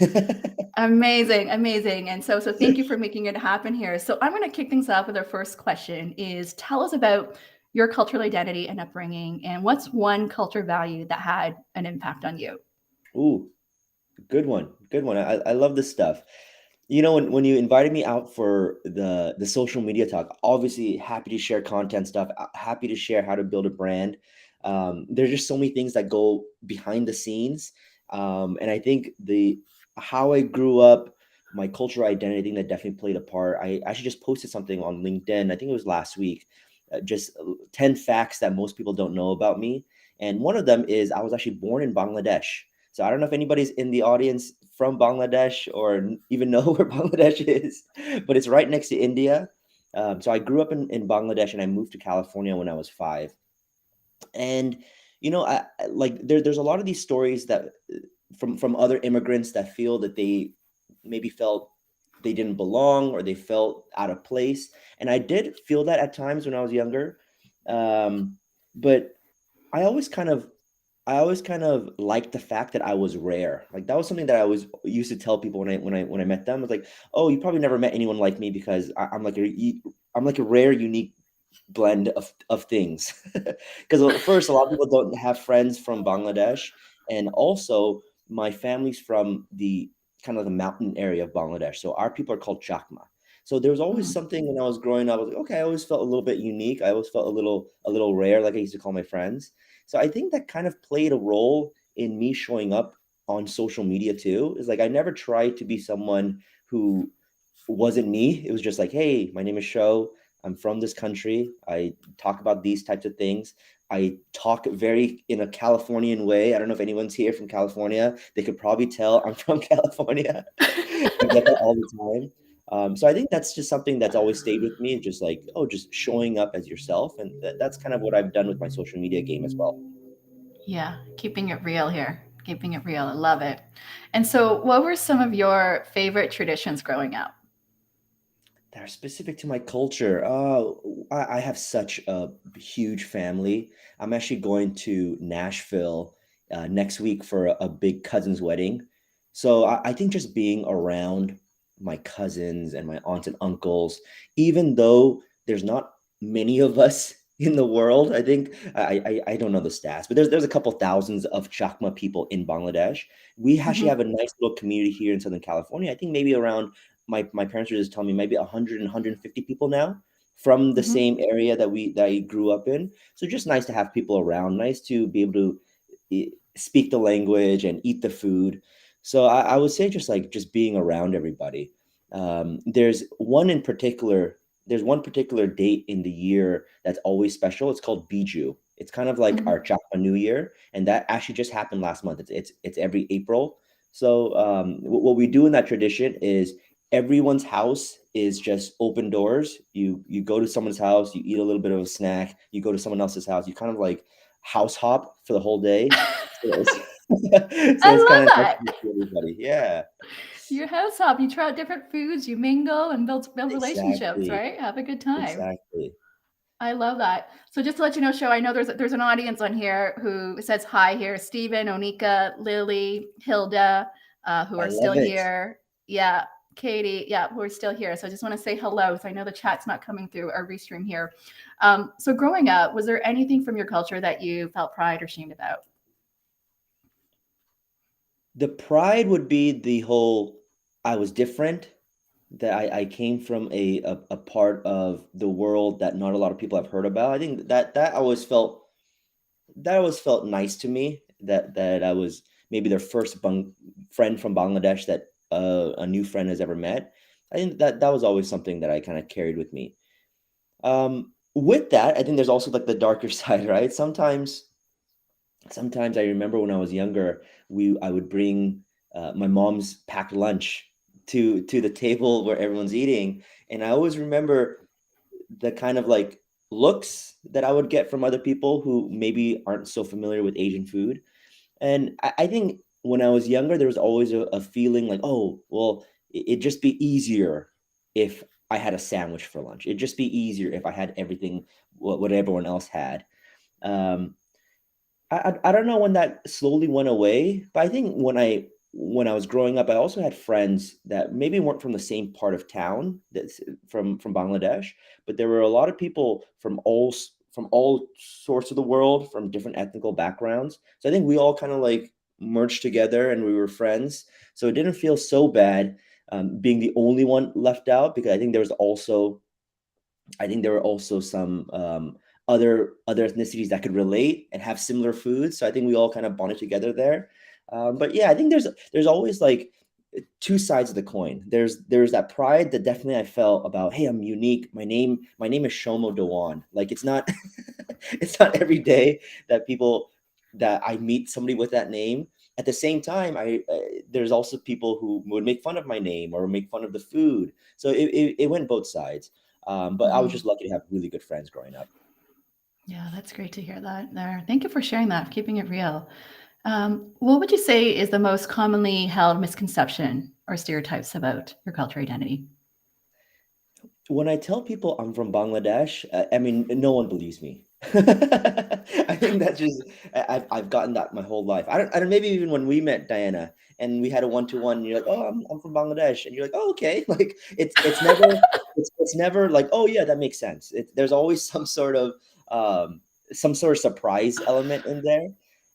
Amazing. And so thank you for making it happen here. So I'm going to kick things off with our first question is tell us about your cultural identity and upbringing, and what's one culture value that had an impact on you? Ooh, good one. I love this stuff. You know, when you invited me out for the social media talk, obviously happy to share content stuff, happy to share how to build a brand. There's just so many things that go behind the scenes. And I think how I grew up, my cultural identity, I think that definitely played a part. I actually just posted something on LinkedIn. I think it was last week, just 10 facts that most people don't know about me. And one of them is I was actually born in Bangladesh. So I don't know if anybody's in the audience from Bangladesh or even know where Bangladesh is, but it's right next to India. So I grew up in Bangladesh and I moved to California when I was 5. And, you know, there's a lot of these stories that from other immigrants that feel that they maybe felt they didn't belong or they felt out of place. And I did feel that at times when I was younger. But I always kind of liked the fact that I was rare. Like that was something that I was used to tell people when I met them. I was like, oh, you probably never met anyone like me because I'm like a rare, unique blend of things. Because first, a lot of people don't have friends from Bangladesh, and also my family's from the kind of the mountain area of Bangladesh. So our people are called Chakma. So there was always something when I was growing up. I was like, okay, I always felt a little bit unique. I always felt a little rare, like I used to call my friends. So I think that kind of played a role in me showing up on social media too. Is like I never tried to be someone who wasn't me. It was just like, hey, my name is Sho. I'm from this country. I talk about these types of things. I talk very in a Californian way. I don't know if anyone's here from California. They could probably tell I'm from California. I get that all the time. So I think that's just something that's always stayed with me, just like, oh, just showing up as yourself. And that's kind of what I've done with my social media game as well. Yeah, keeping it real here. Keeping it real. I love it. And so, what were some of your favorite traditions growing up? That are specific to my culture. I have such a huge family. I'm actually going to Nashville next week for a big cousin's wedding. So I think just being around my cousins and my aunts and uncles, even though there's not many of us in the world, I think I don't know the stats, but there's a couple thousands of Chakma people in Bangladesh. We actually have a nice little community here in Southern California. I think maybe around my parents were just telling me maybe 100 and 150 people now from the same area that I grew up in. So just nice to have people around, nice to be able to speak the language and eat the food. So I would say just being around everybody. There's one particular date in the year that's always special. It's called Biju. It's kind of like our Chakma New Year, and that actually just happened last month. It's every April. So what we do in that tradition is everyone's house is just open doors. You go to someone's house, you eat a little bit of a snack, you go to someone else's house, you kind of like house hop for the whole day. So it's, I it's kind love of nice that. to meet everybody. Yeah, Your house hop, you try out different foods, you mingle and build relationships, exactly. right? Have a good time. Exactly. I love that. So just to let you know, Sho, I know there's an audience on here who says hi here. Stephen, Onika, Lily, Hilda, who I are still love it. here. Yeah, Katie, yeah, who are still here. So I just want to say hello. So I know the chat's not coming through our restream here. So growing up, was there anything from your culture that you felt pride or shamed about? The pride would be the whole I was different, that I came from a part of the world that not a lot of people have heard about. I think that always felt nice to me, that I was maybe their first friend from Bangladesh that a new friend has ever met. I think that was always something that I kind of carried with me. With that, I think there's also like the darker side, right? Sometimes I remember when I was younger, I would bring my mom's packed lunch to the table where everyone's eating, and I always remember the kind of like looks that I would get from other people who maybe aren't so familiar with Asian food. And I think when I was younger, there was always a feeling like, oh, well, it'd just be easier if I had a sandwich for lunch. It'd just be easier if I had everything what everyone else had. Um, I don't know when that slowly went away, but I think when I was growing up, I also had friends that maybe weren't from the same part of town that's from Bangladesh, but there were a lot of people from all sorts of the world, from different ethnical backgrounds. So I think we all kind of like merged together and we were friends. So it didn't feel so bad being the only one left out, because I think there were also some other ethnicities that could relate and have similar foods. So I think we all kind of bonded together there. But yeah, I think there's always like two sides of the coin. There's that pride that definitely I felt about, hey, I'm unique. My name is Shomo Dewan. Like it's not it's not every day that I meet somebody with that name. At the same time, there's also people who would make fun of my name or make fun of the food. So it went both sides. But I was just lucky to have really good friends growing up. Yeah, that's great to hear that there. Thank you for sharing that, keeping it real. What would you say is the most commonly held misconception or stereotypes about your culture identity? When I tell people I'm from Bangladesh, I mean, no one believes me. I think that's just I've gotten that my whole life. I don't maybe even when we met Diana and we had a one-to-one, and you're like, oh, I'm from Bangladesh, and you're like, oh, okay. Like it's never like, oh yeah, that makes sense. There's always some sort of surprise element in there.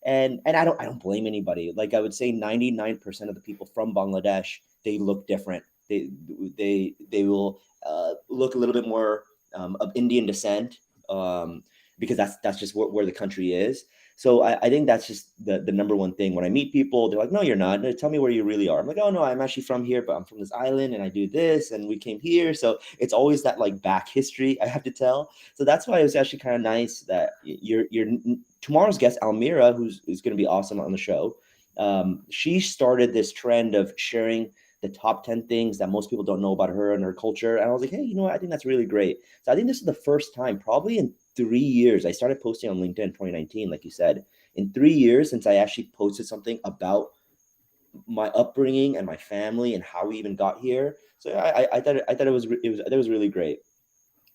And I don't blame anybody. Like I would say 99% of the people from Bangladesh, they look different. They will look a little bit more of Indian descent, because that's just where the country is. So I think that's just the number one thing. When I meet people, they're like, no, you're not. No, tell me where you really are. I'm like, oh, no, I'm actually from here, but I'm from this island and I do this and we came here. So it's always that like back history I have to tell. So that's why it was actually kind of nice that you're tomorrow's guest, Almira, who's going to be awesome on the show. She started this trend of sharing the top 10 things that most people don't know about her and her culture. And I was like, hey, you know what? I think that's really great. So I think this is the first time, probably in 3 years, I started posting on LinkedIn in 2019, like you said, in 3 years since I actually posted something about my upbringing and my family and how we even got here. So I thought it was really great.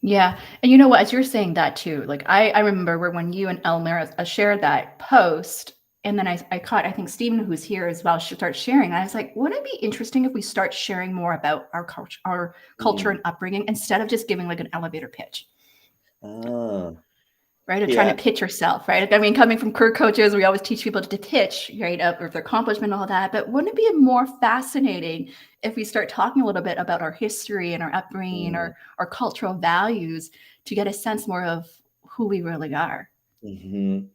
Yeah. And you know what, as you're saying that too, like I remember when you and Elmira shared that post, and then I caught, I think Stephen, who's here as well, should start sharing. And I was like, wouldn't it be interesting if we start sharing more about our culture and upbringing instead of just giving like an elevator pitch? Right? Of trying Yeah. to pitch yourself, right? I mean, coming from career coaches, we always teach people to pitch, right? Of their accomplishment and all that. But wouldn't it be more fascinating if we start talking a little bit about our history and our upbringing, our cultural values, to get a sense more of who we really are? Mm-hmm.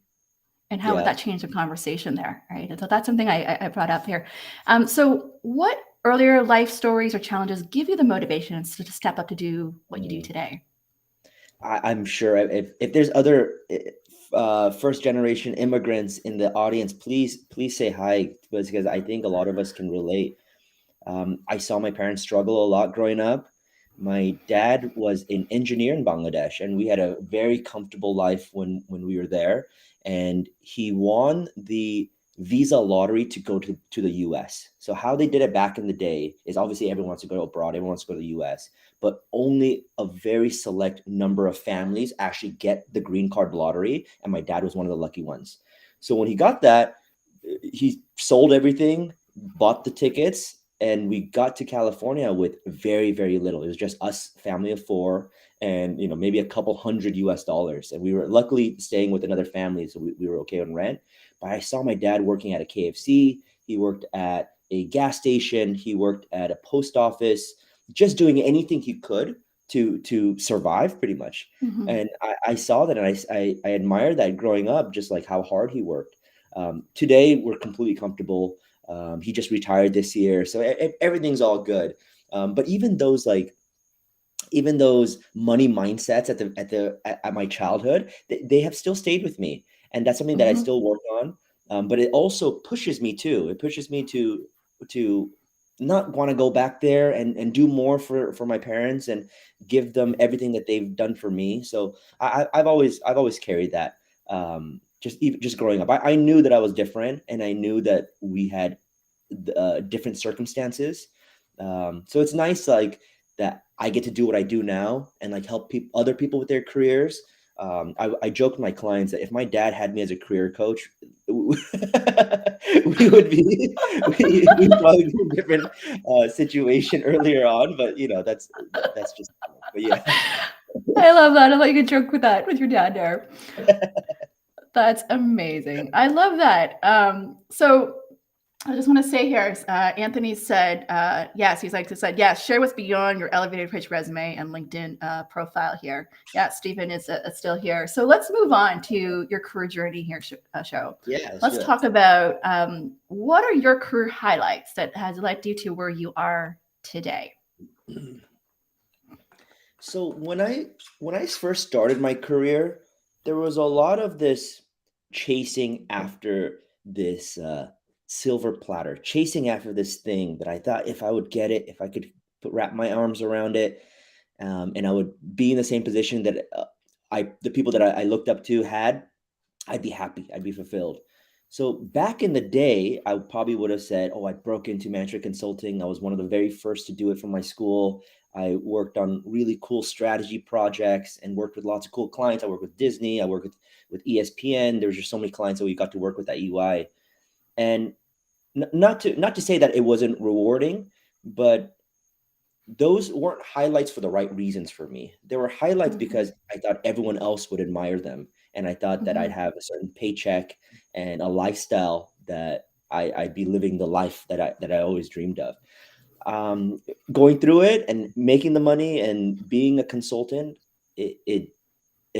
And how would that change the conversation there, right? And so that's something I brought up here. So what earlier life stories or challenges give you the motivation to step up to do what you do today? I'm sure if there's other first generation immigrants in the audience, please say hi, because I think a lot of us can relate. I saw my parents struggle a lot growing up. My dad was an engineer in Bangladesh, and we had a very comfortable life when we were there. And he won the visa lottery to go to the US. So how they did it back in the day is obviously everyone wants to go abroad, everyone wants to go to the US, but only a very select number of families actually get the green card lottery. And my dad was one of the lucky ones. So when he got that, he sold everything, bought the tickets, and we got to California with very, very little. It was just us, family of four, and maybe a couple hundred US dollars. And we were luckily staying with another family, so we were okay on rent. But I saw my dad working at a KFC. He worked at a gas station. He worked at a post office, just doing anything he could to survive, pretty much. Mm-hmm. And I saw that, and I admired that growing up, just like how hard he worked. Today, we're completely comfortable. He just retired this year, so everything's all good. But even those money mindsets at my childhood, they have still stayed with me, and that's something that I still work on. But it also pushes me too. It pushes me to not want to go back there and do more for my parents and give them everything that they've done for me. So I've always carried that. Just growing up, I knew that I was different, and I knew that we had different circumstances. So it's nice, like, that I get to do what I do now and like help other people with their careers. I joke with my clients that if my dad had me as a career coach, we'd probably be in a different situation earlier on. But that's just. But yeah. I love that. I love you can joke with that with your dad there. That's amazing. I love that. So I just want to say here, Anthony said, yes, he's like to said, yes, share what's beyond your elevator pitch resume and LinkedIn profile here. Yeah, Stephen is still here. So let's move on to your career journey here, show. Yeah. Let's talk about what are your career highlights that has led you to where you are today? So when I first started my career, there was a lot of this chasing after this silver platter, chasing after this thing that I thought if I would get it, if I could wrap my arms around it, and I would be in the same position that the people that I looked up to had, I'd be happy, I'd be fulfilled. So back in the day, I probably would have said, oh, I broke into management consulting. I was one of the very first to do it from my school. I worked on really cool strategy projects and worked with lots of cool clients. I worked with Disney. I worked with ESPN. There was just so many clients that we got to work with at EY. And not to say that it wasn't rewarding, but those weren't highlights for the right reasons for me. They were highlights because I thought everyone else would admire them. And I thought that I'd have a certain paycheck and a lifestyle that I'd be living the life that I always dreamed of. Going through it and making the money and being a consultant, it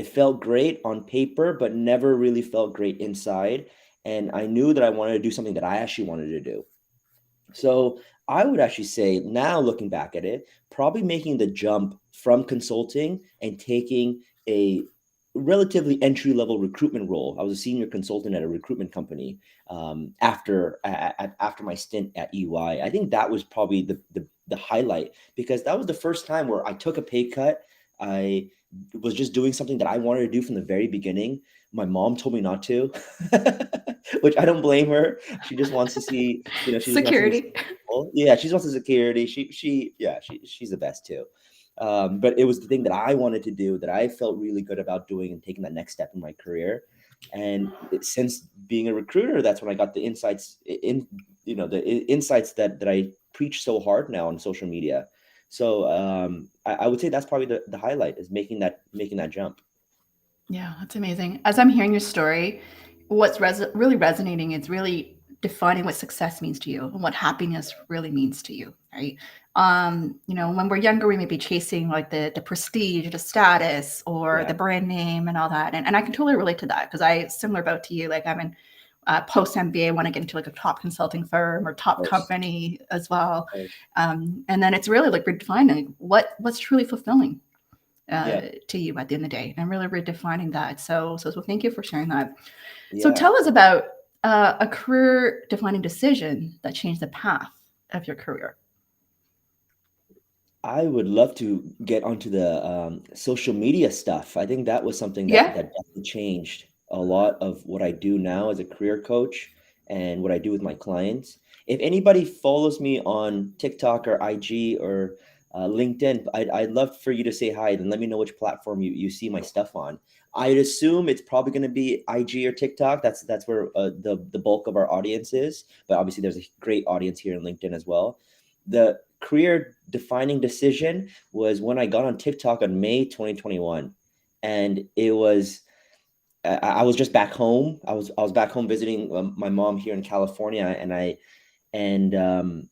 felt great on paper, but never really felt great inside. And I knew that I wanted to do something that I actually wanted to do. So I would actually say now, looking back at it, probably making the jump from consulting and taking a relatively entry-level recruitment role. I was a senior consultant at a recruitment company after my stint at EY. I think that was probably the highlight, because that was the first time where I took a pay cut. I was just doing something that I wanted to do from the very beginning. My mom told me not to, which I don't blame her. She just wants to see, she just Security. yeah, she just wants the security. She's the best too. But it was the thing that I wanted to do, that I felt really good about doing and taking that next step in my career. And since being a recruiter, that's when I got the insights the insights that I preach so hard now on social media. So I would say that's probably the highlight, is making that jump. Yeah, that's amazing. As I'm hearing your story, what's really resonating is really defining what success means to you and what happiness really means to you, right? When we're younger, we may be chasing like the prestige, the status, or the brand name and all that. And I can totally relate to that, because I, similar about to you, like I'm in post MBA, I want to get into like a top consulting firm or top company as well. And then it's really like redefining what's truly fulfilling to you at the end of the day, and really redefining that. So thank you for sharing that. Yeah. So tell us about a career defining decision that changed the path of your career. I would love to get onto the social media stuff. I think that was something that definitely changed a lot of what I do now as a career coach and what I do with my clients. If anybody follows me on TikTok or IG or LinkedIn, I'd love for you to say hi and let me know which platform you see my stuff on. I'd assume it's probably going to be IG or TikTok. That's where the bulk of our audience is. But obviously, there's a great audience here in LinkedIn as well. The career defining decision was when I got on TikTok on May 2021, and it was I was just back home. I was back home visiting my mom here in California, and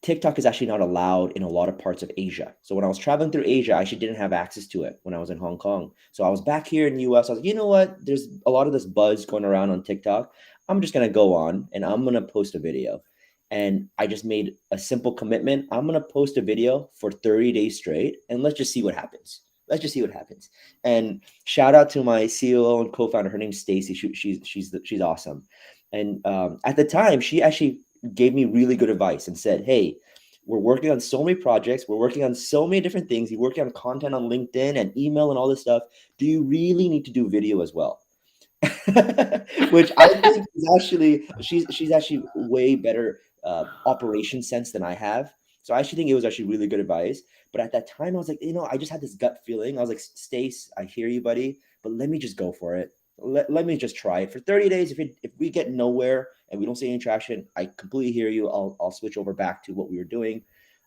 TikTok is actually not allowed in a lot of parts of Asia. So when I was traveling through Asia, I actually didn't have access to it when I was in Hong Kong. So I was back here in the US. I was like, you know what? There's a lot of this buzz going around on TikTok. I'm just going to go on and I'm going to post a video. And I just made a simple commitment. I'm going to post a video for 30 days straight, and let's just see what happens. And shout out to my COO and co-founder. Her name's Stacy. She's awesome. And at the time, she actually gave me really good advice and said, hey, we're working on so many projects. We're working on so many different things. You're working on content on LinkedIn and email and all this stuff. Do you really need to do video as well? Which I think is actually, she's actually way better operation sense than I have. So I actually think it was actually really good advice. But at that time, I was like, I just had this gut feeling. I was like, Stace, I hear you, buddy, but let me just go for it. Let me just try it for 30 days. If we get nowhere and we don't see any traction, I completely hear you. I'll switch over back to what we were doing.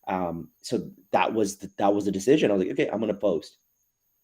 So that was the decision. I was like, okay, I'm going to post.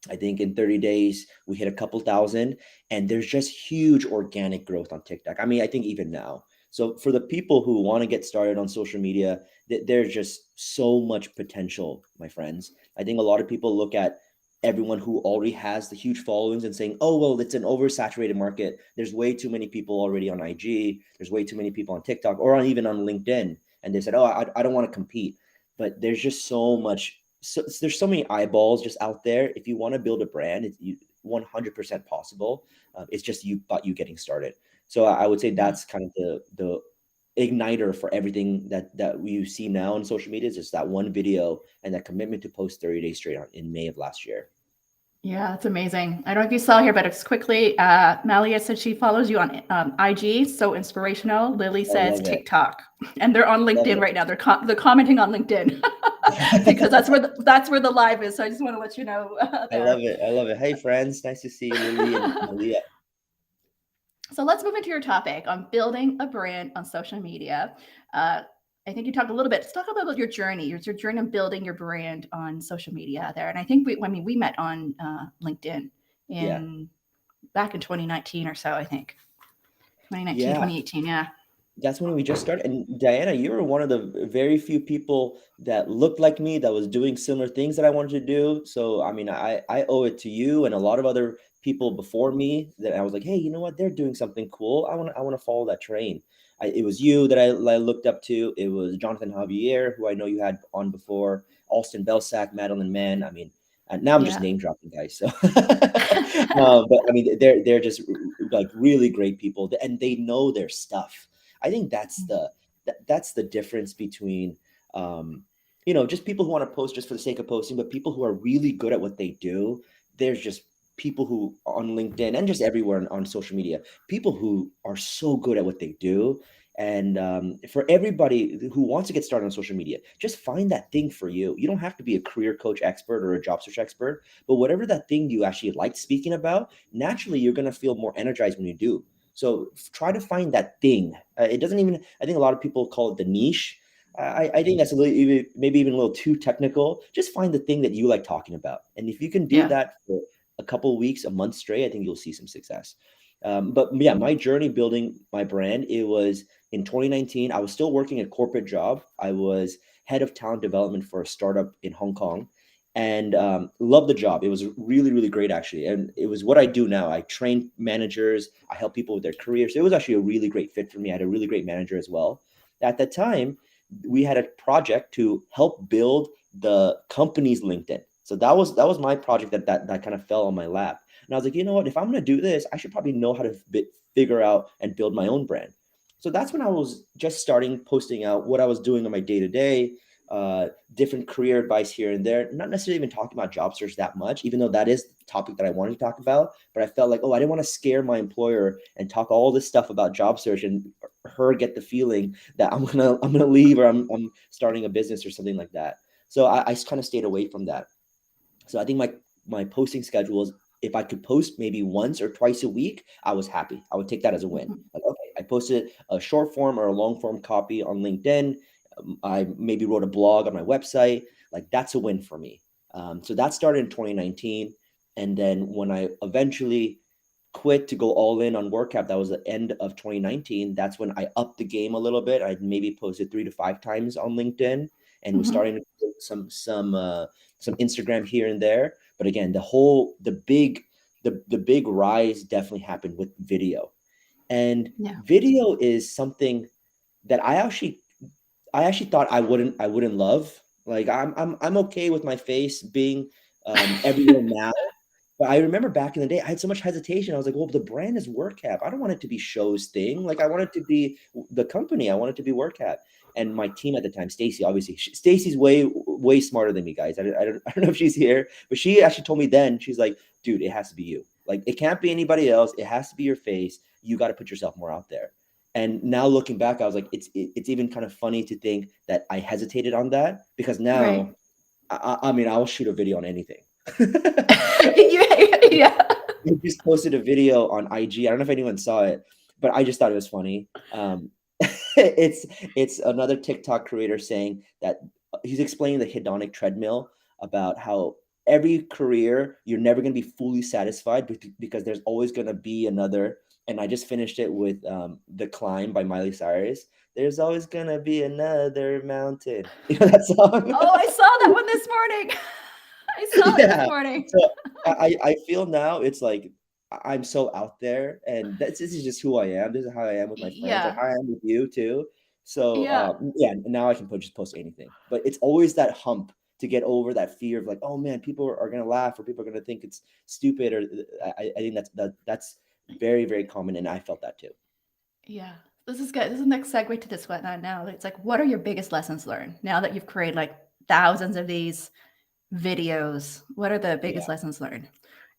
I think in 30 days, we hit a couple thousand, and there's just huge organic growth on TikTok. I mean, I think even now. So for the people who want to get started on social media, there's just so much potential, my friends. I think a lot of people look at everyone who already has the huge followings and saying, oh, well, it's an oversaturated market. There's way too many people already on IG. There's way too many people on TikTok or even on LinkedIn. And they said, oh, I don't want to compete. But there's just so much. So there's so many eyeballs just out there. If you want to build a brand, it's 100% possible. It's just you getting started. So I would say that's kind of the igniter for everything that we see now on social media. Is just that one video and that commitment to post 30 days straight in May of last year. Yeah, it's amazing. I don't know if you saw here, but it's quickly. Malia said she follows you on IG, so inspirational. Lily I says love it. TikTok, and they're on Love LinkedIn it. right now. They're commenting on LinkedIn because that's where the live is. So I just want to let you know I love there. it. I love it. Hey, friends. Nice to see you, Lily and Malia. So let's move into your topic on building a brand on social media. I think you talked a little bit. Let's talk about your journey, your journey on building your brand on social media there. And I think we met on LinkedIn Yeah. back in 2019 or so, I think. 2019, Yeah. 2018, yeah. That's when we just started. And Diana, you were one of the very few people that looked like me, that was doing similar things that I wanted to do. So, I mean, I owe it to you and a lot of other people before me that I was like, hey, you know what? They're doing something cool. I want to follow that train. It was you that I looked up to. It was Jonathan Javier, who I know you had on before, Alston Belsack, Madeline Mann. I mean, now I'm just Yeah. name dropping, guys. So, but I mean, they're just like really great people, and they know their stuff. I think that's the difference between just people who want to post just for the sake of posting, but people who are really good at what they do. There's just people who on LinkedIn and just everywhere on social media, people who are so good at what they do. And for everybody who wants to get started on social media, just find that thing for you. You don't have to be a career coach expert or a job search expert, but whatever that thing you actually like speaking about, naturally you're going to feel more energized when you do. So try to find that thing. It doesn't even, I think a lot of people call it the niche. I think that's a little, maybe even a little too technical. Just find the thing that you like talking about. And if you can do Yeah. that for a couple of weeks, a month straight, I think you'll see some success. But yeah, my journey building my brand, it was in 2019. I was still working a corporate job. I was head of talent development for a startup in Hong Kong, and loved the job. It was really, really great, actually. And it was what I do now. I train managers, I help people with their careers. So it was actually a really great fit for me. I had a really great manager as well. At that time, we had a project to help build the company's LinkedIn. So that was my project that kind of fell on my lap. And I was like, you know what? If I'm going to do this, I should probably know how to figure out and build my own brand. So that's when I was just starting posting out what I was doing on my day to day, different career advice here and there, not necessarily even talking about job search that much, even though that is the topic that I wanted to talk about. But I felt like, I didn't want to scare my employer and talk all this stuff about job search and her get the feeling that I'm gonna leave, or I'm starting a business or something like that. So I kind of stayed away from that. So I think my posting schedule is, if I could post maybe once or twice a week, I was happy. I would take that as a win. Like, okay, I posted a short form or a long form copy on LinkedIn. I maybe wrote a blog on my website. Like, that's a win for me. So that started in 2019. And then when I eventually quit to go all in on Workhap, that was the end of 2019. That's when I upped the game a little bit. I maybe posted 3 to 5 times on LinkedIn, and was starting to put some Instagram here and there. But again, the big rise definitely happened with video. And Yeah. video is something that I actually thought I wouldn't love. Like, I'm okay with my face being everywhere now. But I remember back in the day, I had so much hesitation. I was like, well, the brand is Workhap. I don't want it to be Show's thing. Like, I want it to be the company. I want it to be Workhap. And my team at the time, Stacy, obviously, Stacy's way smarter than me, guys. I don't know if she's here, but she actually told me then, she's like, dude, it has to be you. Like, it can't be anybody else. It has to be your face. You got to put yourself more out there. And now looking back, I was like, it's even kind of funny to think that I hesitated on that, because now, Right. I mean, I'll shoot a video on anything. Yeah. I just posted a video on IG. I don't know if anyone saw it, but I just thought it was funny. It's another TikTok creator saying that he's explaining the hedonic treadmill, about how every career you're never going to be fully satisfied because there's always going to be another. And I just finished it with The Climb by Miley Cyrus. There's always going to be another mountain. You know that song? Oh, I saw that one this morning. I saw it this morning. So I feel now it's like I'm so out there, and this is just who I am. This is how I am with my friends. Like, Yeah. I am with you too. So Yeah. now I can just post anything. But it's always that hump to get over, that fear of like, oh man, people are gonna laugh, or people are gonna think it's stupid, or I think that's very, very common, and I felt that too. Yeah. This is good. This is the next segue to this one now. It's like, what are your biggest lessons learned now that you've created like thousands of these videos. What are the Yeah. biggest lessons learned?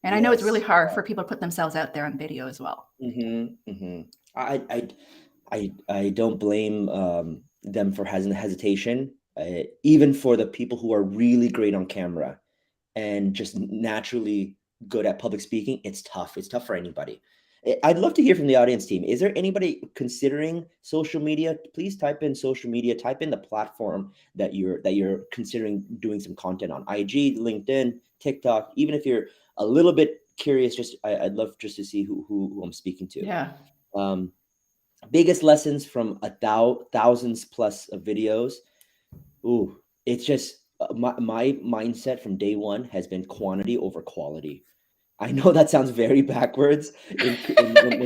And I know it's really Yes. hard for people to put themselves out there on video as well. I don't blame them for having hesitation, even for the people who are really great on camera and just naturally good at public speaking. It's tough. It's tough for anybody. I'd love to hear from the audience team. Is there anybody considering social media? Please type in social media, type in the platform that you're considering doing some content on. IG, LinkedIn, TikTok. Even if you're a little bit curious, I'd love just to see who I'm speaking to. Yeah. Biggest lessons from thousands plus of videos. Ooh, it's just my mindset from day one has been quantity over quality. I know that sounds very backwards when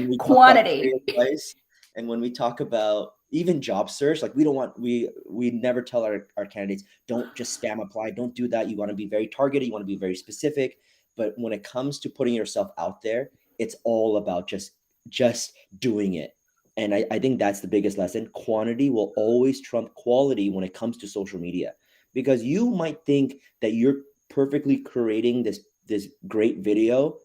we talk about Quantity. career advice and when we talk about even job search. Like we never tell our candidates, don't just spam apply. Don't do that. You want to be very targeted. You want to be very specific. But when it comes to putting yourself out there, it's all about just doing it. And I think that's the biggest lesson. Quantity will always trump quality when it comes to social media, because you might think that you're perfectly creating this great video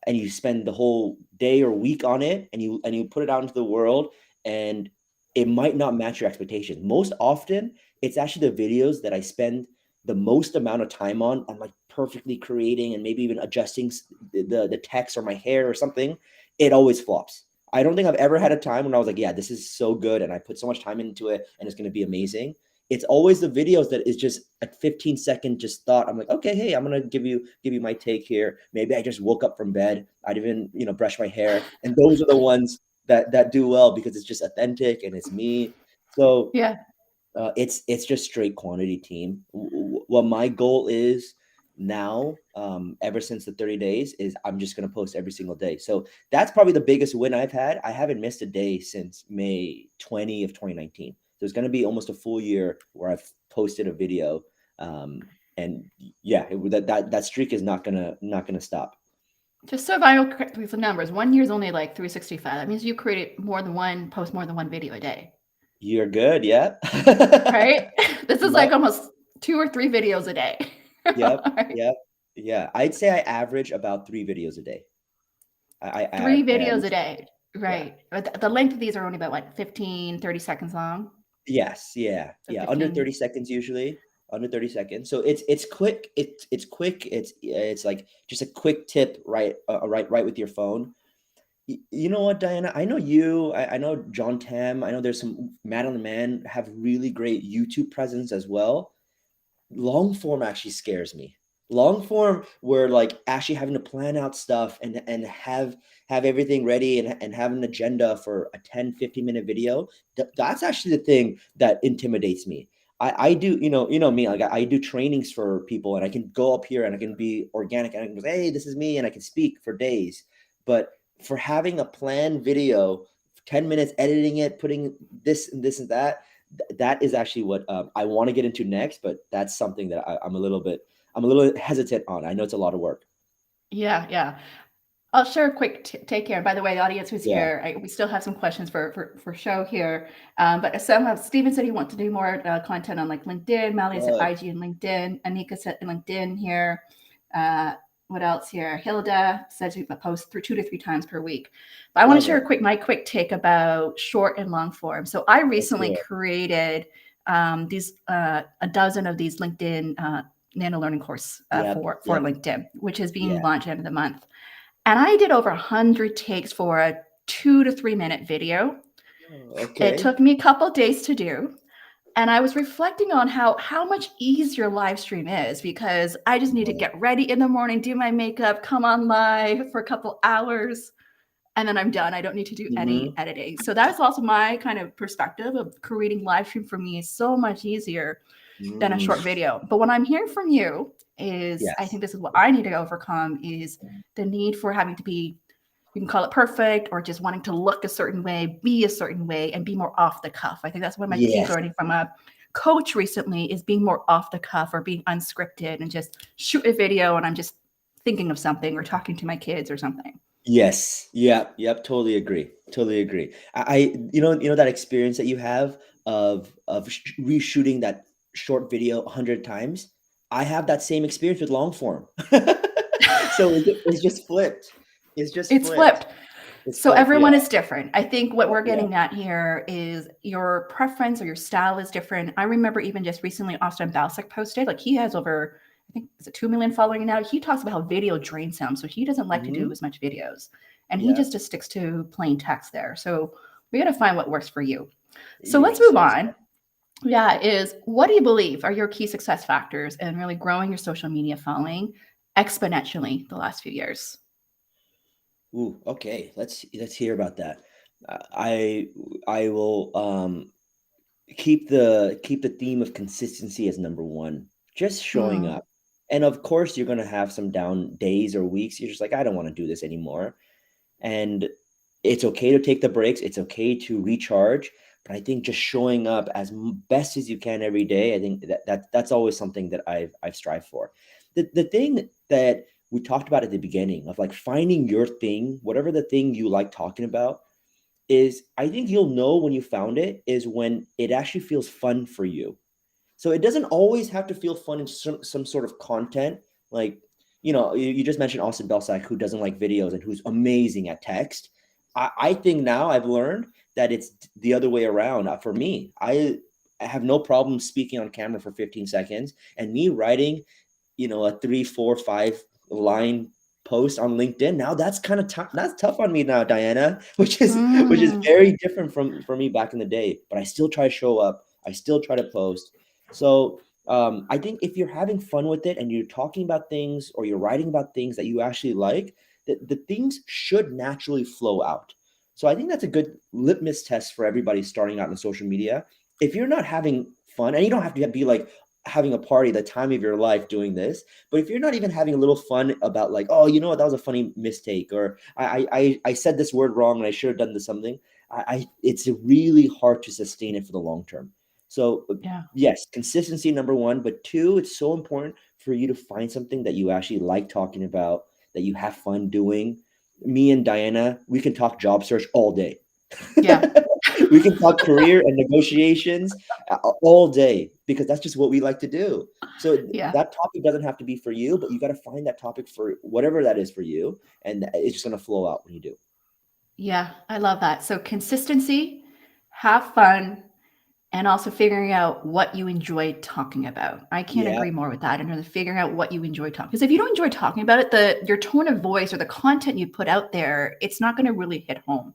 and you spend the whole day or week on it and you put it out into the world and it might not match your expectations. Most often, it's actually the videos that I spend the most amount of time on. I'm like perfectly creating and maybe even adjusting the text or my hair or something. It always flops. I don't think I've ever had a time when I was like, yeah, this is so good and I put so much time into it and it's going to be amazing. It's always the videos that is just a 15-second just thought. I'm like, okay, hey, I'm going to give you my take here. Maybe I just woke up from bed. I didn't even, brush my hair. And those are the ones that do well because it's just authentic and it's me. So Yeah. It's just straight quantity, team. What my goal is now, ever since the 30 days, is I'm just going to post every single day. So that's probably the biggest win I've had. I haven't missed a day since May 20 of 2019. There's going to be almost a full year where I've posted a video. And yeah, that streak is not gonna stop. Just so if I know correctly the numbers, 1 year is only like 365. That means you created post more than one video a day. You're good, yeah. Right? This is Yep. like almost 2 or 3 videos a day. Yep. Right? Yep. Yeah. I'd say I average about 3 videos a day. 3 videos a day. Right. But the length of these are only about what, 15, 30 seconds long? Yes. Yeah. So Yeah. Under 15. 30 seconds usually. Under 30 seconds. So it's quick. It's quick. It's like just a quick tip, right with your phone. You know what, Diana? I know you. I know John Tam. I know there's some Man on the Man have really great YouTube presence as well. Long form actually scares me. Long form, where like actually having to plan out stuff and have everything ready and have an agenda for a 10-15 minute video. That's actually the thing that intimidates me. I do, you know me, like I do trainings for people and I can go up here and I can be organic and I can go, hey, this is me, and I can speak for days. But for having a planned video, 10 minutes, editing it, putting this and this and that is actually what I want to get into next. But that's something that I'm a little hesitant on. I know it's a lot of work. Yeah. I'll share a quick take here. By the way, the audience who's Yeah. here, we still have some questions for show here. But Steven said he wants to do more content on like LinkedIn. Mally said IG and LinkedIn. Anika said LinkedIn here. What else here? Hilda says we post 2 to 3 times per week. But I want to share my quick take about short and long form. So I recently created these a dozen of these LinkedIn nano learning course for LinkedIn, which is being launched end of the month. And I did over 100 takes for a 2 to 3 minute video. Okay. It took me a couple days to do. And I was reflecting on how much easier live stream is, because I just need to get ready in the morning, do my makeup, come on live for a couple hours, and then I'm done. I don't need to do any editing. So that's also my kind of perspective of creating live stream. For me is so much easier than a short video. But what I'm hearing from you is, I think this is what I need to overcome, is the need for having to be, you can call it perfect, or just wanting to look a certain way, be a certain way, and be more off the cuff. I think that's one of my keys learning from a coach recently, is being more off the cuff or being unscripted and just shoot a video and I'm just thinking of something or talking to my kids or something. Yes. Yep. Totally agree. I you know that experience that you have of reshooting that short video 100 times. I have that same experience with long form. So it's just flipped. It's just It's flipped. flipped. It's So flipped. everyone Yeah. is different. I think what we're Yeah. getting at here is your preference or your style is different. I remember even just recently Austin Balsek posted, like he has over, I think is it 2 million following now. He talks about how video drains him. So he doesn't like to do Mhm. as much videos. And he Yeah. just sticks to plain text there. So we got to find what works for you. So let's Yes. move on. Yeah, is what do you believe are your key success factors in really growing your social media following exponentially the last few years? Ooh, okay. Let's hear about that. I will keep the theme of consistency as number one. Just showing Mm, up. And of course, you're gonna have some down days or weeks. You're just like, I don't want to do this anymore. And it's okay to take the breaks. It's okay to recharge. But I think just showing up as best as you can every day, I think that's always something that I've strived for. The thing that we talked about at the beginning of like finding your thing, whatever the thing you like talking about, is I think you'll know when you found it is when it actually feels fun for you. So it doesn't always have to feel fun in some sort of content. Like, you just mentioned Austin Belsack, who doesn't like videos and who's amazing at text. I think now I've learned that it's the other way around. For me, I have no problem speaking on camera for 15 seconds, and me writing, a 3, 4, 5 line post on LinkedIn. Now that's kind of tough. That's tough on me now, Diana, which is mm, very different from me back in the day. But I still try to show up. I still try to post. So I think if you're having fun with it and you're talking about things or you're writing about things that you actually like, the things should naturally flow out. So I think that's a good litmus test for everybody starting out in social media. If you're not having fun, and you don't have to be like having a party the time of your life doing this, but if you're not even having a little fun about like, oh, you know what, that was a funny mistake, or I said this word wrong and I should have done this something, it's really hard to sustain it for the long term. So yeah. yes, consistency number one, but two, it's so important for you to find something that you actually like talking about, that you have fun doing. Me and Diana, we can talk job search all day. Yeah. We can talk career and negotiations all day because that's just what we like to do. So Yeah. that topic doesn't have to be for you, but you got to find that topic for whatever that is for you, and it's just going to flow out when you do. Yeah. I love that. So consistency, have fun, and also figuring out what you enjoy talking about. I can't Yeah, agree more with that. And figuring out what you enjoy talking. Because if you don't enjoy talking about it, your tone of voice or the content you put out there, it's not going to really hit home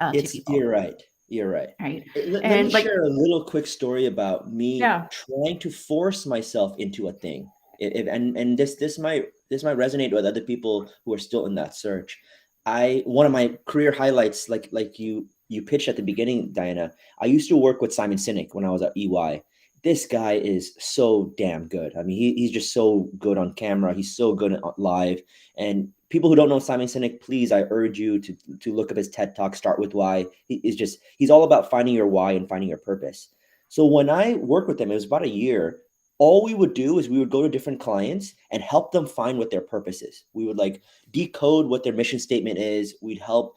to people. you're right. You're right. Right. Let me And like, share a little quick story about me yeah. trying to force myself into a thing. And this might resonate with other people who are still in that search. One of my career highlights, like you pitched at the beginning, Diana. I used to work with Simon Sinek when I was at EY. This guy is so damn good. I mean, he's just so good on camera. He's so good live. And people who don't know Simon Sinek, please, I urge you to look up his TED Talk. Start with why. He's all about finding your why and finding your purpose. So when I worked with him, it was about a year. All we would do is we would go to different clients and help them find what their purpose is. We would like decode what their mission statement is. We'd help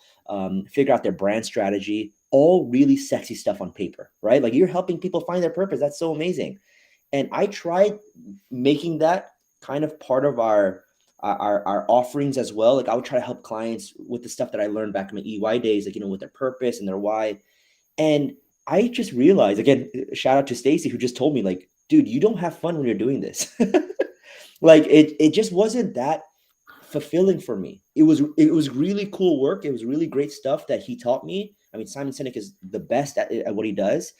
figure out their brand strategy. All really sexy stuff on paper, right? Like you're helping people find their purpose. That's so amazing. And I tried making that kind of part of our offerings as well. Like I would try to help clients with the stuff that I learned back in my EY days, like, with their purpose and their why. And I just realized, again, shout out to Stacy, who just told me, like, dude, you don't have fun when you're doing this. Like it just wasn't that fulfilling for me. It was really cool work. It was really great stuff that he taught me. I mean, Simon Sinek is the best at what he does,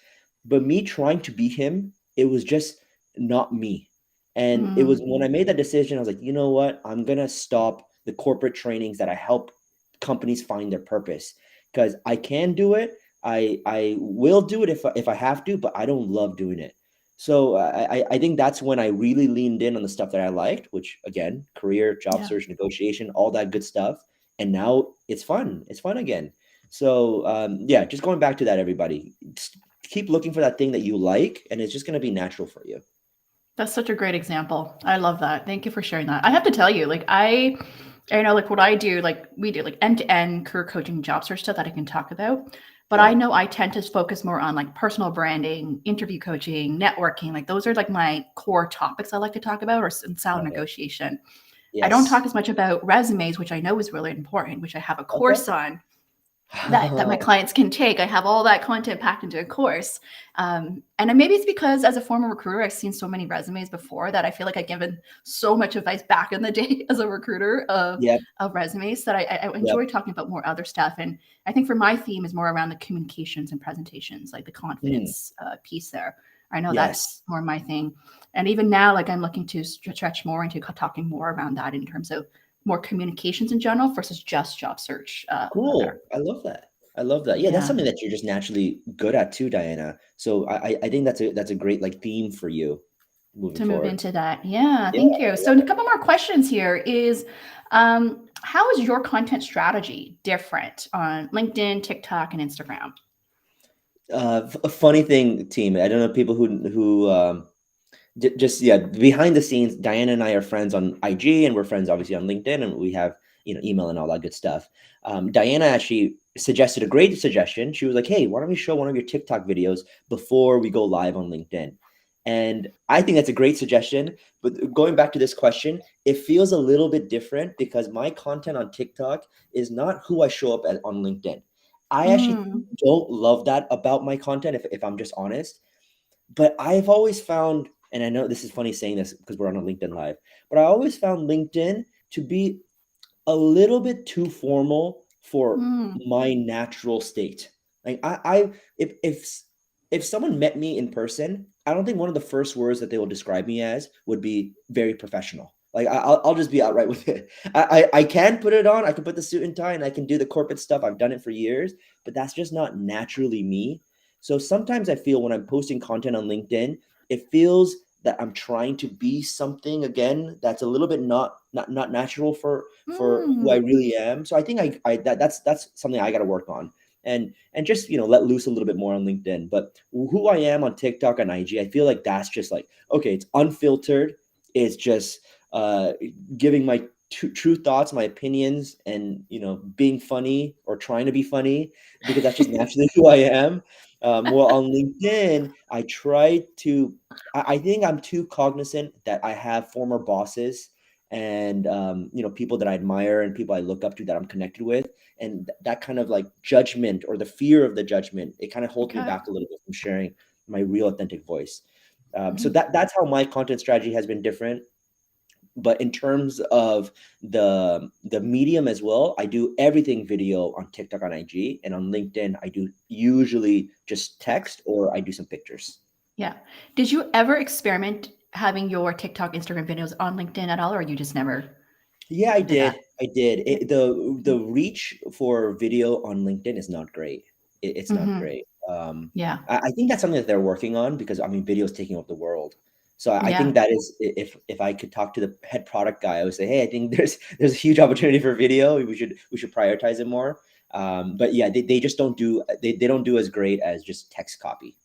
but me trying to be him, it was just not me. And it was Mm, when I made that decision, I was like, you know what? I'm gonna stop the corporate trainings that I help companies find their purpose, because I can do it. I will do it if I have to, but I don't love doing it. So I think that's when I really leaned in on the stuff that I liked, which again, career, job yeah. search, negotiation, all that good stuff. And now it's fun. It's fun again. So yeah, just going back to that, everybody, just keep looking for that thing that you like, and it's just going to be natural for you. That's such a great example. I love that. Thank you for sharing that. I have to tell you, like I know like what I do, like we do like end-to-end career coaching job search stuff that I can talk about. But Yeah. I know I tend to focus more on like personal branding, interview coaching, networking. Like those are like my core topics I like to talk about, or salary Got it. negotiation. I don't Yes. talk as much about resumes, which I know is really important, which I have a Okay. course on that my clients can take. I have all that content packed into a course. And maybe it's because as a former recruiter, I've seen so many resumes before that I feel like I've given so much advice back in the day as a recruiter Yep. of resumes that I Yep. enjoy talking about more other stuff. And I think for my theme is more around the communications and presentations, like the confidence piece there. I know Yes. that's more my thing. And even now, like I'm looking to stretch more into talking more around that in terms of more communications in general versus just job search. Cool. I love that. I love that. Yeah, that's Yeah. something that you're just naturally good at too, Diana. So I think that's a great like theme for you moving To move forward. into that. Yeah, Yeah, thank you. I So love a couple more questions here is how is your content strategy different on LinkedIn, TikTok, and Instagram? a funny thing, team. I don't know people who just behind the scenes. Diana and I are friends on IG, and we're friends obviously on LinkedIn, and we have email and all that good stuff. Diana actually suggested a great suggestion. She was like, "Hey, why don't we show one of your TikTok videos before we go live on LinkedIn?" And I think that's a great suggestion. But going back to this question, it feels a little bit different because my content on TikTok is not who I show up as on LinkedIn. I actually Mm, don't love that about my content, if I'm just honest. But I've always found, and I know this is funny saying this because we're on a LinkedIn Live, but I always found LinkedIn to be a little bit too formal for mm, my natural state. Like I if someone met me in person, I don't think one of the first words that they will describe me as would be very professional. Like I'll just be outright with it. I can put it on. I can put the suit and tie, and I can do the corporate stuff. I've done it for years, but that's just not naturally me. So sometimes I feel when I'm posting content on LinkedIn, it feels that I'm trying to be something again that's a little bit not natural for who I mm. really am. So I think that's something I got to work on and just let loose a little bit more on LinkedIn. But who I am on TikTok and IG, I feel like that's just like okay, it's unfiltered. It's just giving my true thoughts, my opinions, and being funny or trying to be funny because that's just naturally who I am. Well, on LinkedIn, I try to. I think I'm too cognizant that I have former bosses and people that I admire and people I look up to that I'm connected with, and that kind of like judgment or the fear of the judgment, it kind of holds me Okay. back a little bit from sharing my real authentic voice. So Mhm. that's how my content strategy has been different. But in terms of the medium as well, I do everything video on TikTok, on IG, and on LinkedIn. I do usually just text or I do some pictures. Yeah. Did you ever experiment having your TikTok, Instagram videos on LinkedIn at all, or you just never Yeah, I did that? did. I did. The reach for video on LinkedIn is not great. It's not Mm-hmm. great. Yeah. I think that's something that they're working on because I mean, video is taking over the world. So I Yeah. think that is if I could talk to the head product guy, I would say, hey, I think there's a huge opportunity for video. We should prioritize it more. But yeah, they just they don't do as great as just text copy.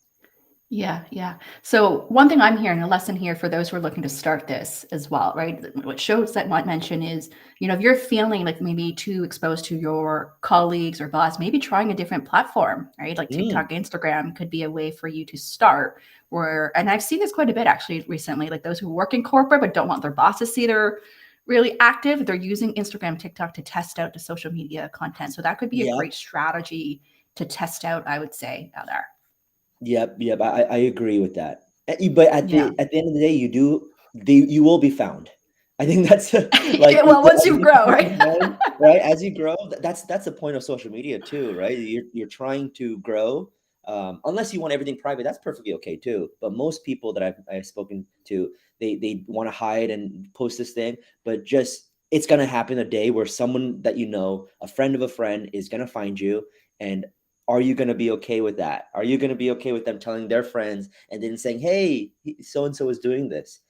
Yeah, yeah. So one thing I'm hearing, a lesson here for those who are looking to start this as well, right? What shows that might mention is, if you're feeling like maybe too exposed to your colleagues or boss, maybe trying a different platform, right? Like Mm, TikTok, Instagram could be a way for you to start. And I've seen this quite a bit actually recently, like those who work in corporate but don't want their boss to see they're really active, they're using Instagram, TikTok to test out the social media content. So that could be a yeah. great strategy to test out, I would say, out there. Yep. I agree with that. But at Yeah. the end of the day, you will be found. I think that's like Well, once you you grow, keep right? in mind, right? As you grow, that's the point of social media too, right? You're trying to grow. Unless you want everything private, that's perfectly okay too. But most people that I've spoken to, they want to hide and post this thing, but just it's gonna happen a day where someone that a friend of a friend, is gonna find you, and are you going to be okay with that? Are you going to be okay with them telling their friends and then saying, "Hey, so and so is doing this"?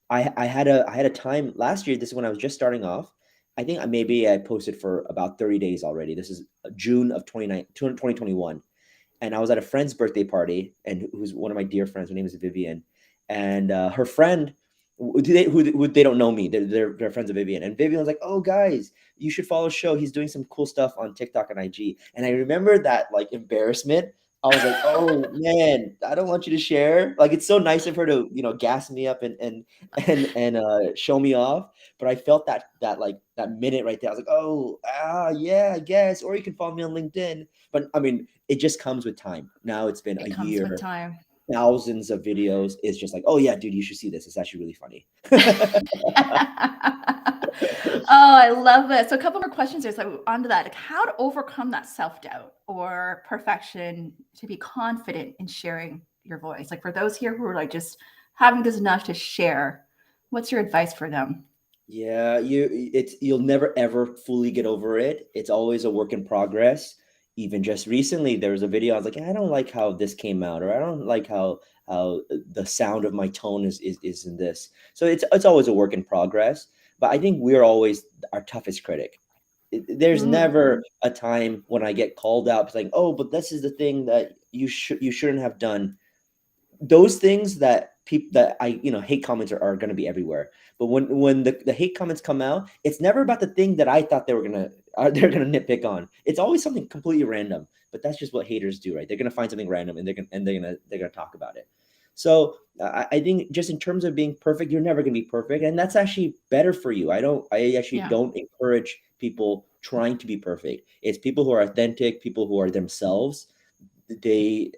I had a time last year. This is when I was just starting off. I think maybe I posted for about 30 days already. This is June of 2021, and I was at a friend's birthday party, and who's one of my dear friends. Her name is Vivian, and her friend who they don't know me. They're friends of Vivian, and Vivian was like, "Oh, guys, you should follow Show. He's doing some cool stuff on TikTok and IG." And I remember that like embarrassment. I was like, "Oh man, I don't want you to share." Like, it's so nice of her to gas me up and show me off. But I felt that like that minute right there. I was like, "Oh, yeah, I guess." Or you can follow me on LinkedIn. But I mean, it just comes with time. Now it's been a It comes with year, time. thousands of videos. It's just like, "Oh yeah, dude, you should see this. It's actually really funny." Oh, I love it. So a couple more questions here. So onto that, like how to overcome that self-doubt or perfection to be confident in sharing your voice. Like for those here who are like just having this enough to share, what's your advice for them? Yeah, you'll never ever fully get over it. It's always a work in progress. Even just recently, there was a video. I was like, I don't like how this came out, or I don't like how the sound of my tone is in this. So it's always a work in progress. But I think we're always our toughest critic. There's Mm, never a time when I get called out saying, "Oh, but this is the thing that you shouldn't have done." Those things that people that I hate comments are going to be everywhere. But when the hate comments come out, it's never about the thing that I thought they're gonna nitpick on. It's always something completely random. But that's just what haters do, right? They're gonna find something random and they're gonna talk about it. So I think just in terms of being perfect, you're never gonna be perfect, and that's actually better for you. I actually yeah. don't encourage people trying to be perfect. It's people who are authentic, people who are themselves. they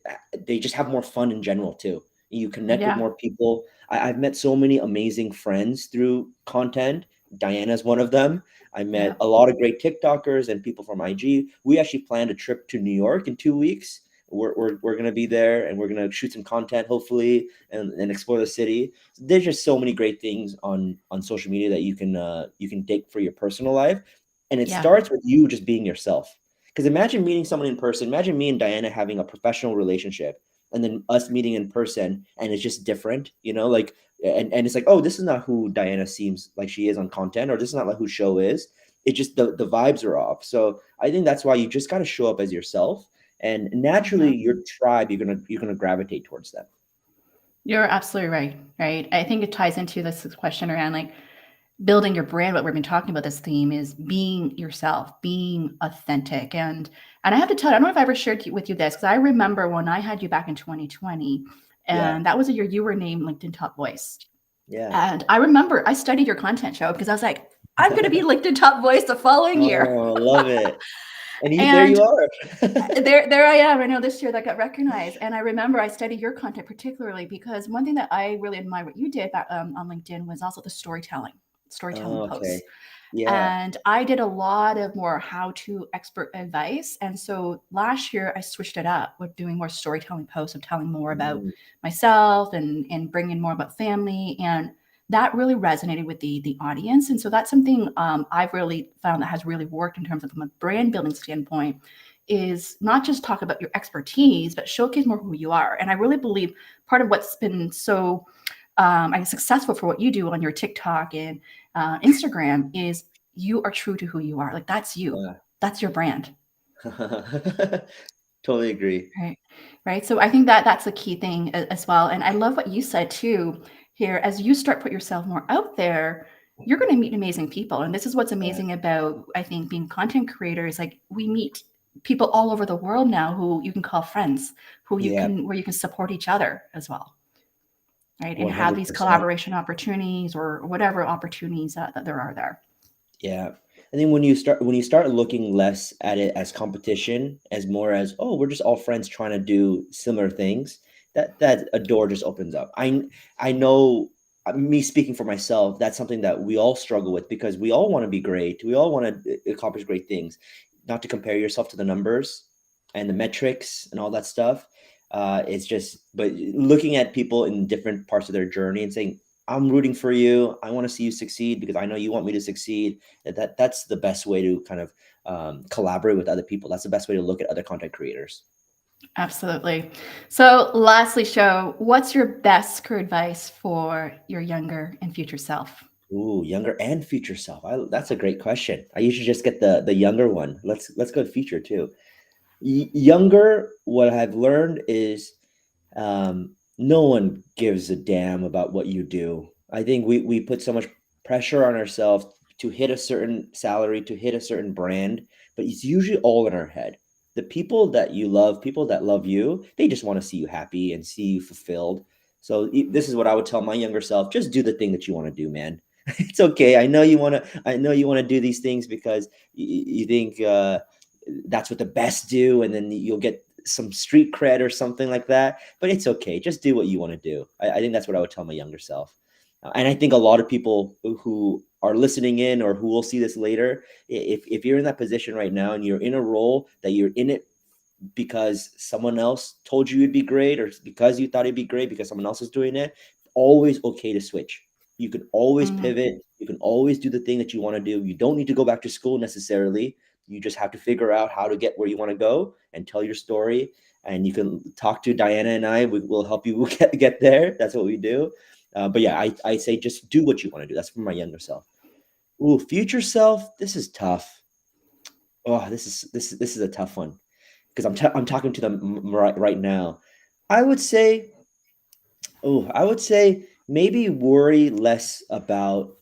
they just have more fun in general too. You connect with Yeah. more people. I've met so many amazing friends through content. Diana's one of them. I Yeah. met a lot of great TikTokers and people from IG. We actually planned a trip to New York in 2 weeks. We're going to be there and we're going to shoot some content, hopefully, and explore the city. There's just so many great things on social media that you can take for your personal life. And it Yeah. starts with you just being yourself. Because imagine meeting someone in person. Imagine me and Diana having a professional relationship, and then us meeting in person, and it's just different, like, and it's like, oh, this is not who Diana seems like she is on content, or this is not like who Show is. It just the vibes are off. So I think that's why you just got to show up as yourself, and naturally, Mhm. your tribe, you're gonna gravitate towards them. You're absolutely right. Right. I think it ties into this question around like building your brand. What we've been talking about, this theme is being yourself, being authentic. And I have to tell you, I don't know if I ever shared with you this, because I remember when I had you back in 2020, Yeah, and that was a year you were named LinkedIn Top Voice. yeah. And I remember I studied your content show because I was like, I'm going to be LinkedIn Top Voice the following year. Oh, love it. And there you And are. there I am. I know this year that got recognized. And I remember I studied your content particularly because one thing that I really admire what you did on LinkedIn was also the storytelling Oh, posts. okay. Yeah. And I did a lot of more how to expert advice. And so last year I switched it up with doing more storytelling posts of telling more about Mm, myself and bringing more about family. And that really resonated with the audience. And so that's something I've really found that has really worked in terms of from a brand building standpoint, is not just talk about your expertise, but showcase more who you are. And I really believe part of what's been so I guess successful for what you do on your TikTok and Instagram is you are true to who you are. Like that's you. yeah. That's your brand. Totally agree. Right. Right. So I think that that's a key thing as well. And I love what you said too here. As you start put yourself more out there, you're going to meet amazing people. And this is what's Yeah. amazing about, I think, being content creators. Like we meet people all over the world now who you can call friends, Yeah. where you can support each other as well. Right. And have these 100%. collaboration opportunities or whatever opportunities that there are there. Yeah. I think when you start looking less at it as competition, as more as, oh, we're just all friends trying to do similar things, that a door just opens up. I know, me speaking for myself, that's something that we all struggle with because we all want to be great. We all want to accomplish great things. Not to compare yourself to the numbers and the metrics and all that stuff. It's just, but looking at people in different parts of their journey and saying, I'm rooting for you. I want to see you succeed because I know you want me to succeed. That's the best way to kind of collaborate with other people. That's the best way to look at other content creators. Absolutely. So lastly, Show, what's your best career advice for your younger and future self? Ooh, younger and future self. That's a great question. I usually just get the younger one. Let's go future too. Younger, what I've learned is no one gives a damn about what you do. I think we put so much pressure on ourselves to hit a certain salary, to hit a certain brand, but it's usually all in our head. The people that you love, people that love you, they just want to see you happy and see you fulfilled. So this is what I would tell my younger self: just do the thing that you want to do, man. It's okay. I know you want to do these things because you think that's what the best do, and then you'll get some street cred or something like that. But it's okay. Just do what you want to do. I think that's what I would tell my younger self. And I think a lot of people who are listening in or who will see this later, if you're in that position right now and you're in a role that you're in it because someone else told you it'd be great, or because you thought it'd be great because someone else is doing it, always okay to switch. You can always pivot. You can always do the thing that you want to do. You don't need to go back to school necessarily. You just have to figure out how to get where you want to go and tell your story. And you can talk to Diana and I. We'll help you get there. That's what we do. But yeah, I say just do what you want to do. That's for my younger self. Ooh, future self. This is tough. Oh, this is a tough one because I'm talking to them right now. I would say, maybe worry less about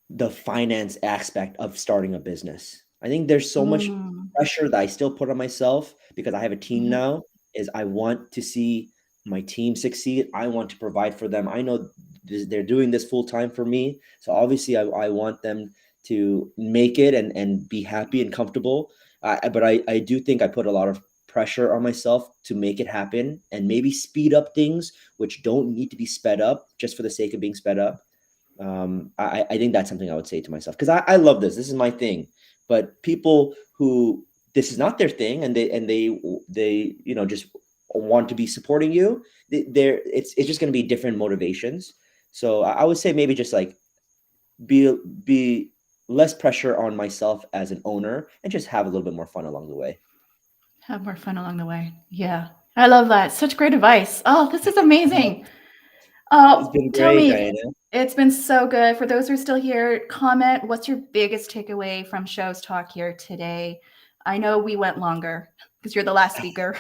the finance aspect of starting a business. I think there's so much pressure that I still put on myself because I have a team now. Is I want to see my team succeed. I want to provide for them. I know they're doing this full time for me, so obviously I want them to make it and be happy and comfortable. But I do think I put a lot of pressure on myself to make it happen and maybe speed up things which don't need to be sped up just for the sake of being sped up. I think that's something I would say to myself because I love this. This is my thing. But people who this is not their thing and they just want to be supporting you, it's just going to be different motivations. So I would say maybe just like be less pressure on myself as an owner and just have a little bit more fun along the way. Have more fun along the way. Yeah. I love that. Such great advice. Oh, this is amazing. It's been Tell great, me, Diana. it's been so good. For those who are still here, comment what's your biggest takeaway from Show's talk here today. I know we went longer because you're the last speaker.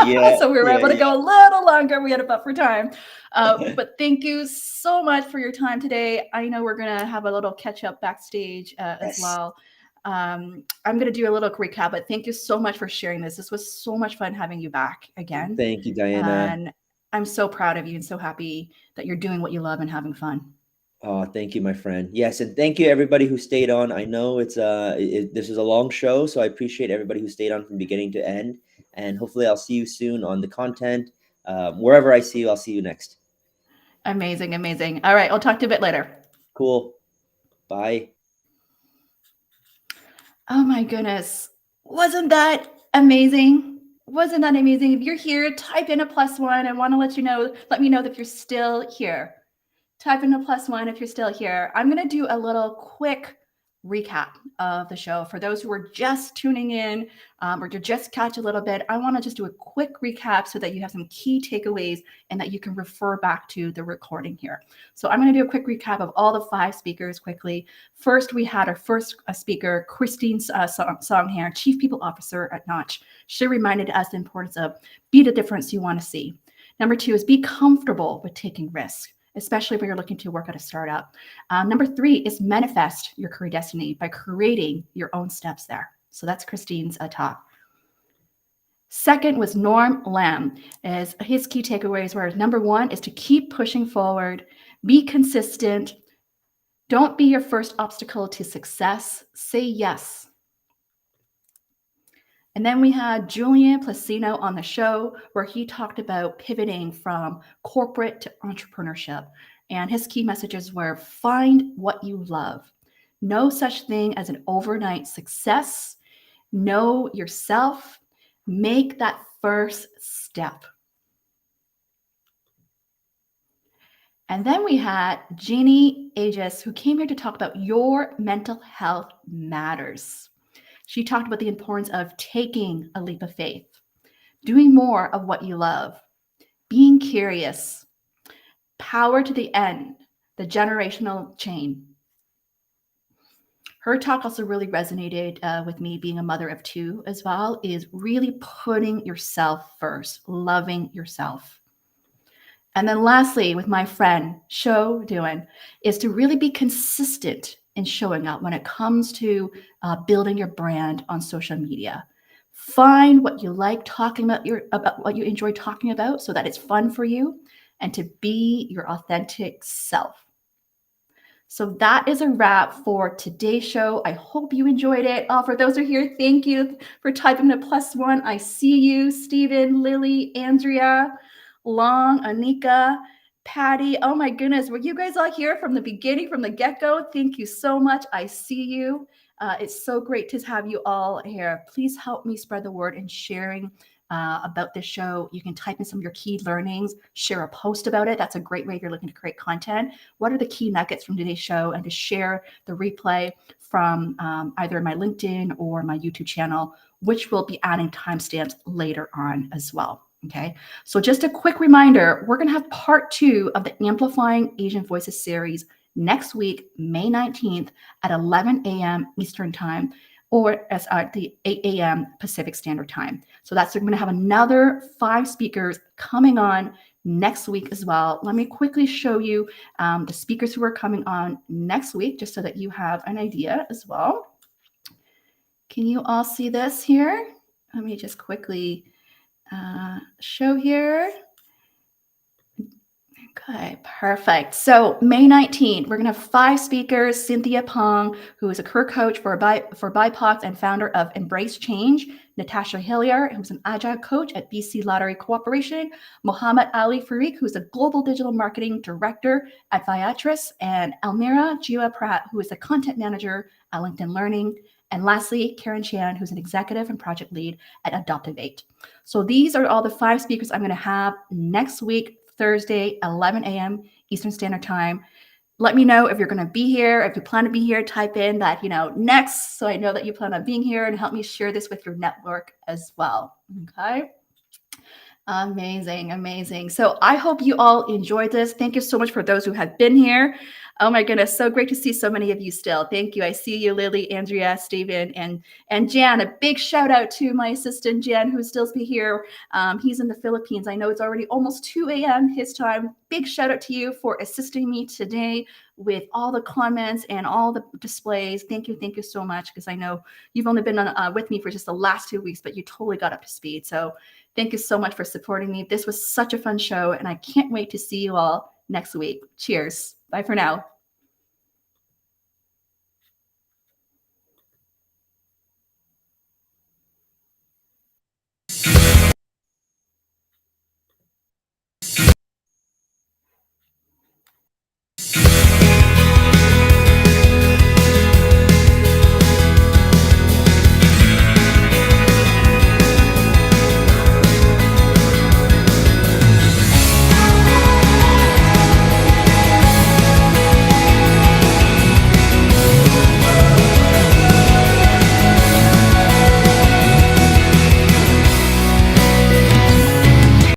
Yeah, So we were able to go a little longer. We had a buffer time. But thank you so much for your time today. I know we're going to have a little catch up backstage as well. I'm going to do a little recap, but thank you so much for sharing this. This was so much fun having you back again. Thank you, Diana. And I'm so proud of you and so happy that you're doing what you love and having fun. Oh, thank you, my friend. Yes, and thank you everybody who stayed on. I know it's this is a long show, so I appreciate everybody who stayed on from beginning to end. And hopefully, I'll see you soon on the content. Wherever I see you, I'll see you next. Amazing, amazing. All right, I'll talk to you a bit later. Cool. Bye. Oh my goodness. Wasn't that amazing? Wasn't that amazing? If you're here, type in a +1. I want to let me know that you're still here. Type in a +1 if you're still here. I'm going to do a little quick recap of the show. For those who are just tuning in or to just catch a little bit, I want to just do a quick recap so that you have some key takeaways and that you can refer back to the recording here. So I'm going to do a quick recap of all the 5 speakers quickly. First, we had our first speaker, Christine's song here, Chief People Officer at Notch. She reminded us the importance of be the difference you want to see. Number 2 is be comfortable with taking risks, especially when you're looking to work at a startup. Number 3 is manifest your career destiny by creating your own steps there. So that's Christine's talk. Second was Norm Lam. As his key takeaways were, number 1 is to keep pushing forward, be consistent, don't be your first obstacle to success, say yes. And then we had Julian Placino on the show where he talked about pivoting from corporate to entrepreneurship. And his key messages were find what you love. No such thing as an overnight success. Know yourself. Make that first step. And then we had Jeanne Agius, who came here to talk about your mental health matters. She talked about the importance of taking a leap of faith, doing more of what you love, being curious, power to the end, the generational chain. Her talk also really resonated with me, being a mother of 2 as well, is really putting yourself first, loving yourself. And then lastly, with my friend, Dewan, is to really be consistent in showing up when it comes to building your brand on social media. Find what you like talking about what you enjoy talking about so that it's fun for you, and to be your authentic self. So that is a wrap for today's show. I hope you enjoyed it. For those who are here, thank you for typing the +1. I see you, Stephen, Lily, Andrea, Long, Anika, Patty. Oh my goodness, were you guys all here from the beginning, from the get-go? Thank you so much. I see you. It's so great to have you all here. Please help me spread the word and sharing about this show. You can type in some of your key learnings, share a post about it. That's a great way if you're looking to create content. What are the key nuggets from today's show? And to share the replay from either my LinkedIn or my YouTube channel, which will be adding timestamps later on as well. Okay, so just a quick reminder, we're going to have part 2 of the Amplifying Asian Voices series next week, May 19th at 11 a.m. Eastern Time, or as the 8 a.m. Pacific Standard Time. So that's, we're going to have another 5 speakers coming on next week as well. Let me quickly show you the speakers who are coming on next week, just so that you have an idea as well. Can you all see this here? Let me just quickly show here. Okay, perfect. So May 19th, we're going to have 5 speakers. Cynthia Pong, who is a career coach for BIPOC and founder of Embrace Change. Natasha Hillier, who's an agile coach at BC Lottery Corporation. Mohammed Ali Farik, who's a global digital marketing director at Viatris. And Almira Jiwa Pratt, who is a content manager at LinkedIn Learning. And lastly, Karen Chan, who's an executive and project lead at Adoptivate. So these are all the 5 speakers I'm going to have next week, Thursday, 11 a.m. Eastern Standard Time. Let me know if you're going to be here. If you plan to be here, type in that, next, so I know that you plan on being here, and help me share this with your network as well. Okay. Amazing, amazing. So I hope you all enjoyed this. Thank you so much for those who have been here. Oh my goodness, so great to see so many of you still. Thank you. I see you, Lily, Andrea, Stephen, and Jeanne. A big shout out to my assistant, Jeanne, who still be here. He's in the Philippines. I know it's already almost 2 a.m. his time. Big shout out to you for assisting me today with all the comments and all the displays. Thank you so much, because I know you've only been with me for just the last 2 weeks, but you totally got up to speed. So thank you so much for supporting me. This was such a fun show, and I can't wait to see you all next week. Cheers. Bye for now.